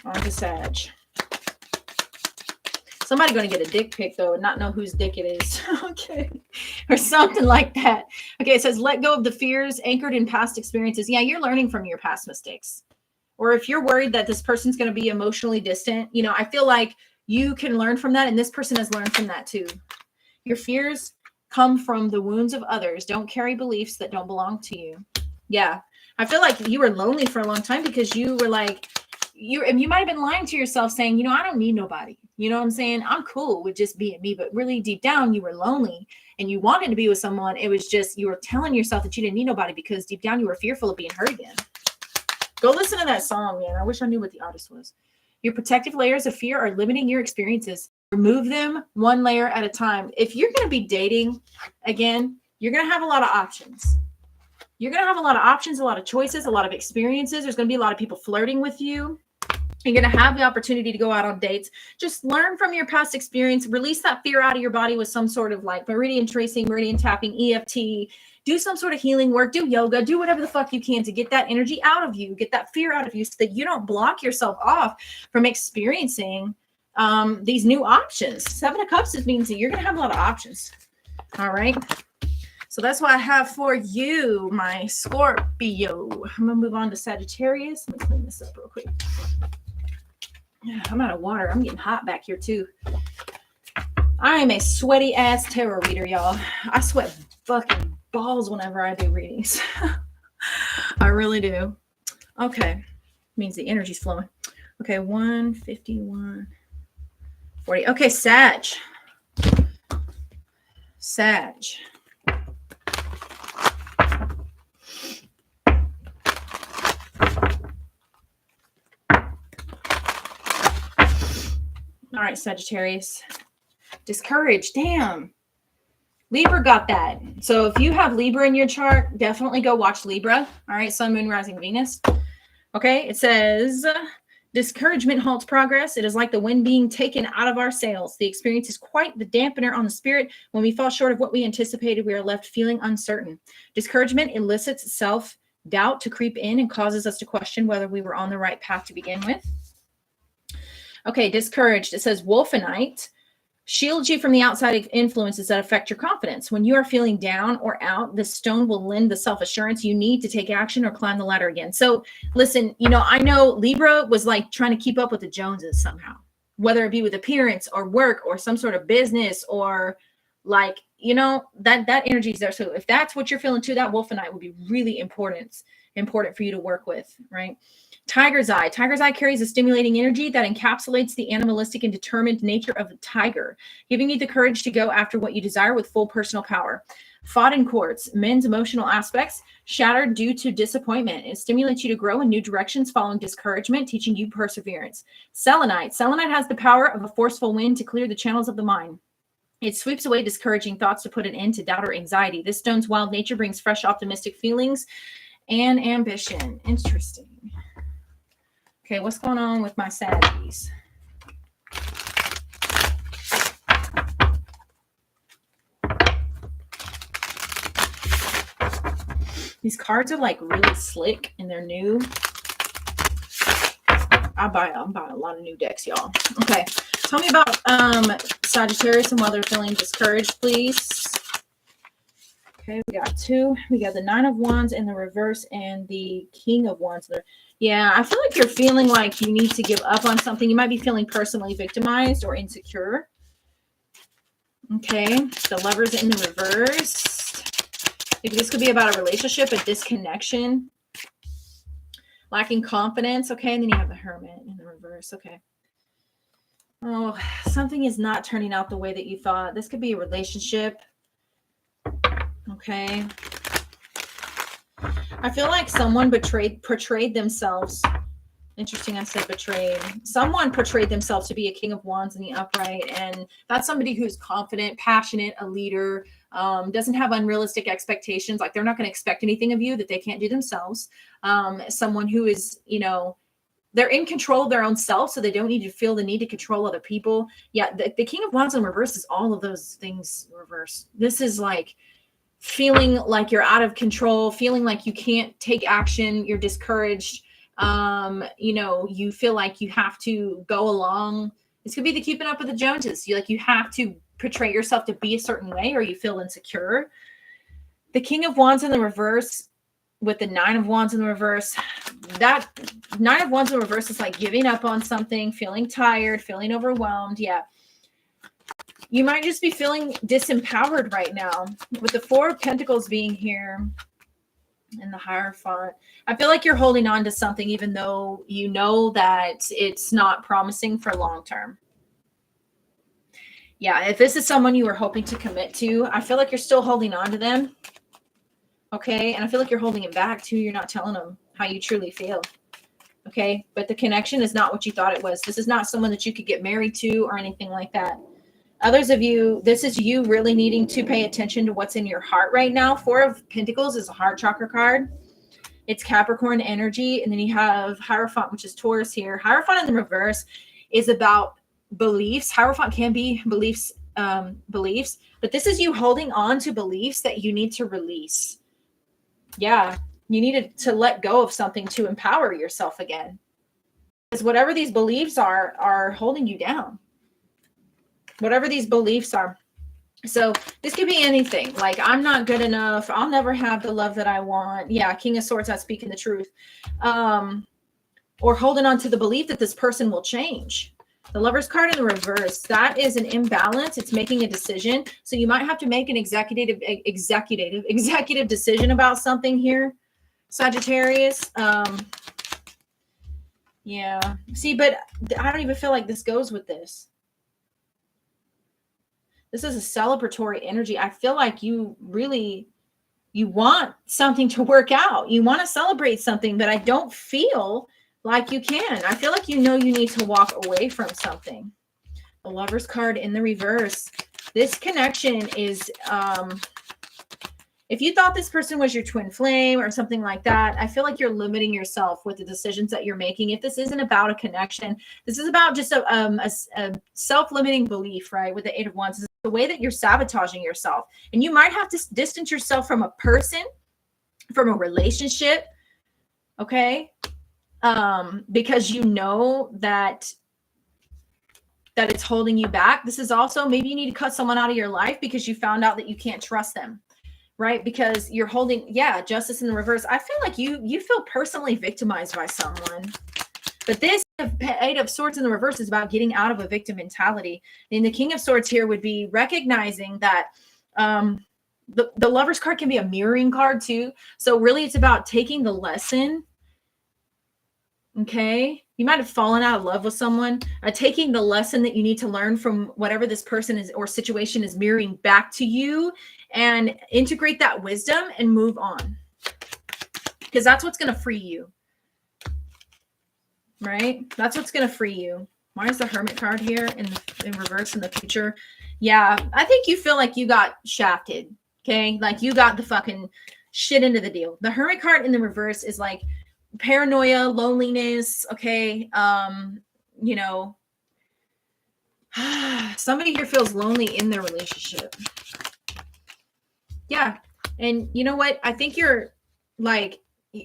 on to Sag. Somebody going to get a dick pic though and not know whose dick it is. Okay. Or something like that. Okay. It says, let go of the fears anchored in past experiences. Yeah. You're learning from your past mistakes. Or if you're worried that this person's going to be emotionally distant, you know, I feel like you can learn from that. And this person has learned from that too. Your fears come from the wounds of others. Don't carry beliefs that don't belong to you. Yeah. I feel like you were lonely for a long time because you were like, you might have been lying to yourself saying, you know, I don't need nobody. You know what I'm saying? I'm cool with just being me, but really deep down you were lonely and you wanted to be with someone. It was just, you were telling yourself that you didn't need nobody because deep down you were fearful of being hurt again. Go listen to that song, man. I wish I knew what the artist was. Your protective layers of fear are limiting your experiences. Remove them one layer at a time. If you're going to be dating again, you're going to have a lot of options. You're going to have a lot of options, a lot of choices, a lot of experiences. There's going to be a lot of people flirting with you. You're going to have the opportunity to go out on dates. Just learn from your past experience. Release that fear out of your body with some sort of like meridian tracing, meridian tapping, EFT. Do some sort of healing work. Do yoga. Do whatever the fuck you can to get that energy out of you. Get that fear out of you so that you don't block yourself off from experiencing these new options. 7 of Cups means that you're going to have a lot of options. All right. So that's what I have for you, my Scorpio. I'm going to move on to Sagittarius. Let me clean this up real quick. I'm out of water. I'm getting hot back here too. I am a sweaty ass tarot reader, y'all. I sweat fucking balls whenever I do readings. I really do. Okay. Means the energy's flowing. Okay. 151. 40. Okay. Sag. All right, Sagittarius. Discouraged. Damn. Libra got that. So if you have Libra in your chart, definitely go watch Libra. All right, Sun, Moon, Rising, Venus. Okay, it says, discouragement halts progress. It is like the wind being taken out of our sails. The experience is quite the dampener on the spirit. When we fall short of what we anticipated, we are left feeling uncertain. Discouragement elicits self-doubt to creep in and causes us to question whether we were on the right path to begin with. Okay, discouraged. It says Wolfenite shields you from the outside influences that affect your confidence. When you are feeling down or out, this stone will lend the self-assurance you need to take action or climb the ladder again. So listen, you know, I know Libra was like trying to keep up with the Joneses somehow, whether it be with appearance or work or some sort of business or like, you know, that energy is there. So if that's what you're feeling too, that Wolfenite would be really important for you to work with, right? Tiger's Eye. Tiger's Eye carries a stimulating energy that encapsulates the animalistic and determined nature of the tiger, giving you the courage to go after what you desire with full personal power. Fodden Quartz. Men's emotional aspects shattered due to disappointment. It stimulates you to grow in new directions following discouragement, teaching you perseverance. Selenite. Selenite has the power of a forceful wind to clear the channels of the mind. It sweeps away discouraging thoughts to put an end to doubt or anxiety. This stone's wild nature brings fresh, optimistic feelings and ambition. Interesting. Okay, what's going on with my Saggies? These cards are like really slick and they're new. I'm buying a lot of new decks, y'all. Okay, tell me about Sagittarius and why they're feeling discouraged, please. Okay, we got 2. We got the 9 of Wands in the reverse and the King of Wands. Yeah, I feel like you're feeling like you need to give up on something. You might be feeling personally victimized or insecure. Okay, the Lovers in the reverse. Maybe this could be about a relationship, a disconnection, lacking confidence. Okay, and then you have the Hermit in the reverse. Okay. Oh, something is not turning out the way that you thought. This could be a relationship. Okay. I feel like someone portrayed themselves. Interesting, I said betrayed. Someone portrayed themselves to be a King of Wands in the upright, and that's somebody who's confident, passionate, a leader, doesn't have unrealistic expectations. Like they're not going to expect anything of you that they can't do themselves. Someone who is, they're in control of their own self, so they don't need to feel the need to control other people. Yeah, the King of Wands in reverse is all of those things reverse. This is like feeling like you're out of control, feeling like you can't take action, you're discouraged. You feel like you have to go along. This could be the keeping up with the Joneses. You have to portray yourself to be a certain way, or you feel insecure. The King of Wands in the reverse with the Nine of Wands in the reverse, that Nine of Wands in the reverse is like giving up on something, feeling tired, feeling overwhelmed. Yeah. You might just be feeling disempowered right now. With the Four of Pentacles being here and the Hierophant, I feel like you're holding on to something even though you know that it's not promising for long term. Yeah, if this is someone you were hoping to commit to, I feel like you're still holding on to them. Okay, and I feel like you're holding it back too. You're not telling them how you truly feel. Okay, but the connection is not what you thought it was. This is not someone that you could get married to or anything like that. Others of you, this is you really needing to pay attention to what's in your heart right now. Four of Pentacles is a heart chakra card. It's Capricorn energy. And then you have Hierophant, which is Taurus here. Hierophant in the reverse is about beliefs. Hierophant can be beliefs, but this is you holding on to beliefs that you need to release. Yeah, you needed to let go of something to empower yourself again. Because whatever these beliefs are holding you down. Whatever these beliefs are. So this could be anything. Like, I'm not good enough. I'll never have the love that I want. Yeah, King of Swords, not speaking the truth. Or holding on to the belief that this person will change. The Lover's card in the reverse, that is an imbalance. It's making a decision. So you might have to make an executive decision about something here, Sagittarius. Yeah. See, but I don't even feel like this goes with this. This is a celebratory energy. I feel like you want something to work out. You want to celebrate something, but I don't feel like you can. I feel like you need to walk away from something. The Lover's card in the reverse. This connection is, if you thought this person was your twin flame or something like that, I feel like you're limiting yourself with the decisions that you're making. If this isn't about a connection, this is about just a self-limiting belief, right? With the Eight of Wands, this is the way that you're sabotaging yourself. And you might have to distance yourself from a person, from a relationship, okay? Because you know that it's holding you back. This is also, maybe you need to cut someone out of your life because you found out that you can't trust them, right? Because you're holding, Justice in the reverse. I feel like you feel personally victimized by someone. But this Eight of Swords in the reverse is about getting out of a victim mentality. And the King of Swords here would be recognizing that the Lover's card can be a mirroring card too. So really it's about taking the lesson. Okay, you might have fallen out of love with someone, taking the lesson that you need to learn from whatever this person is or situation is mirroring back to you, and integrate that wisdom and move on, because that's what's going to free you, right? That's what's going to free you. Why is the Hermit card here in reverse in the future? Yeah, I think you feel like you got shafted, okay? Like you got the fucking shit into the deal. The Hermit card in the reverse is like paranoia, loneliness, okay? Somebody here feels lonely in their relationship. Yeah. And you know what? I think you're like,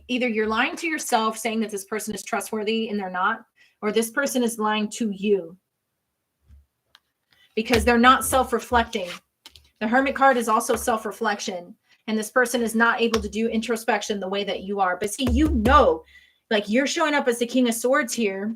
either you're lying to yourself saying that this person is trustworthy and they're not, or this person is lying to you because they're not self-reflecting. The Hermit card is also self-reflection. And this person is not able to do introspection the way that you are. But see, like you're showing up as the King of Swords here.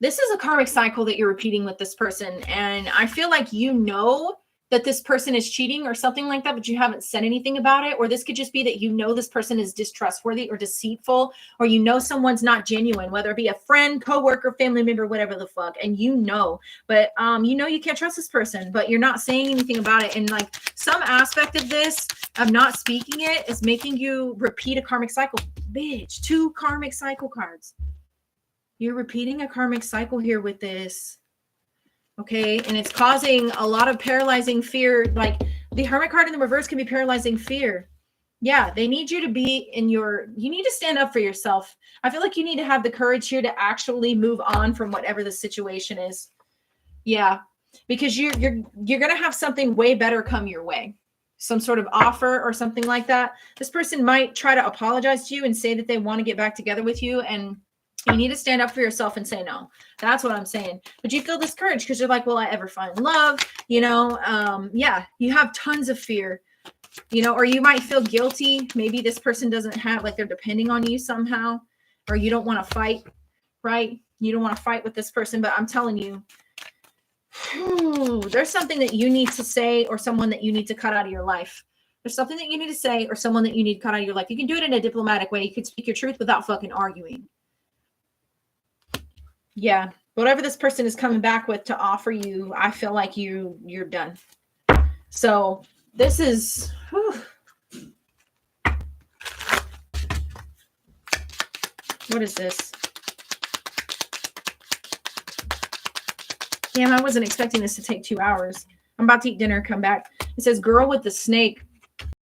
This is a karmic cycle that you're repeating with this person. And I feel like you know that this person is cheating or something like that, but you haven't said anything about it. Or this could just be that you know this person is distrustworthy or deceitful, or you know someone's not genuine, whether it be a friend, coworker, family member, whatever the fuck. And you know, but you know you can't trust this person, but you're not saying anything about it. And like some aspect of this, of not speaking it, is making you repeat a karmic cycle. Bitch, 2 karmic cycle cards. You're repeating a karmic cycle here with this. Okay, and it's causing a lot of paralyzing fear. Like the Hermit card in the reverse can be paralyzing fear. Yeah, they need you to be in your, you need to stand up for yourself. I feel like you need to have the courage here to actually move on from whatever the situation is. Yeah, because you're going to have something way better come your way. Some sort of offer or something like that. This person might try to apologize to you and say that they want to get back together with you, and you need to stand up for yourself and say no. That's what I'm saying. But you feel this courage because you're like, will I ever find love? You know, yeah, you have tons of fear, you know, or you might feel guilty. Maybe this person doesn't have, like, they're depending on you somehow, or you don't want to fight, right? You don't want to fight with this person, but I'm telling you, there's something that you need to say, or someone that you need to cut out of your life. There's something that you need to say, or someone that you need to cut out of your life. You can do it in a diplomatic way. You can speak your truth without fucking arguing. Yeah, whatever this person is coming back with to offer you, I feel like you're done. So this is, what is this? Damn, I wasn't expecting this to take 2 hours. I'm about to eat dinner, come back. It says girl with the snake,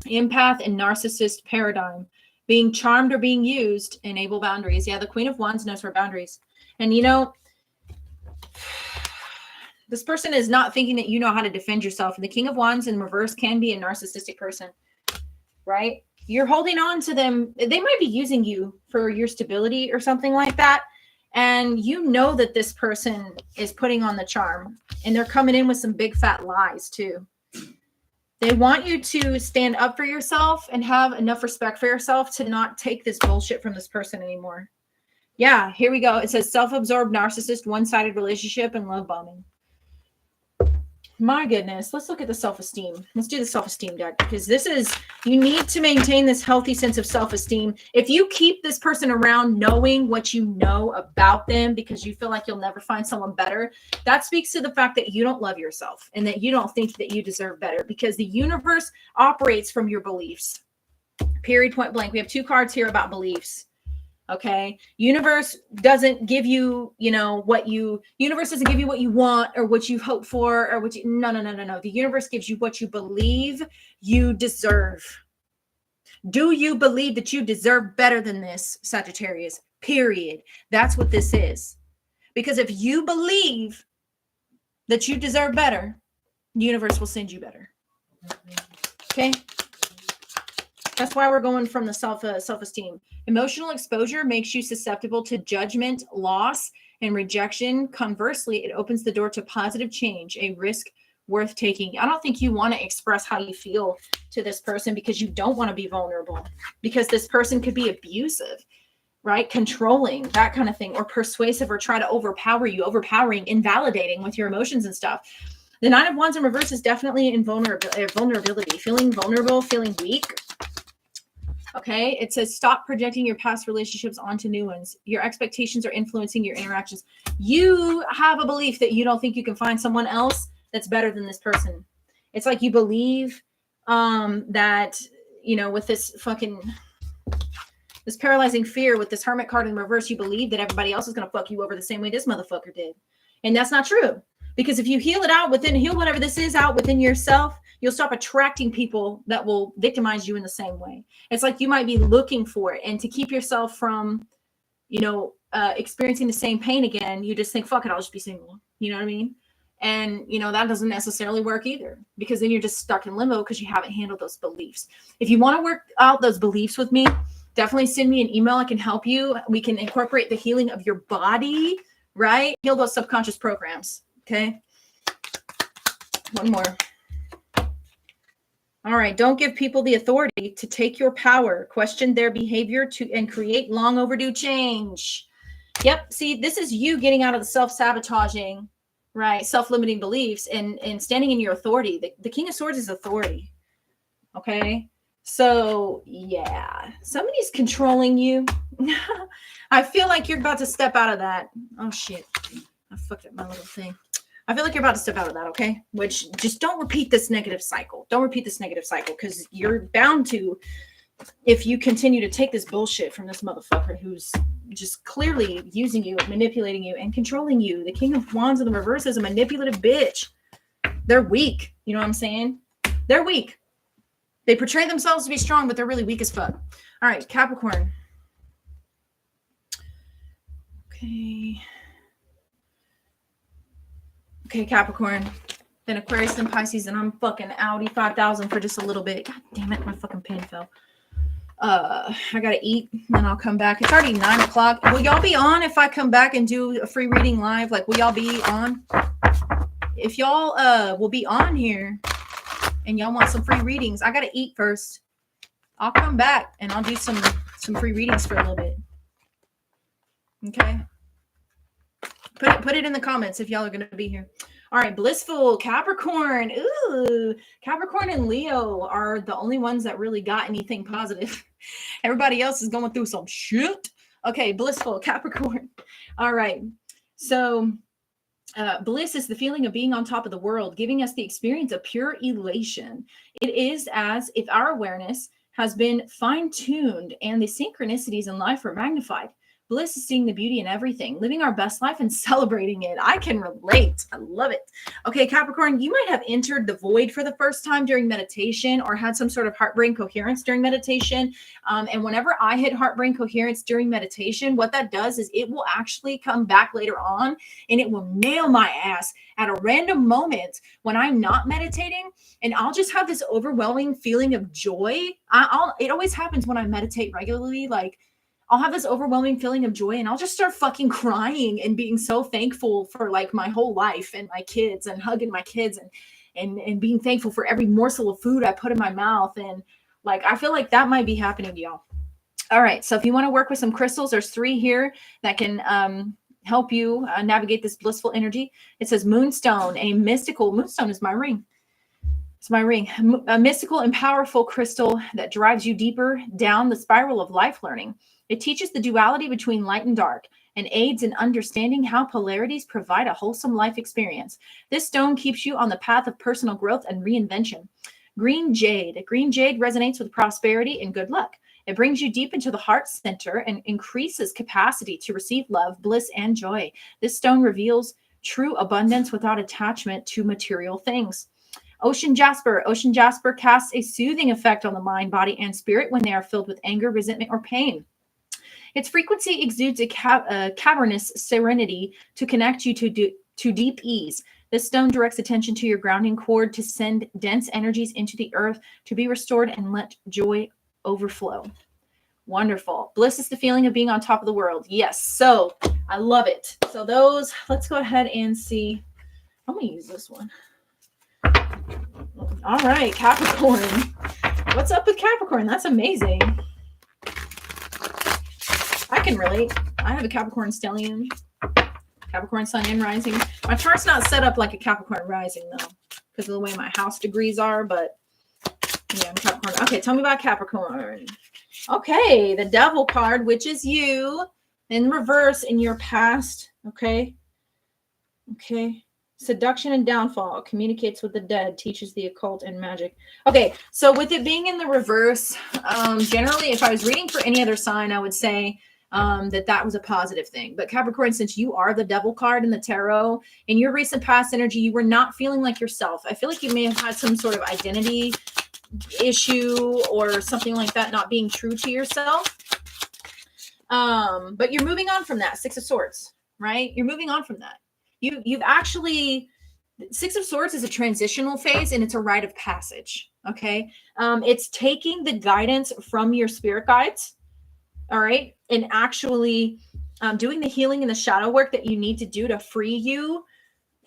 empath and narcissist paradigm, being charmed or being used, enable boundaries. Yeah, the Queen of Wands knows her boundaries. And you know, this person is not thinking that you know how to defend yourself. And the King of Wands in reverse can be a narcissistic person, right? You're holding on to them. They might be using you for your stability or something like that. And you know that this person is putting on the charm, and they're coming in with some big fat lies too. They want you to stand up for yourself and have enough respect for yourself to not take this bullshit from this person anymore. Yeah, here we go. It says self-absorbed narcissist, one-sided relationship, and love bombing. My goodness. Let's look at the self-esteem. Let's do the self-esteem deck, because this is, you need to maintain this healthy sense of self-esteem. If you keep this person around knowing what you know about them because you feel like you'll never find someone better, that speaks to the fact that you don't love yourself and that you don't think that you deserve better, because the universe operates from your beliefs. Period, point blank. We have 2 cards here about beliefs. Okay. Universe doesn't give you, universe doesn't give you what you want or what you hope for or what you, no. The universe gives you what you believe you deserve. Do you believe that you deserve better than this, Sagittarius? Period. That's what this is. Because if you believe that you deserve better, the universe will send you better. Okay. That's why we're going from the self-esteem. Emotional exposure makes you susceptible to judgment, loss, and rejection. Conversely, it opens the door to positive change, a risk worth taking. I don't think you want to express how you feel to this person because you don't want to be vulnerable, because this person could be abusive, right? Controlling, that kind of thing, or persuasive, or try to overpowering, invalidating with your emotions and stuff. The Nine of Wands in reverse is definitely in vulnerability, feeling vulnerable, feeling weak. Okay, it says stop projecting your past relationships onto new ones. Your expectations are influencing your interactions. You have a belief that you don't think you can find someone else that's better than this person. It's like you believe that, with this paralyzing fear with this Hermit card in reverse, you believe that everybody else is going to fuck you over the same way this motherfucker did. And that's not true. Because if you heal whatever this is out within yourself, you'll stop attracting people that will victimize you in the same way. It's like you might be looking for it. And to keep yourself from, experiencing the same pain again, you just think, fuck it, I'll just be single. You know what I mean? And, that doesn't necessarily work either, because then you're just stuck in limbo because you haven't handled those beliefs. If you want to work out those beliefs with me, definitely send me an email. I can help you. We can incorporate the healing of your body, right? Heal those subconscious programs. Okay. One more. All right. Don't give people the authority to take your power, question their behavior and create long overdue change. Yep. See, this is you getting out of the self-sabotaging, right? Self-limiting beliefs and standing in your authority. The King of Swords is authority. Okay. So yeah, somebody's controlling you. I feel like you're about to step out of that. Oh shit. I fucked up my little thing. I feel like you're about to step out of that, okay? Which, just don't repeat this negative cycle. Don't repeat this negative cycle, because you're bound to, if you continue to take this bullshit from this motherfucker who's just clearly using you, manipulating you, and controlling you. The King of Wands in the reverse is a manipulative bitch. They're weak. You know what I'm saying? They're weak. They portray themselves to be strong, but they're really weak as fuck. All right, Capricorn. Okay. Okay, Capricorn. Then Aquarius, then Pisces, and I'm fucking Audi 5000 for just a little bit. God damn it, my fucking pen fell. I gotta eat, then I'll come back. It's already 9 o'clock. Will y'all be on if I come back and do a free reading live? Like, will y'all be on? If y'all will be on here and y'all want some free readings, I gotta eat first. I'll come back and I'll do some free readings for a little bit. Okay. Put it in the comments if y'all are gonna be here. All right, blissful Capricorn. Ooh, Capricorn and Leo are the only ones that really got anything positive. Everybody else is going through some shit. Okay, blissful Capricorn. All right. So bliss is the feeling of being on top of the world, giving us the experience of pure elation. It is as if our awareness has been fine-tuned and the synchronicities in life are magnified. Bliss is seeing the beauty in everything, living our best life and celebrating it. I can relate. I love it. Okay, Capricorn, you might have entered the void for the first time during meditation or had some sort of heart-brain coherence during meditation. And whenever I hit heart-brain coherence during meditation, what that does is it will actually come back later on and it will nail my ass at a random moment when I'm not meditating. And I'll just have this overwhelming feeling of joy. It always happens when I meditate regularly. Like, I'll have this overwhelming feeling of joy and I'll just start fucking crying and being so thankful for like my whole life and my kids and hugging my kids and being thankful for every morsel of food I put in my mouth. And like, I feel like that might be happening to y'all. All right. So if you want to work with some crystals, there's 3 here that can help you navigate this blissful energy. It says Moonstone, Moonstone is my ring. It's my ring, a mystical and powerful crystal that drives you deeper down the spiral of life learning. It teaches the duality between light and dark and aids in understanding how polarities provide a wholesome life experience. This stone keeps you on the path of personal growth and reinvention. Green jade. Green jade resonates with prosperity and good luck. It brings you deep into the heart center and increases capacity to receive love, bliss, and joy. This stone reveals true abundance without attachment to material things. Ocean jasper. Ocean jasper casts a soothing effect on the mind, body, and spirit when they are filled with anger, resentment, or pain. Its frequency exudes a cavernous serenity to connect you to deep ease. This stone directs attention to your grounding cord to send dense energies into the earth to be restored and let joy overflow. Wonderful. Bliss is the feeling of being on top of the world. Yes. So I love it. So those, let's go ahead and see. I'm going to use this one. All right, Capricorn. What's up with Capricorn? That's amazing. I can relate. I have a Capricorn stellium, Capricorn sun and rising. My chart's not set up like a Capricorn rising though, because of the way my house degrees are, but yeah, I'm Capricorn. Okay, tell me about Capricorn. Okay, the Devil card, which is you in reverse in your past. Okay. Seduction and downfall, communicates with the dead, teaches the occult and magic. Okay, so with it being in the reverse, generally, if I was reading for any other sign, I would say that was a positive thing. But Capricorn, since you are the Devil card in the tarot, in your recent past energy, you were not feeling like yourself. I feel like you may have had some sort of identity issue or something like that, not being true to yourself. But you're moving on from that. 6 of Swords, right? You're moving on from that. You've actually, 6 of Swords is a transitional phase and it's a rite of passage. Okay. It's taking the guidance from your spirit guides. All right. And actually doing the healing and the shadow work that you need to do to free you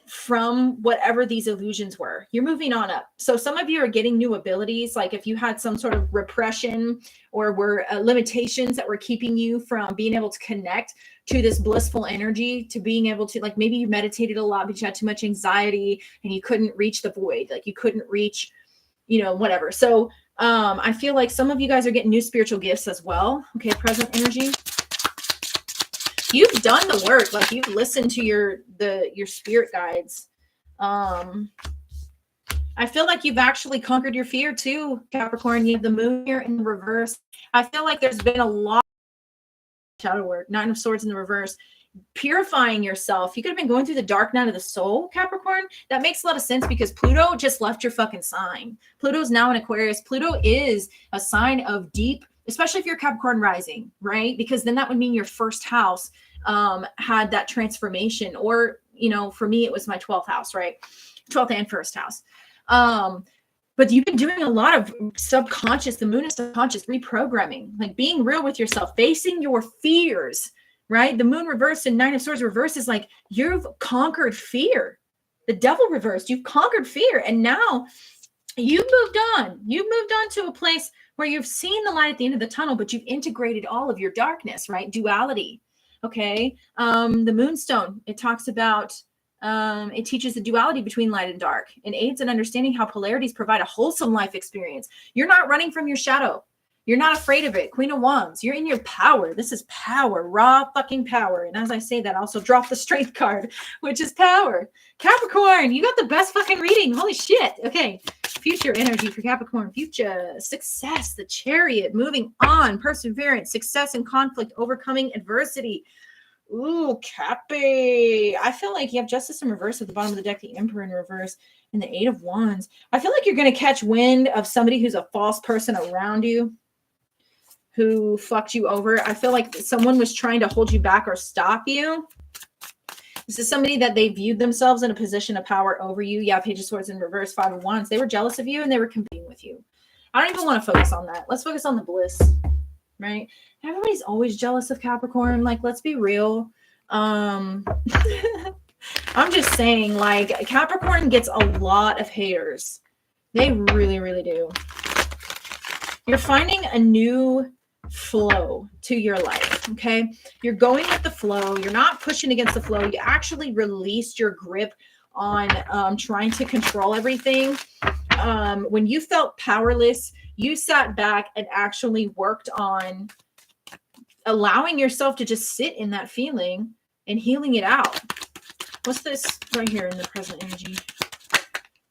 from whatever these illusions were. You're moving on up. So some of you are getting new abilities. Like if you had some sort of repression or were limitations that were keeping you from being able to connect to this blissful energy, to being able to, like, maybe you meditated a lot, but you had too much anxiety and you couldn't reach the void. Like you couldn't reach, you know, whatever. So I feel like some of you guys are getting new spiritual gifts as well. Okay. Present energy. You've done the work. Like you've listened to your spirit guides. I feel like you've actually conquered your fear too, Capricorn. You have the moon here in the reverse. I feel like there's been a lot of shadow work, Nine of Swords in the reverse, purifying yourself. You could have been going through the dark night of the soul, Capricorn. That makes a lot of sense because Pluto just left your fucking sign. Pluto's now in Aquarius. Pluto is a sign of deep, especially if you're Capricorn rising, right? Because then that would mean your first house had that transformation. Or, you know, for me, it was my 12th house, right? 12th and first house. But you've been doing a lot of subconscious, the moon is subconscious reprogramming, like being real with yourself, facing your fears, right? The moon reversed and Nine of Swords reversed is like, you've conquered fear. The devil reversed, you've conquered fear. And now you've moved on. You've moved on to a place where you've seen the light at the end of the tunnel, but you've integrated all of your darkness, right? Duality. Okay. The moonstone, it talks about, it teaches the duality between light and dark and aids in understanding how polarities provide a wholesome life experience. You're not running from your shadow. You're not afraid of it. Queen of Wands, you're in your power. This is power, raw fucking power. And as I say that, I also drop the strength card, which is power. Capricorn, you got the best fucking reading. Holy shit. Okay. Future energy for Capricorn. Future success, the Chariot, moving on, perseverance, success in conflict, overcoming adversity. Ooh, Cappy. I feel like you have Justice in reverse at the bottom of the deck, the Emperor in reverse, and the Eight of Wands. I feel like you're going to catch wind of somebody who's a false person around you who fucked you over. I feel like someone was trying to hold you back or stop you. This is somebody that they viewed themselves in a position of power over you. Yeah, Page of Swords in reverse, Five of Wands. They were jealous of you and they were competing with you. I don't even want to focus on that. Let's focus on the bliss. Right? Everybody's always jealous of Capricorn. Like, let's be real. I'm just saying, like, Capricorn gets a lot of haters. They really, really do. You're finding a new flow to your life. Okay. You're going with the flow. You're not pushing against the flow. You actually released your grip on trying to control everything. When you felt powerless, you sat back and actually worked on allowing yourself to just sit in that feeling and healing it out. What's this right here in the present energy?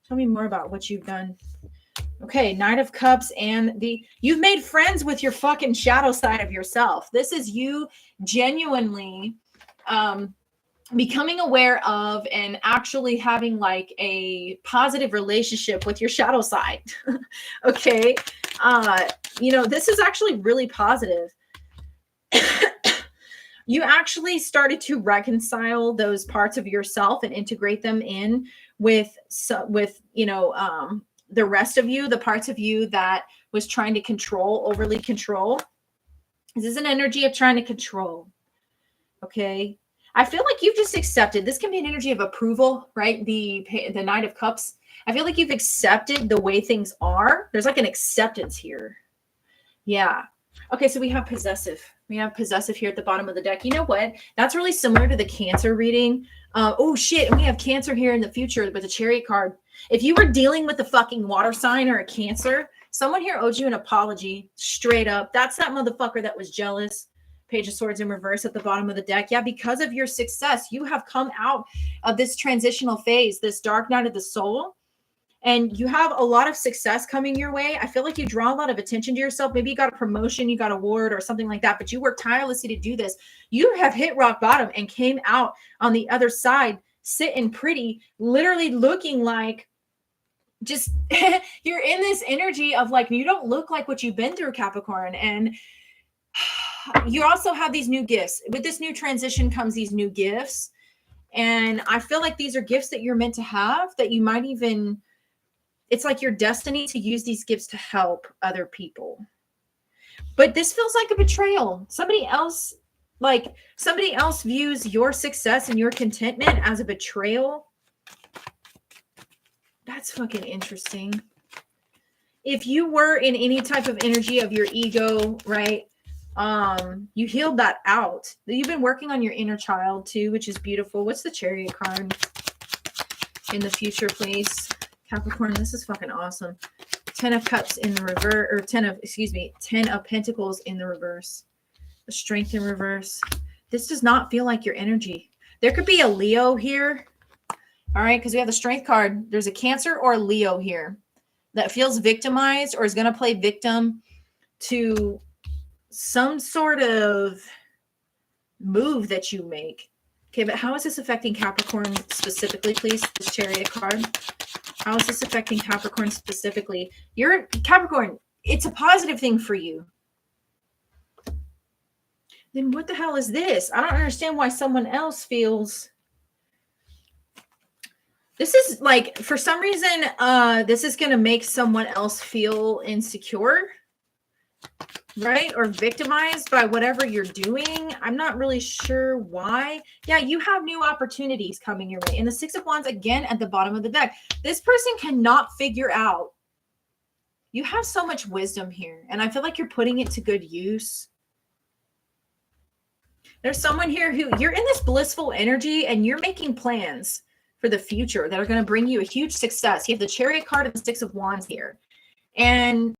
Tell me more about what you've done. Okay, Knight of Cups and you've made friends with your fucking shadow side of yourself. This is you genuinely becoming aware of and actually having like a positive relationship with your shadow side. Okay. You know, this is actually really positive. You actually started to reconcile those parts of yourself and integrate them in with, you know, the rest of you, the parts of you that was trying to overly control. This is an energy of trying to control. Okay. I feel like you've just accepted. This can be an energy of approval, right? The Knight of Cups. I feel like you've accepted the way things are. There's like an acceptance here. Yeah. Okay, so we have possessive. We have possessive here at the bottom of the deck. You know what? That's really similar to the Cancer reading. Oh, shit. And we have Cancer here in the future with the Chariot card. If you were dealing with a fucking water sign or a Cancer, someone here owed you an apology. Straight up. That's that motherfucker that was jealous. Page of Swords in reverse at the bottom of the deck. Yeah, because of your success, you have come out of this transitional phase, this dark night of the soul, and you have a lot of success coming your way. I feel like you draw a lot of attention to yourself. Maybe you got a promotion, you got an award or something like that, but you worked tirelessly to do this. You have hit rock bottom and came out on the other side, sitting pretty, literally looking like just you're in this energy of like, you don't look like what you've been through, Capricorn. And you also have these new gifts. With this new transition comes these new gifts. And I feel like these are gifts that you're meant to have, that you might even, it's like your destiny to use these gifts to help other people. But this feels like a betrayal. Somebody else views your success and your contentment as a betrayal. That's fucking interesting. If you were in any type of energy of your ego, right? You healed that out. You've been working on your inner child too, which is beautiful. What's the Chariot card in the future, please? Capricorn, this is fucking awesome. 10 of Cups in the reverse, or 10 of Pentacles in the reverse. The Strength in reverse. This does not feel like your energy. There could be a Leo here. All right, because we have the Strength card. There's a Cancer or a Leo here that feels victimized or is going to play victim to some sort of move that you make. Okay, but how is this affecting Capricorn specifically, please? This Chariot card. How is this affecting Capricorn specifically? You're Capricorn. It's a positive thing for you. Then what the hell is this? I don't understand why someone else feels. This is like, for some reason, this is going to make someone else feel insecure, right? Or victimized by whatever you're doing. I'm not really sure why. Yeah, you have new opportunities coming your way. And the Six of Wands, again, at the bottom of the deck. This person cannot figure out. You have so much wisdom here. And I feel like you're putting it to good use. There's someone here who you're in this blissful energy and you're making plans for the future that are going to bring you a huge success. You have the Chariot card and the Six of Wands here. And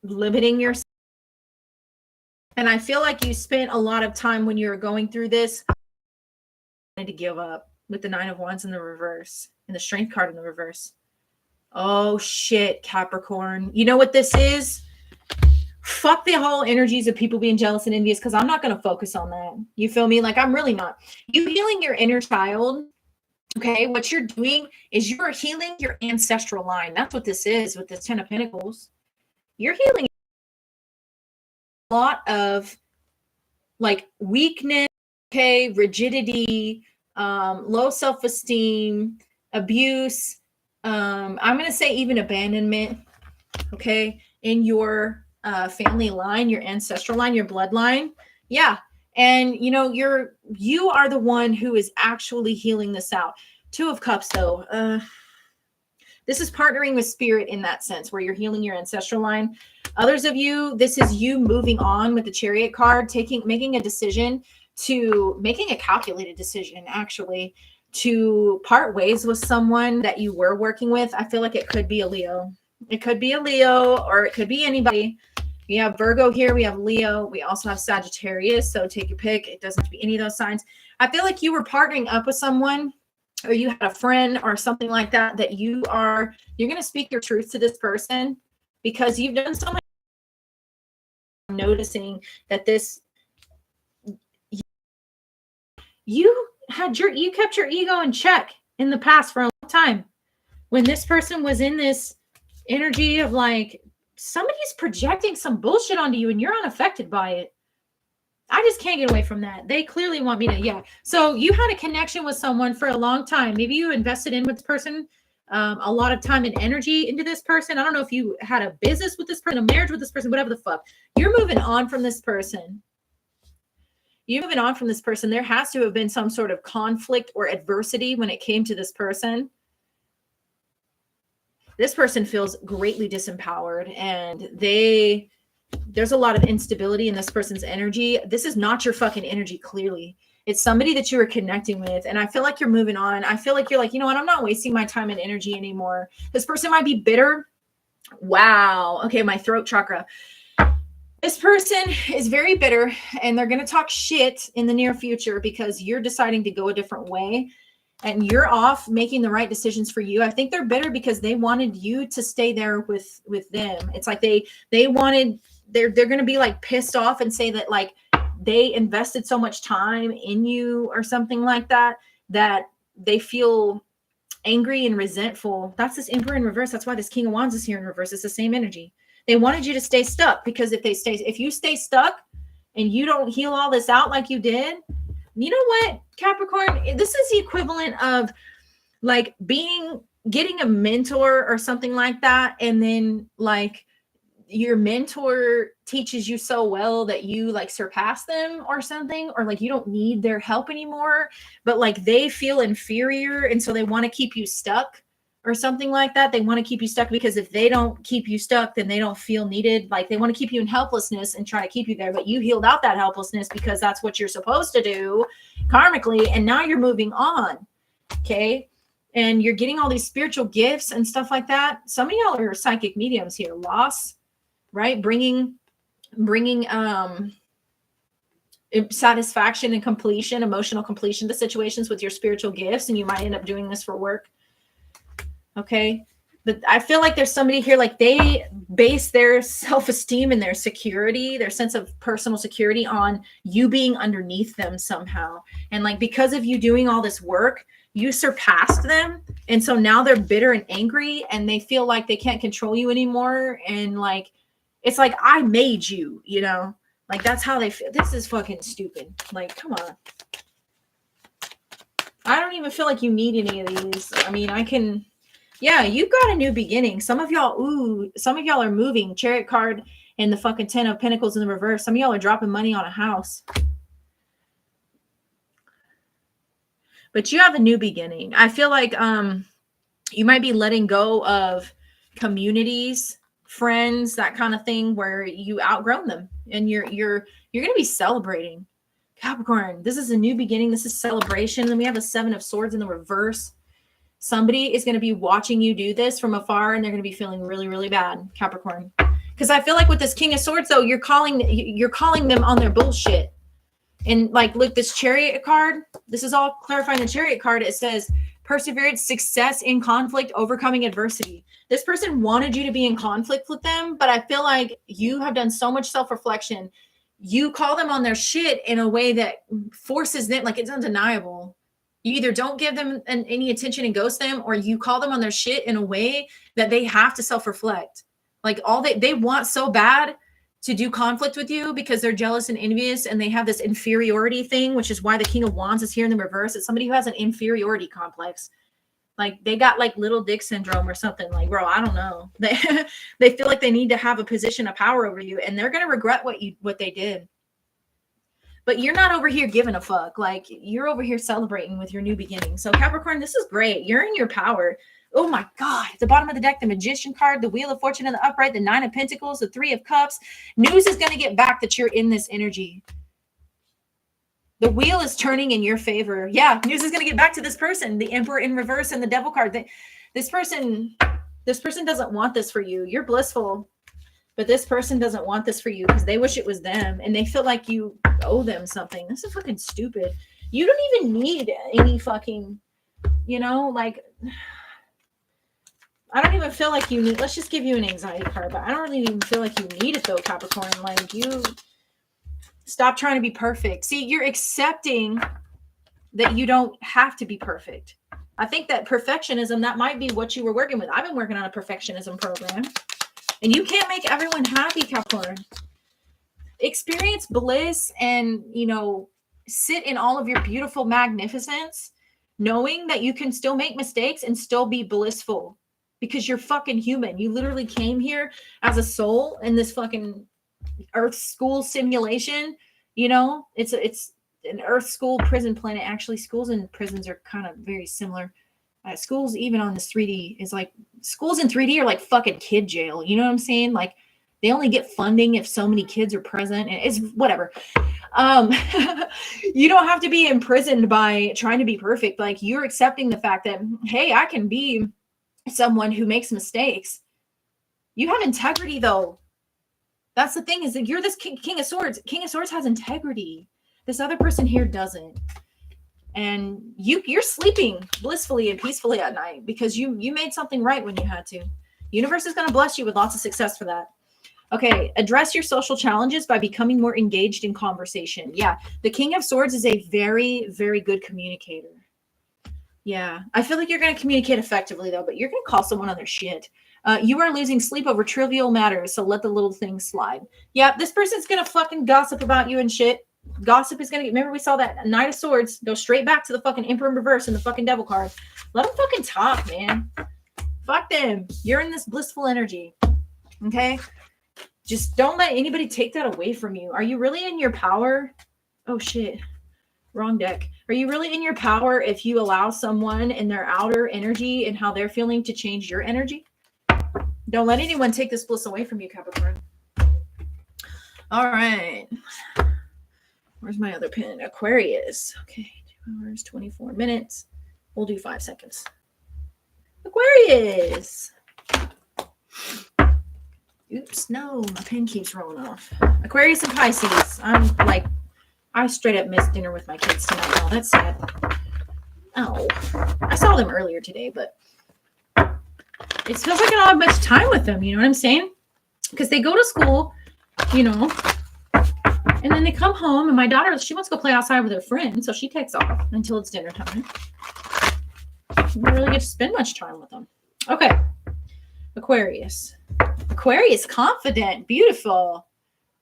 limiting yourself. And I feel like you spent a lot of time when you were going through this to give up with the Nine of Wands in the reverse and the Strength card in the reverse. Oh shit, Capricorn. You know what this is? Fuck the whole energies of people being jealous and envious, because I'm not going to focus on that. You feel me? Like, I'm really not. You healing your inner child. Okay, what you're doing is you're healing your ancestral line. That's what this is with this 10 of Pentacles. You're healing a lot of like weakness, okay, rigidity, low self-esteem, abuse. I'm going to say even abandonment, okay, in your family line, your ancestral line, your bloodline. Yeah. And you know, you are the one who is actually healing this out. Two of Cups though. This is partnering with spirit in that sense where you're healing your ancestral line. Others of you, this is you moving on with the Chariot card, making a decision making a calculated decision actually to part ways with someone that you were working with. I feel like it could be a Leo. It could be a Leo or it could be anybody. We have Virgo here. We have Leo. We also have Sagittarius. So take your pick. It doesn't have to be any of those signs. I feel like you were partnering up with someone or you had a friend or something like that, that you're going to speak your truth to this person because you've done so much noticing that you kept your ego in check in the past for a long time. When this person was in this energy of like, somebody's projecting some bullshit onto you and you're unaffected by it. I just can't get away from that. They clearly want me to, yeah. So you had a connection with someone for a long time. Maybe you invested in with this person, a lot of time and energy into this person. I don't know if you had a business with this person, a marriage with this person, whatever the fuck. You're moving on from this person. You're moving on from this person. There has to have been some sort of conflict or adversity when it came to this person. This person feels greatly disempowered and there's a lot of instability in this person's energy. This is not your fucking energy, clearly. It's somebody that you were connecting with. And I feel like you're moving on. I feel like you're like, you know what? I'm not wasting my time and energy anymore. This person might be bitter. Wow. Okay, my throat chakra. This person is very bitter and they're going to talk shit in the near future because you're deciding to go a different way. And you're off making the right decisions for you. I think they're bitter because they wanted you to stay there with them. It's like they're going to be like pissed off and say that like they invested so much time in you or something like that, that they feel angry and resentful. That's this Emperor in reverse. That's why this King of Wands is here in reverse. It's the same energy. They wanted you to stay stuck because if you stay stuck and you don't heal all this out like you did, you know what, Capricorn, this is the equivalent of like getting a mentor or something like that. And then like your mentor teaches you so well that you like surpass them or something, or like you don't need their help anymore, but like they feel inferior. And so they want to keep you stuck. or something like that. They want to keep you stuck because if they don't keep you stuck, then they don't feel needed. Like they want to keep you in helplessness and try to keep you there, but you healed out that helplessness because that's what you're supposed to do karmically. And now you're moving on. Okay. And you're getting all these spiritual gifts and stuff like that. Some of y'all are psychic mediums here. Loss, right? Bringing satisfaction and completion, emotional completion to situations with your spiritual gifts. And you might end up doing this for work. Okay. But I feel like there's somebody here, like they base their self-esteem and their security, their sense of personal security on you being underneath them somehow. And like, because of you doing all this work, you surpassed them. And so now they're bitter and angry and they feel like they can't control you anymore. And like, it's like, I made you, you know, like that's how they feel. This is fucking stupid. Like, come on. I don't even feel like you need any of these. I mean, yeah, you got a new beginning. Some of y'all are moving. Chariot card and the fucking 10 of Pentacles in the reverse. Some of y'all are dropping money on a house. But you have a new beginning. I feel like you might be letting go of communities, friends, that kind of thing where you outgrown them. And you're going to be celebrating. Capricorn, this is a new beginning. This is celebration. And we have a 7 of Swords in the reverse. Somebody is going to be watching you do this from afar and they're going to be feeling really, really bad, Capricorn. Because I feel like with this King of Swords, though, you're calling them on their bullshit. And like, look, this Chariot card, this is all clarifying the Chariot card. It says perseverance, success in conflict, overcoming adversity. This person wanted you to be in conflict with them, but I feel like you have done so much self-reflection. You call them on their shit in a way that forces them, like it's undeniable. You either don't give them any attention and ghost them, or you call them on their shit in a way that they have to self-reflect. Like all they want so bad to do conflict with you because they're jealous and envious and they have this inferiority thing, which is why the King of Wands is here in the reverse. It's somebody who has an inferiority complex. Like they got like little dick syndrome or something. Like, bro, I don't know. They feel like they need to have a position of power over you and they're going to regret what they did. But you're not over here giving a fuck. Like you're over here celebrating with your new beginning. So Capricorn, this is great. You're in your power. Oh my God. At the bottom of the deck, the Magician card, the Wheel of Fortune in the upright, the 9 of Pentacles, the 3 of Cups. News is going to get back that you're in this energy. The wheel is turning in your favor. Yeah, news is going to get back to this person. The Emperor in reverse and the Devil card. This person doesn't want this for you. You're blissful. But this person doesn't want this for you because they wish it was them and they feel like you owe them something. This is fucking stupid. You don't even need any fucking, you know, like, I don't even feel like you need, let's just give you an anxiety card, but I don't really even feel like you need it though, Capricorn. Like you stop trying to be perfect. See, you're accepting that you don't have to be perfect. I think that perfectionism, that might be what you were working with. I've been working on a perfectionism program. And you can't make everyone happy, Capricorn. Experience bliss and, you know, sit in all of your beautiful magnificence, knowing that you can still make mistakes and still be blissful because you're fucking human. You literally came here as a soul in this fucking Earth school simulation. You know, it's an Earth school prison planet. Actually, schools and prisons are kind of very similar. Schools, even on this 3D, is like schools in 3D are like fucking kid jail. You know what I'm saying? Like they only get funding if so many kids are present, and it's whatever. You don't have to be imprisoned by trying to be perfect. Like you're accepting the fact that, hey, I can be someone who makes mistakes. You have integrity though. That's the thing, is that you're this King of Swords. King of Swords has integrity. This other person here doesn't. And you're sleeping blissfully and peacefully at night because you made something right when you had to. Universe is going to bless you with lots of success for that. Okay, address your social challenges by becoming more engaged in conversation. Yeah, the King of Swords is a very, very good communicator. Yeah, I feel like you're going to communicate effectively though, but you're going to call someone on their shit. You are losing sleep over trivial matters, so let the little things slide. Yeah, this person's going to fucking gossip about you and shit. Gossip is going to, remember we saw that Knight of Swords go straight back to the fucking Emperor in reverse and the fucking Devil card. Let them fucking talk, man. Fuck them. You're in this blissful energy. Okay? Just don't let anybody take that away from you. Are you really in your power? Oh, shit. Wrong deck. Are you really in your power if you allow someone in their outer energy and how they're feeling to change your energy? Don't let anyone take this bliss away from you, Capricorn. All right. Where's my other pen? Aquarius. Okay, 2 hours, 24 minutes. We'll do 5 seconds. Aquarius. Oops, no, my pen keeps rolling off. Aquarius and Pisces. I straight up missed dinner with my kids tonight. Oh, that's sad. Oh, I saw them earlier today, but it feels like I don't have much time with them. You know what I'm saying? Because they go to school, you know, and then they come home, and my daughter, she wants to go play outside with her friends, so she takes off until it's dinner time. I don't really get to spend much time with them. Okay. Aquarius. Aquarius, confident, beautiful,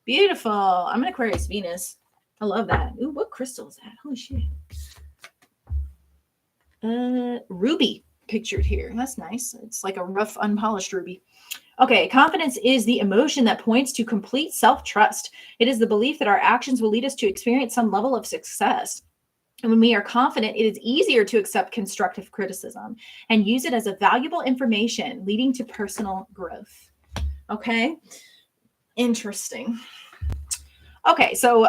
beautiful. I'm an Aquarius Venus. I love that. Ooh, what crystal is that? Holy shit. Ruby pictured here. That's nice. It's like a rough, unpolished ruby. Okay, confidence is the emotion that points to complete self-trust. It is the belief that our actions will lead us to experience some level of success. And when we are confident, it is easier to accept constructive criticism and use it as a valuable information, leading to personal growth. Okay, interesting. Okay, so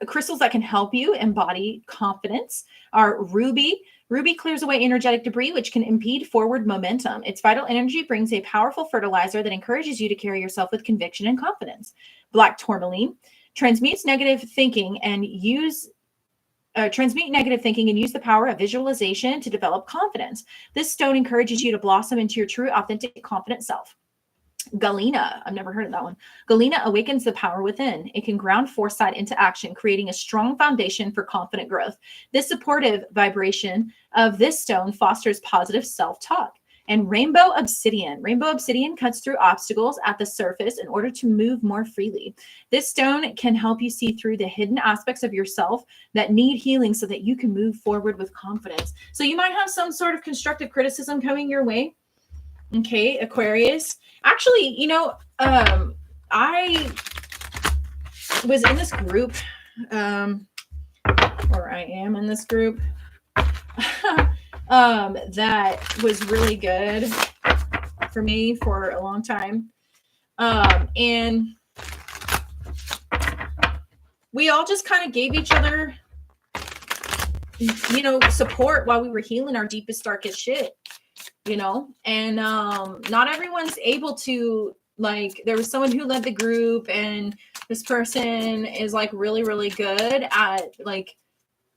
crystals that can help you embody confidence are ruby. Ruby clears away energetic debris, which can impede forward momentum. Its vital energy brings a powerful fertilizer that encourages you to carry yourself with conviction and confidence. Black tourmaline transmutes negative thinking and use the power of visualization to develop confidence. This stone encourages you to blossom into your true, authentic, confident self. Galena, I've never heard of that one. Galena awakens the power within. It can ground foresight into action, creating a strong foundation for confident growth. This supportive vibration of this stone fosters positive self-talk. And rainbow obsidian. Rainbow obsidian cuts through obstacles at the surface in order to move more freely. This stone can help you see through the hidden aspects of yourself that need healing so that you can move forward with confidence. So you might have some sort of constructive criticism coming your way. Okay, Aquarius. Actually, you know, I was in this group, or I am in this group, that was really good for me for a long time. And we all just kind of gave each other, you know, support while we were healing our deepest, darkest shit. You know, and not everyone's able to, like, there was someone who led the group, and this person is like really, really good at, like,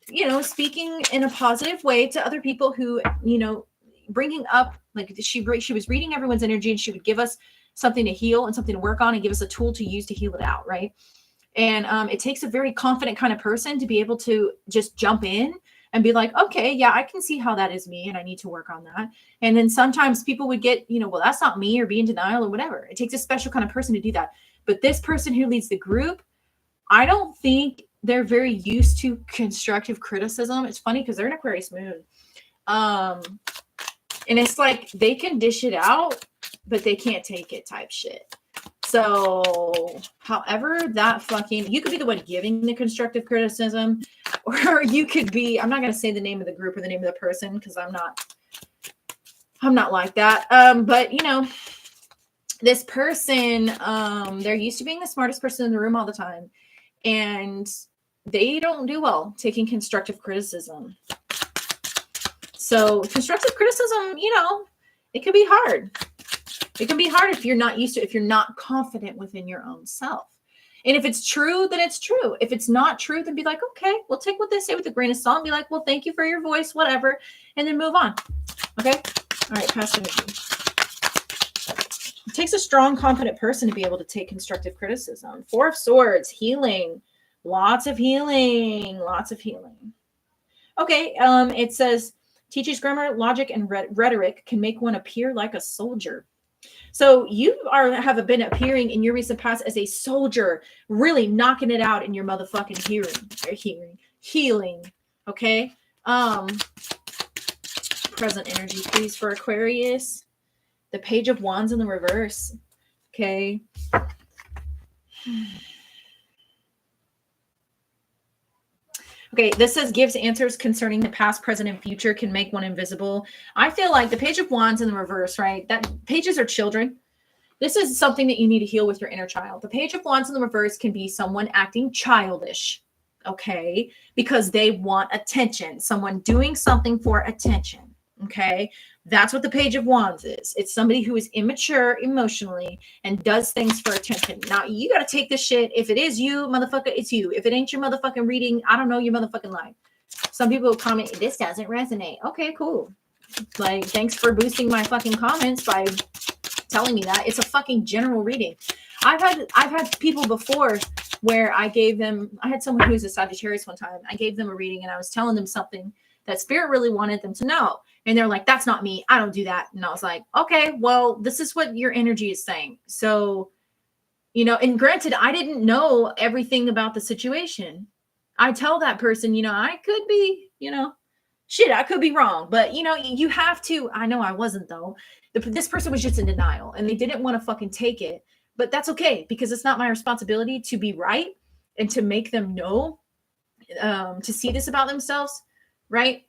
you know, speaking in a positive way to other people who, you know, bringing up, like, she was reading everyone's energy, and she would give us something to heal and something to work on and give us a tool to use to heal it out, right? And it takes a very confident kind of person to be able to just jump in and be like, okay, yeah, I can see how that is me, and I need to work on that. And then sometimes people would get, you know, well, that's not me, or be in denial or whatever. It takes a special kind of person to do that. But this person who leads the group, I don't think they're very used to constructive criticism. It's funny because they're an Aquarius moon. And it's like they can dish it out, but they can't take it type shit. So however that fucking, you could be the one giving the constructive criticism, or you could be, I'm not going to say the name of the group or the name of the person because I'm not like that. But you know, this person, they're used to being the smartest person in the room all the time, and they don't do well taking constructive criticism. So constructive criticism, you know, it can be hard. It can be hard if you're not used to it, if you're not confident within your own self. And if it's true, then it's true. If it's not true, then be like, okay, we'll take what they say with a grain of salt and be like, well, thank you for your voice, whatever, and then move on. Okay? All right, past energy. It takes a strong, confident person to be able to take constructive criticism. 4 of Swords, healing. Lots of healing. Lots of healing. Okay, it says, teaches grammar, logic, and rhetoric can make one appear like a soldier. So you have been appearing in your recent past as a soldier, really knocking it out in your motherfucking healing. Okay. Present energy, please, for Aquarius. The Page of Wands in the reverse. Okay. Okay, this says gives answers concerning the past, present, and future, can make one invisible. I feel like the Page of Wands in the reverse, right? That pages are children. This is something that you need to heal with your inner child. The Page of Wands in the reverse can be someone acting childish, okay? Because they want attention. Someone doing something for attention, okay? That's what the Page of Wands is. It's somebody who is immature emotionally and does things for attention. Now, you got to take this shit. If it is you, motherfucker, it's you. If it ain't your motherfucking reading, I don't know your motherfucking life. Some people will comment, this doesn't resonate. Okay, cool. Like, thanks for boosting my fucking comments by telling me that. It's a fucking general reading. I've had people before where I had someone who's a Sagittarius one time. I gave them a reading and I was telling them something that spirit really wanted them to know. And they're like, that's not me. I don't do that. And I was like, okay, well, this is what your energy is saying. So, and granted, I didn't know everything about the situation. I tell that person, I could be, I could be wrong, but you have to, I know I wasn't though. This person was just in denial and they didn't want to fucking take it, but that's okay because it's not my responsibility to be right and to make them know, to see this about themselves. Right.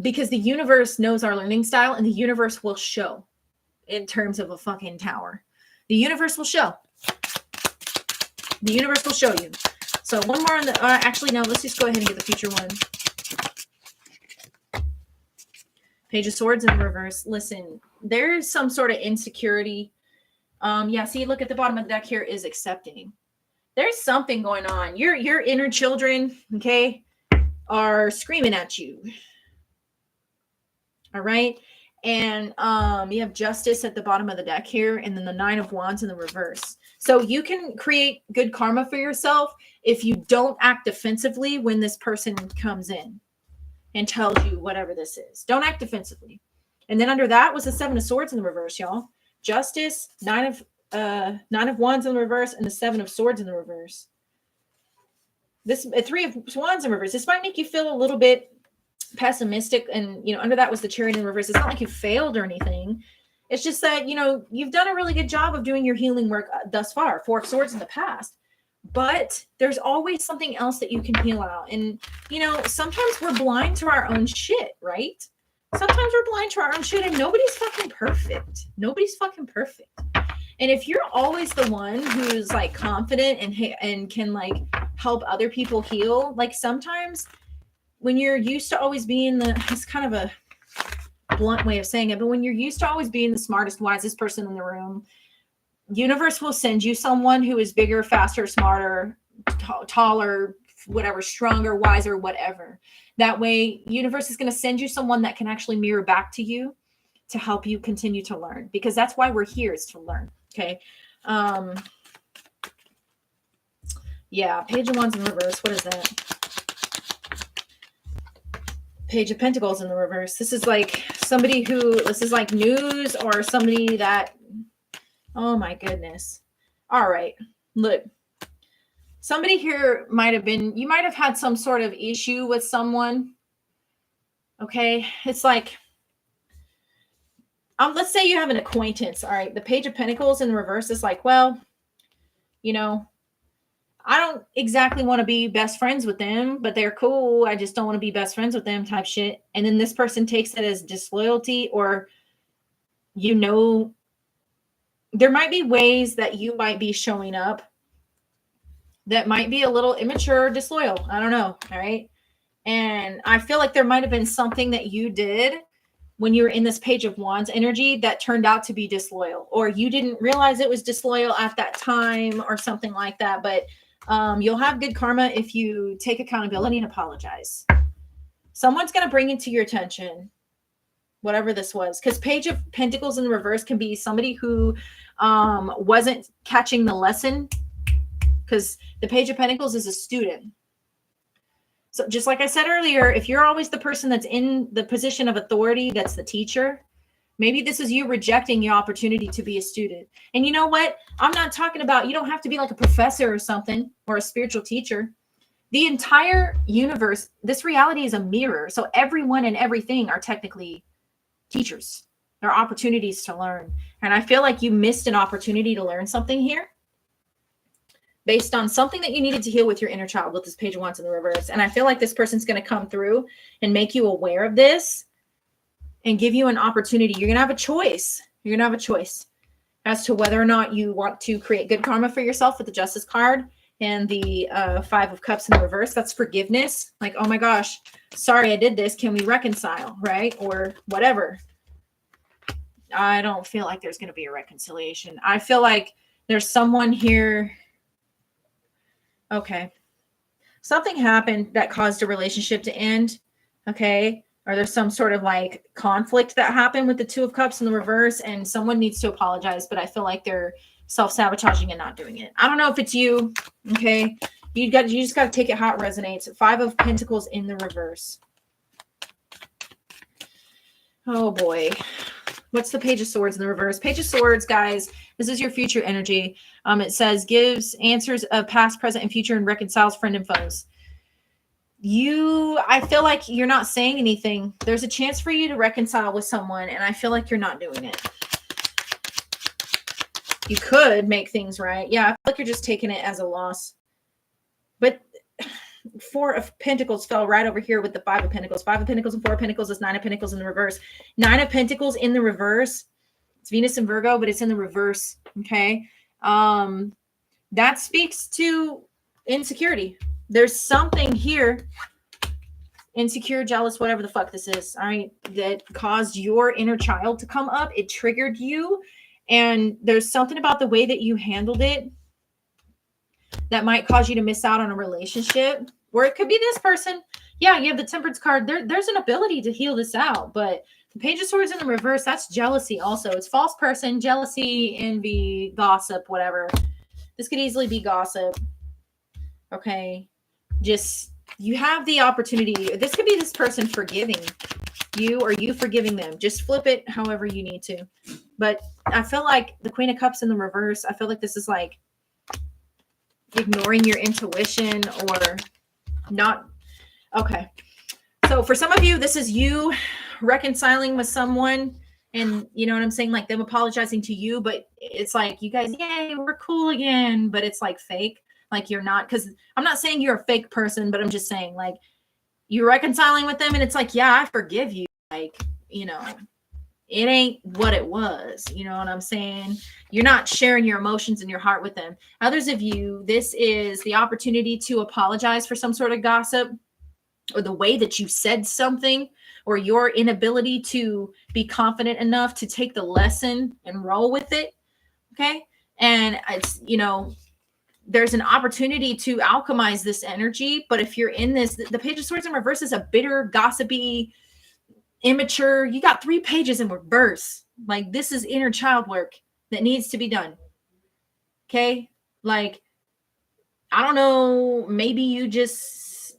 Because the universe knows our learning style and the universe will show in terms of a fucking tower. The universe will show. The universe will show you. So one more on the, actually, no, let's just go ahead and get the future one. Page of Swords in reverse. Listen, there's some sort of insecurity. Yeah, see, look at the bottom of the deck here is accepting. There's something going on. Your inner children, okay, are screaming at you. All right. And you have Justice at the bottom of the deck here, and then the Nine of Wands in the reverse. So you can create good karma for yourself if you don't act defensively when this person comes in and tells you whatever this is. Don't act defensively. And then under that was the Seven of Swords in the reverse, y'all. Justice, Nine of Wands in the reverse, and the Seven of Swords in the reverse. This Three of Wands in reverse. This might make you feel a little bit pessimistic, and under that was the Chariot in reverse. It's not like you failed or anything. It's just that you've done a really good job of doing your healing work thus far. Four of Swords in the past, but there's always something else that you can heal out. And sometimes we're blind to our own shit, right? Sometimes we're blind to our own shit, and nobody's fucking perfect. Nobody's fucking perfect. And if you're always the one who's like confident and can like help other people heal, like sometimes when you're used to always being it's kind of a blunt way of saying it, but when you're used to always being the smartest, wisest person in the room, universe will send you someone who is bigger, faster, smarter, taller, whatever, stronger, wiser, whatever. That way, universe is going to send you someone that can actually mirror back to you to help you continue to learn, because that's why we're here, is to learn. Okay. Yeah. Page of Wands in reverse. What is that? Page of Pentacles in the reverse. This is like somebody this is like news or somebody that, oh my goodness. All right. Look, somebody here you might have had some sort of issue with someone. Okay. It's like, let's say you have an acquaintance. All right. The Page of Pentacles in the reverse is like, well, I don't exactly want to be best friends with them, but they're cool. I just don't want to be best friends with them type shit. And then this person takes it as disloyalty, or, there might be ways that you might be showing up that might be a little immature or disloyal. I don't know. All right. And I feel like there might have been something that you did when you were in this Page of Wands energy that turned out to be disloyal, or you didn't realize it was disloyal at that time or something like that. But you'll have good karma if you take accountability and apologize. Someone's going to bring it to your attention, whatever this was. Because Page of Pentacles in the reverse can be somebody who wasn't catching the lesson. Because the Page of Pentacles is a student. So just like I said earlier, if you're always the person that's in the position of authority, that's the teacher, maybe this is you rejecting your opportunity to be a student. And you know what? I'm not talking about, you don't have to be like a professor or something, or a spiritual teacher. The entire universe, this reality is a mirror. So everyone and everything are technically teachers. There are opportunities to learn. And I feel like you missed an opportunity to learn something here. based on something that you needed to heal with your inner child with this Page of Wands in the reverse. And I feel like this person's going to come through and make you aware of this and give you an opportunity. You're going to have a choice. You're going to have a choice as to whether or not you want to create good karma for yourself with the Justice card and the Five of Cups in the reverse. That's forgiveness. Like, oh my gosh, sorry I did this. Can we reconcile, right? Or whatever. I don't feel like there's going to be a reconciliation. I feel like there's someone here. Okay. Something happened that caused a relationship to end. Okay. Or there's some sort of like conflict that happened with the Two of Cups in the reverse, and someone needs to apologize, but I feel like they're self-sabotaging and not doing it. I don't know if it's you. Okay. You just got to take it how it resonates. Five of Pentacles in the reverse. Oh boy. What's the Page of Swords in the reverse? Page of Swords, guys, this is your future energy. It says gives answers of past, present, and future and reconciles friend and foes. I feel like you're not saying anything. There's a chance for you to reconcile with someone, and I feel like you're not doing it. You could make things right. Yeah, I feel like you're just taking it as a loss. But Four of Pentacles fell right over here with the Five of Pentacles. Five of Pentacles and Four of Pentacles is Nine of Pentacles in the reverse. Nine of Pentacles in the reverse. It's Venus and Virgo, but it's in the reverse. Okay. That speaks to insecurity. There's something here, insecure, jealous, whatever the fuck this is, all right, that caused your inner child to come up. It triggered you. And there's something about the way that you handled it that might cause you to miss out on a relationship, or it could be this person. Yeah, you have the Temperance card. There's an ability to heal this out, but the Page of Swords in the reverse, that's jealousy also. It's false person, jealousy, envy, gossip, whatever. This could easily be gossip. Okay. Just, you have the opportunity. This could be this person forgiving you or you forgiving them. Just flip it however you need to. But I feel like the Queen of Cups in the reverse, I feel like this is like ignoring your intuition or not. Okay. So for some of you, this is you reconciling with someone, and you know what I'm saying? Like them apologizing to you, but it's like, you guys, yay, we're cool again. But it's like fake. Like you're not, because I'm not saying you're a fake person, but I'm just saying like you're reconciling with them and it's like, yeah, I forgive you. Like, you know, it ain't what it was. You know what I'm saying? You're not sharing your emotions and your heart with them. Others of you, this is the opportunity to apologize for some sort of gossip or the way that you said something or your inability to be confident enough to take the lesson and roll with it. Okay. And it's, you know, there's an opportunity to alchemize this energy. But if you're in this, the Page of Swords in reverse is a bitter, gossipy, immature. You got 3 pages in reverse. Like this is inner child work that needs to be done. Okay. Like, I don't know. Maybe you just,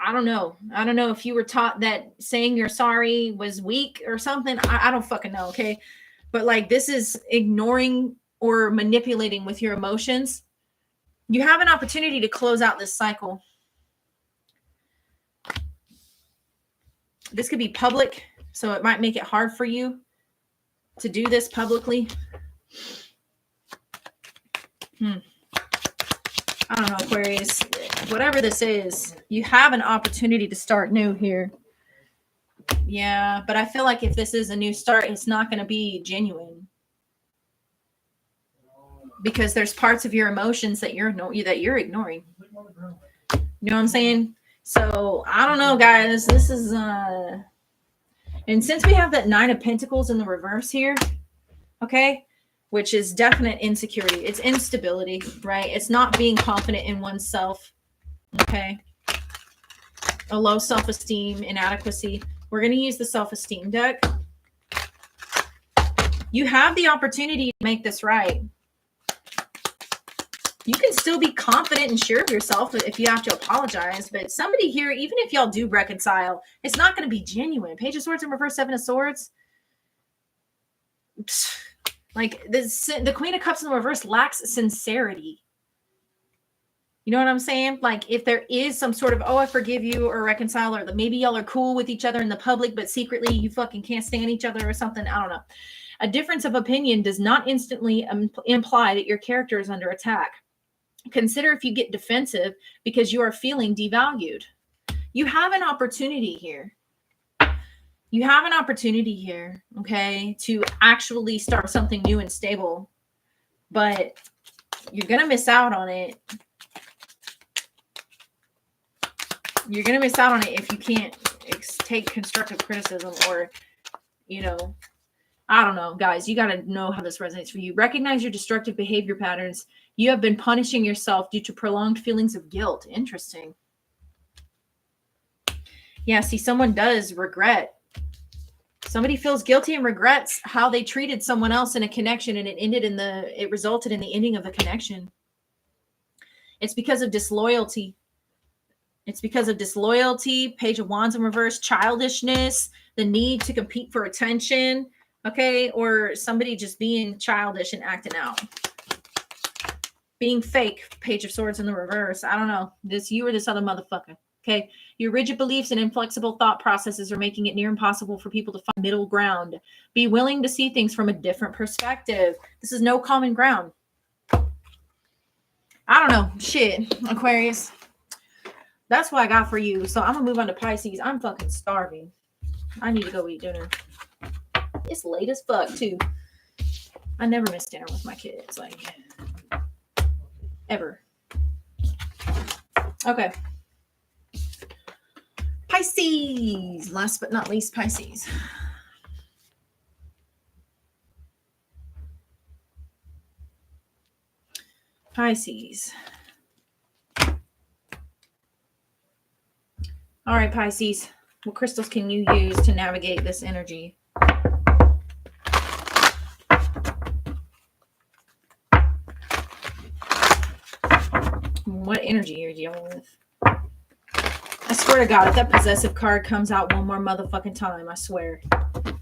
I don't know. I don't know if you were taught that saying you're sorry was weak or something. I don't fucking know. Okay. But like, this is ignoring or manipulating with your emotions. You have an opportunity to close out this cycle. This could be public, so it might make it hard for you to do this publicly. I don't know, Aquarius. Whatever this is, you have an opportunity to start new here. Yeah, but I feel like if this is a new start, it's not going to be genuine. Because there's parts of your emotions that you're ignoring. You know what I'm saying? So I don't know, guys. This is and since we have that Nine of Pentacles in the reverse here, okay, which is definite insecurity. It's instability, right? It's not being confident in oneself. Okay. A low self-esteem, inadequacy. We're going to use the self-esteem deck. You have the opportunity to make this right. You can still be confident and sure of yourself if you have to apologize. But somebody here, even if y'all do reconcile, it's not going to be genuine. Page of Swords in reverse, Seven of Swords. Like the Queen of Cups in the reverse lacks sincerity. You know what I'm saying? Like if there is some sort of, oh, I forgive you or reconcile, or maybe y'all are cool with each other in the public, but secretly you fucking can't stand each other or something. I don't know. A difference of opinion does not instantly imply that your character is under attack. Consider if you get defensive because you are feeling devalued. You have an opportunity here. You have an opportunity here, okay, to actually start something new and stable, but you're going to miss out on it. You're going to miss out on it if you can't take constructive criticism or, you know, I don't know, guys, you got to know how this resonates for you. Recognize your destructive behavior patterns. You have been punishing yourself due to prolonged feelings of guilt. Interesting. Yeah, see, someone does regret. Somebody feels guilty and regrets how they treated someone else in a connection, and it resulted in the ending of the connection. It's because of disloyalty. It's because of disloyalty, Page of Wands in reverse, childishness, the need to compete for attention, okay? Or somebody just being childish and acting out. Being fake, Page of Swords in the reverse. I don't know. This you or this other motherfucker. Okay. Your rigid beliefs and inflexible thought processes are making it near impossible for people to find middle ground. Be willing to see things from a different perspective. This is no common ground. I don't know. Shit, Aquarius. That's what I got for you. So I'm going to move on to Pisces. I'm fucking starving. I need to go eat dinner. It's late as fuck, too. I never miss dinner with my kids. Like, ever. Okay. Pisces. Last but not least, Pisces. Pisces. All right, Pisces. What crystals can you use to navigate this energy? What energy are you dealing with? I swear to God, if that possessive card comes out one more motherfucking time, I swear.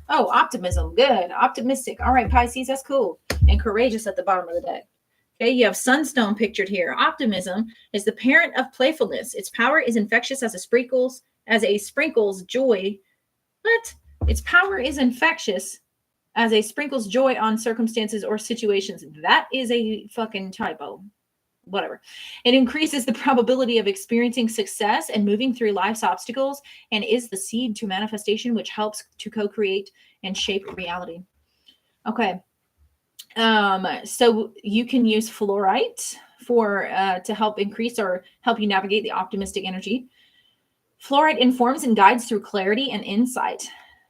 Oh, optimism. Good. Optimistic. All right, Pisces, that's cool. And courageous at the bottom of the deck. Okay, you have sunstone pictured here. Optimism is the parent of playfulness. Its power is infectious as a sprinkles joy. What? Its power is infectious as a sprinkles joy on circumstances or situations. That is a fucking typo. Whatever. It increases the probability of experiencing success and moving through life's obstacles, and is the seed to manifestation, which helps to co-create and shape reality. Okay. So you can use fluorite for to help increase or help you navigate the optimistic energy. Fluorite informs and guides through clarity and insight.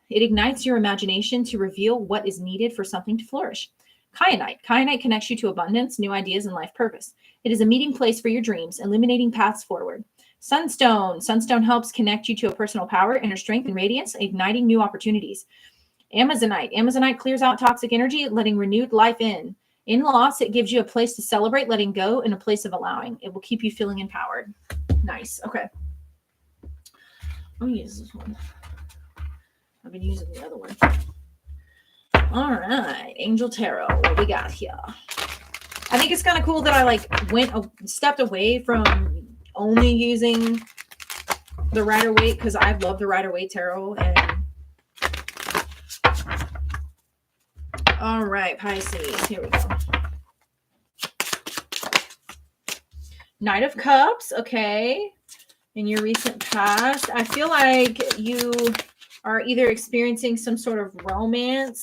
It ignites your imagination to reveal what is needed for something to flourish. Kyanite connects you to abundance, new ideas, and life purpose. It is a meeting place for your dreams, illuminating paths forward. Sunstone helps connect you to a personal power, inner strength, and radiance, igniting new opportunities. Amazonite clears out toxic energy, letting renewed life in. In loss, it gives you a place to celebrate, letting go, and a place of allowing. It will keep you feeling empowered. Nice. Okay. Let me use this one. I've been using the other one. All right, Angel Tarot. What we got here? I think it's kind of cool that I stepped away from only using the Rider-Waite, because I love the Rider-Waite Tarot. And all right, Pisces. Here we go. Knight of Cups. Okay. In your recent past, I feel like you are either experiencing some sort of romance,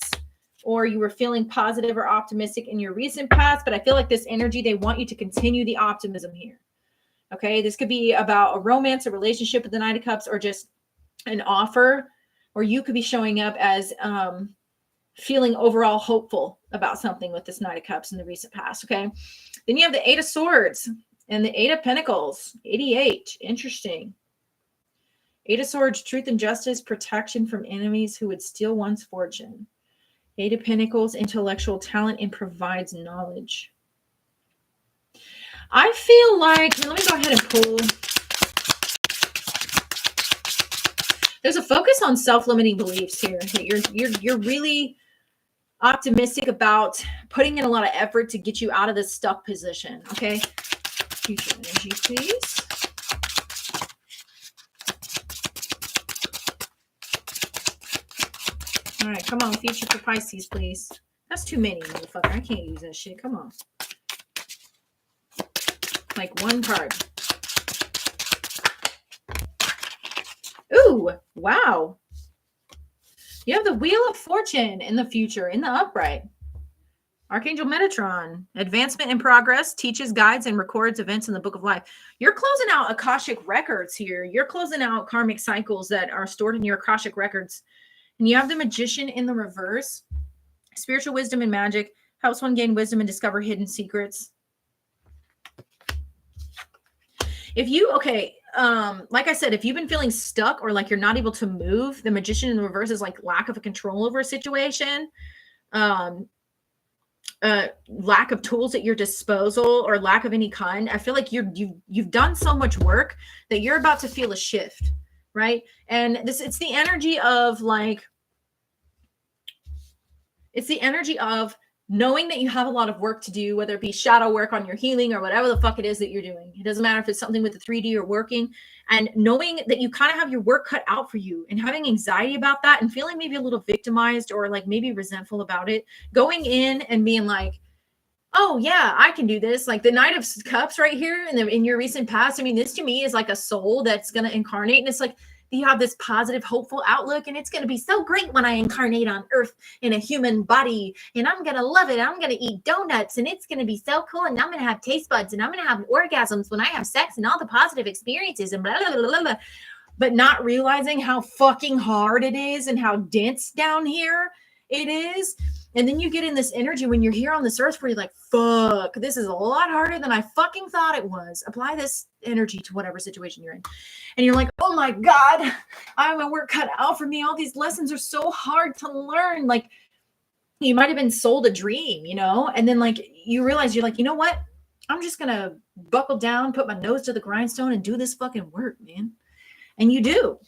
or you were feeling positive or optimistic in your recent past, but I feel like this energy, they want you to continue the optimism here. Okay, this could be about a romance, a relationship with the Knight of Cups, or just an offer, or you could be showing up as feeling overall hopeful about something with this Knight of Cups in the recent past. Okay, then you have the Eight of Swords and the Eight of Pentacles, 88. Interesting. Eight of Swords, truth and justice, protection from enemies who would steal one's fortune. Eight of Pentacles, intellectual talent, and provides knowledge. I feel like, let me go ahead and pull. There's a focus on self-limiting beliefs here. You're really optimistic about putting in a lot of effort to get you out of this stuck position. Okay. Future energy, please. All right, come on, future for Pisces, please. That's too many, motherfucker. I can't use that shit. Come on. Like one card. Ooh, wow. You have the Wheel of Fortune in the future, in the upright. Archangel Metatron, advancement in progress, teaches, guides, and records events in the book of life. You're closing out Akashic records here. You're closing out karmic cycles that are stored in your Akashic records. And you have the Magician in the reverse. Spiritual wisdom and magic. Helps one gain wisdom and discover hidden secrets. If you, like I said, if you've been feeling stuck or like you're not able to move, the Magician in the reverse is like lack of a control over a situation. Lack of tools at your disposal or lack of any kind. I feel like you've done so much work that you're about to feel a shift, right? And it's the energy of like, it's the energy of knowing that you have a lot of work to do, whether it be shadow work on your healing or whatever the fuck it is that you're doing. It doesn't matter if it's something with the 3D or working, and knowing that you kind of have your work cut out for you and having anxiety about that and feeling maybe a little victimized or like maybe resentful about it, going in and being like, oh yeah, I can do this. Like the Knight of Cups right here in your recent past. I mean, this to me is like a soul that's going to incarnate. And it's like, you have this positive, hopeful outlook, and it's going to be so great when I incarnate on Earth in a human body, and I'm going to love it. I'm going to eat donuts, and it's going to be so cool, and I'm going to have taste buds, and I'm going to have orgasms when I have sex, and all the positive experiences, and blah, blah, blah, blah, blah. But not realizing how fucking hard it is and how dense down here it is. And then you get in this energy when you're here on this earth where you're like, fuck, this is a lot harder than I fucking thought it was. Apply this energy to whatever situation you're in. And you're like, oh my God, I have my work cut out for me. All these lessons are so hard to learn. Like you might've been sold a dream, you know? And then like, you realize you're like, you know what? I'm just going to buckle down, put my nose to the grindstone and do this fucking work, man. And you do.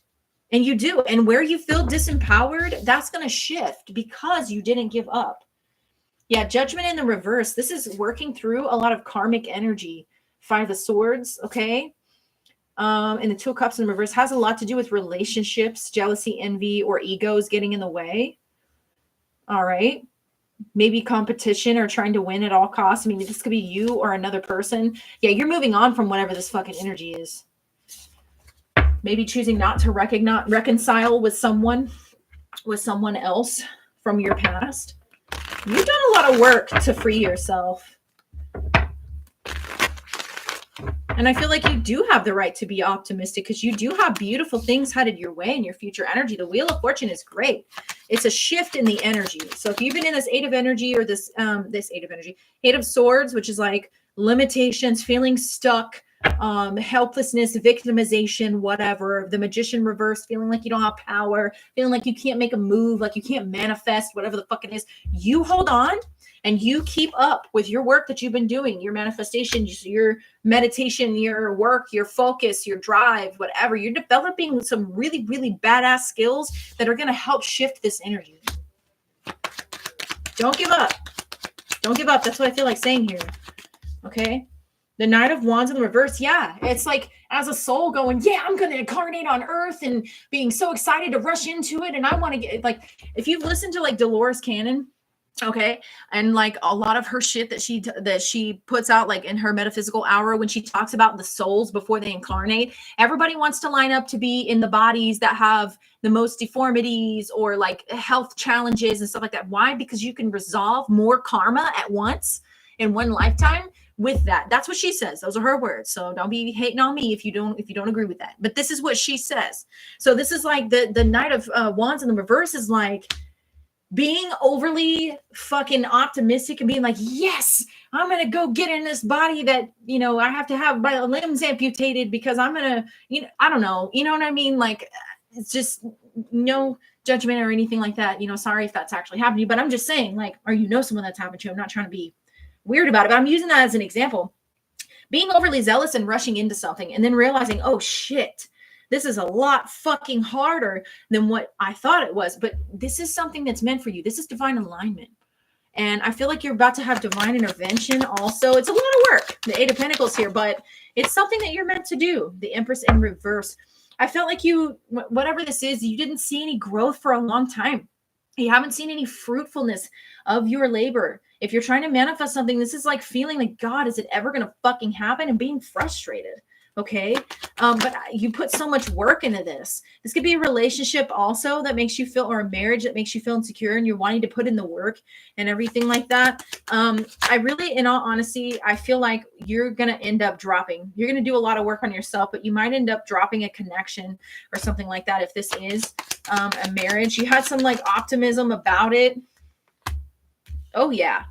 And you do. And where you feel disempowered, that's going to shift because you didn't give up. Yeah, Judgment in the reverse. This is working through a lot of karmic energy. 5 of Swords, okay? And the 2 of Cups in the reverse has a lot to do with relationships, jealousy, envy, or egos getting in the way. All right. Maybe competition or trying to win at all costs. I mean, this could be you or another person. Yeah, you're moving on from whatever this fucking energy is. Maybe choosing not to reconcile with someone else from your past. You've done a lot of work to free yourself. And I feel like you do have the right to be optimistic because you do have beautiful things headed your way in your future energy. The Wheel of Fortune is great. It's a shift in the energy. So if you've been in this 8 of energy or this 8 of energy, 8 of Swords, which is like limitations, feeling stuck, helplessness, victimization, whatever. The Magician reverse, feeling like you don't have power, feeling like you can't make a move, like you can't manifest, whatever the fuck it is. You hold on and you keep up with your work that you've been doing, your manifestation, your meditation, your work, your focus, your drive, whatever. You're developing some really, really badass skills that are going to help shift this energy. Don't give up. Don't give up. That's what I feel like saying here. Okay. The Knight of Wands in the reverse. Yeah. It's like as a soul going, yeah, I'm going to incarnate on Earth and being so excited to rush into it. And I want to get like, if you've listened to like Dolores Cannon, okay, and like a lot of her shit that she puts out like in her metaphysical hour when she talks about the souls before they incarnate, everybody wants to line up to be in the bodies that have the most deformities or like health challenges and stuff like that. Why? Because you can resolve more karma at once in one lifetime with that. That's what she says. Those are her words. So don't be hating on me if you don't agree with that. But this is what she says. So this is like the Knight of Wands in the reverse is like being overly fucking optimistic and being like, yes, I'm going to go get in this body that, you know, I have to have my limbs amputated because I'm going to, you know, I don't know. You know what I mean? Like, it's just no judgment or anything like that. You know, sorry if that's actually happening, but I'm just saying, like, or you know someone that's happened to. I'm not trying to be weird about it, but I'm using that as an example. Being overly zealous and rushing into something and then realizing, oh shit, this is a lot fucking harder than what I thought it was. But this is something that's meant for you. This is divine alignment. And I feel like you're about to have divine intervention also. It's a lot of work, the 8 of Pentacles here, but it's something that you're meant to do. The Empress in reverse. I felt like you, whatever this is, you didn't see any growth for a long time. You haven't seen any fruitfulness of your labor. If you're trying to manifest something, this is like feeling like, God, is it ever going to fucking happen? And being frustrated. Okay. But you put so much work into this. This could be a relationship also that makes you feel, or a marriage that makes you feel insecure and you're wanting to put in the work and everything like that. I really, in all honesty, I feel like you're going to end up dropping. You're going to do a lot of work on yourself, but you might end up dropping a connection or something like that. If this is a marriage, you had some like optimism about it. Oh yeah.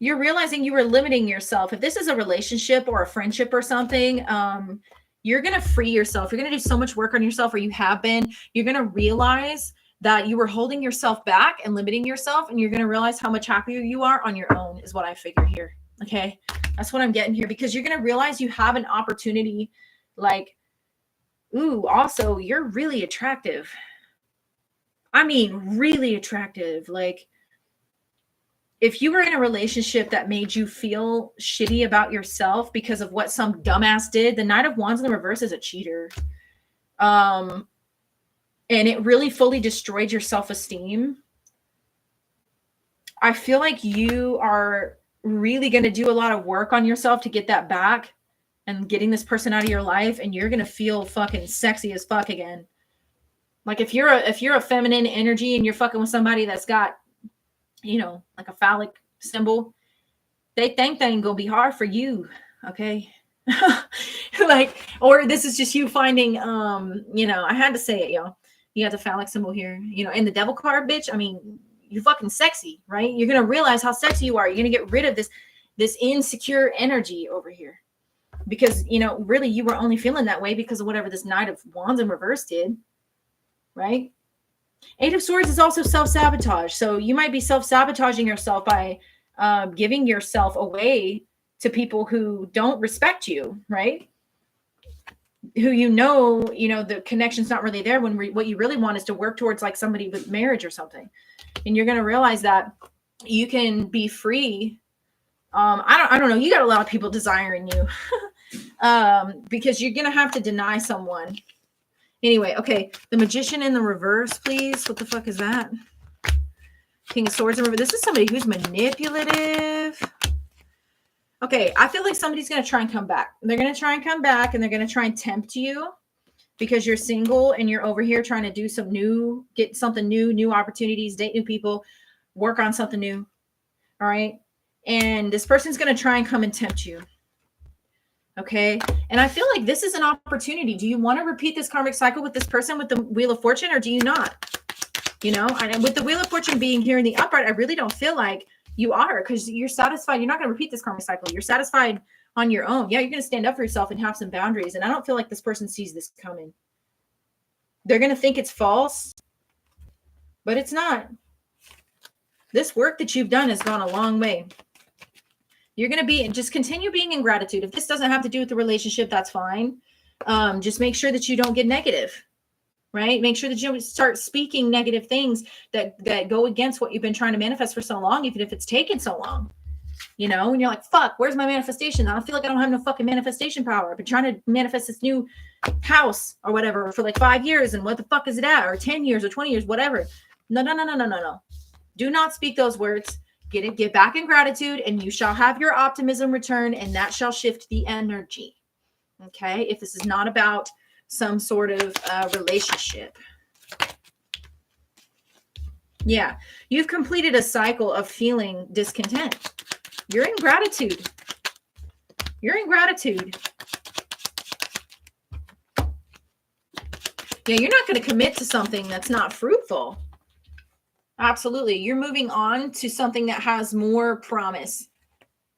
You're realizing you were limiting yourself. If this is a relationship or a friendship or something, you're going to free yourself. You're going to do so much work on yourself, or you have been. You're going to realize that you were holding yourself back and limiting yourself, and you're going to realize how much happier you are on your own is what I figure here. Okay. That's what I'm getting here, because you're going to realize you have an opportunity. Like, ooh, also you're really attractive. I mean, really attractive. Like, if you were in a relationship that made you feel shitty about yourself because of what some dumbass did, the Knight of Wands in the reverse is a cheater. And it really fully destroyed your self-esteem. I feel like you are really going to do a lot of work on yourself to get that back and getting this person out of your life. And you're going to feel fucking sexy as fuck again. Like if you're a feminine energy and you're fucking with somebody that's got, you know, like a phallic symbol, they think that ain't gonna be hard for you. Okay. Like, or this is just you finding, you know, I had to say it, y'all. You got the phallic symbol here, you know, and the devil card, bitch. I mean, you fucking sexy, right? You're going to realize how sexy you are. You're going to get rid of this insecure energy over here, because, you know, really you were only feeling that way because of whatever this Knight of Wands in reverse did. Right. Eight of Swords is also self-sabotage. So you might be self-sabotaging yourself by giving yourself away to people who don't respect you, right? Who you know, the connection's not really there, when what you really want is to work towards like somebody with marriage or something. And you're going to realize that you can be free. I don't know. You got a lot of people desiring you because you're going to have to deny someone. Anyway, okay. The Magician in the reverse, please. What the fuck is that? King of Swords in reverse. This is somebody who's manipulative. Okay, I feel like somebody's going to try and come back. They're going to try and come back, and they're going to try and tempt you because you're single and you're over here trying to do get something new opportunities, date new people, work on something new. All right. And this person's going to try and come and tempt you. Okay. And I feel like this is an opportunity. Do you want to repeat this karmic cycle with this person with the Wheel of Fortune, or do you not? And with the Wheel of Fortune being here in the upright, I really don't feel like you are, because you're satisfied. You're not going to repeat this karmic cycle. You're satisfied on your own. Yeah, you're going to stand up for yourself and have some boundaries. And I don't feel like this person sees this coming. They're going to think it's false, but it's not. This work that you've done has gone a long way. You're going to just continue being in gratitude. If this doesn't have to do with the relationship, that's fine. Just make sure that you don't get negative, right? Make sure that you don't start speaking negative things that go against what you've been trying to manifest for so long, even if it's taken so long, and you're like, fuck, where's my manifestation? I don't feel like I don't have no fucking manifestation power. I've been trying to manifest this new house or whatever for like 5 years. And what the fuck is it at? Or 10 years or 20 years, whatever. No. Do not speak those words. Get back in gratitude, and you shall have your optimism return, and that shall shift the energy. Okay. If this is not about some sort of relationship. Yeah. You've completed a cycle of feeling discontent. You're in gratitude. You're in gratitude. Yeah. You're not going to commit to something that's not fruitful. Absolutely. You're moving on to something that has more promise,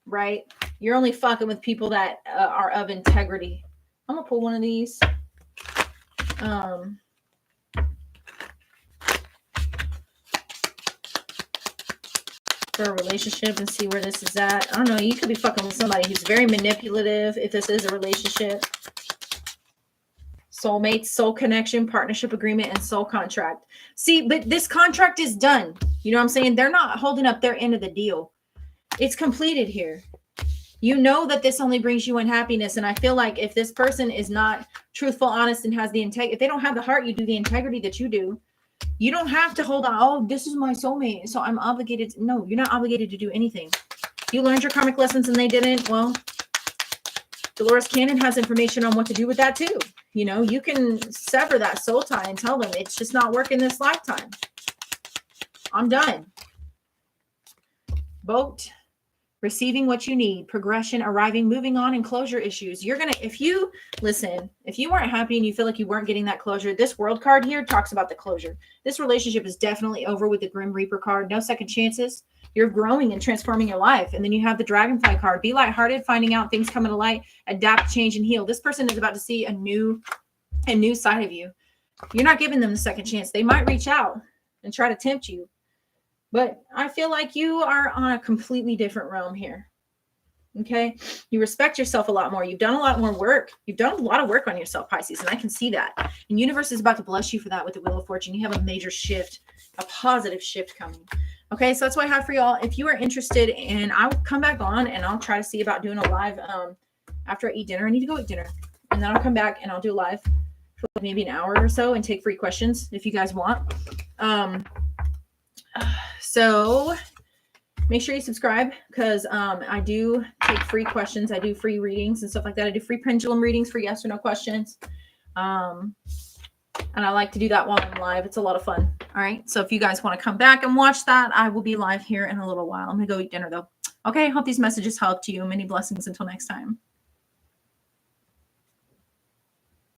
right? You're only fucking with people that are of integrity. I'm going to pull one of these. For a relationship and see where this is at. I don't know. You could be fucking with somebody who's very manipulative if this is a relationship. Soulmates, soul connection, partnership agreement, and soul contract. See, but this contract is done. You know what I'm saying? They're not holding up their end of the deal. It's completed here. You know that this only brings you unhappiness. And I feel like if this person is not truthful, honest, and has the integrity, if they don't have the heart, you do the integrity that you do. You don't have to hold on. Oh, this is my soulmate, so I'm obligated. No, you're not obligated to do anything. You learned your karmic lessons and they didn't. Well, Dolores Cannon has information on what to do with that too. You know, you can sever that soul tie and tell them it's just not working this lifetime. I'm done. Boat, receiving what you need, progression, arriving, moving on, and closure issues. You're going to, if you weren't happy and you feel like you weren't getting that closure, this world card here talks about the closure. This relationship is definitely over with the Grim Reaper card. No second chances. You're growing and transforming your life. And then you have the Dragonfly card. Be lighthearted, finding out things coming to light, adapt, change, and heal. This person is about to see a new side of you. You're not giving them the second chance. They might reach out and try to tempt you. But I feel like you are on a completely different realm here. Okay? You respect yourself a lot more. You've done a lot more work. You've done a lot of work on yourself, Pisces, and I can see that. And universe is about to bless you for that with the Wheel of Fortune. You have a major shift, a positive shift coming. Okay, so that's what I have for y'all. If you are interested, and I'll come back on and I'll try to see about doing a live after I eat dinner. I need to go eat dinner. And then I'll come back and I'll do a live for maybe an hour or so and take free questions if you guys want. So make sure you subscribe because I do take free questions. I do free readings and stuff like that. I do free pendulum readings for yes or no questions. And I like to do that while I'm live. It's a lot of fun. All right. So if you guys want to come back and watch that, I will be live here in a little while. I'm going to go eat dinner though. Okay. Hope these messages helped you. Many blessings until next time.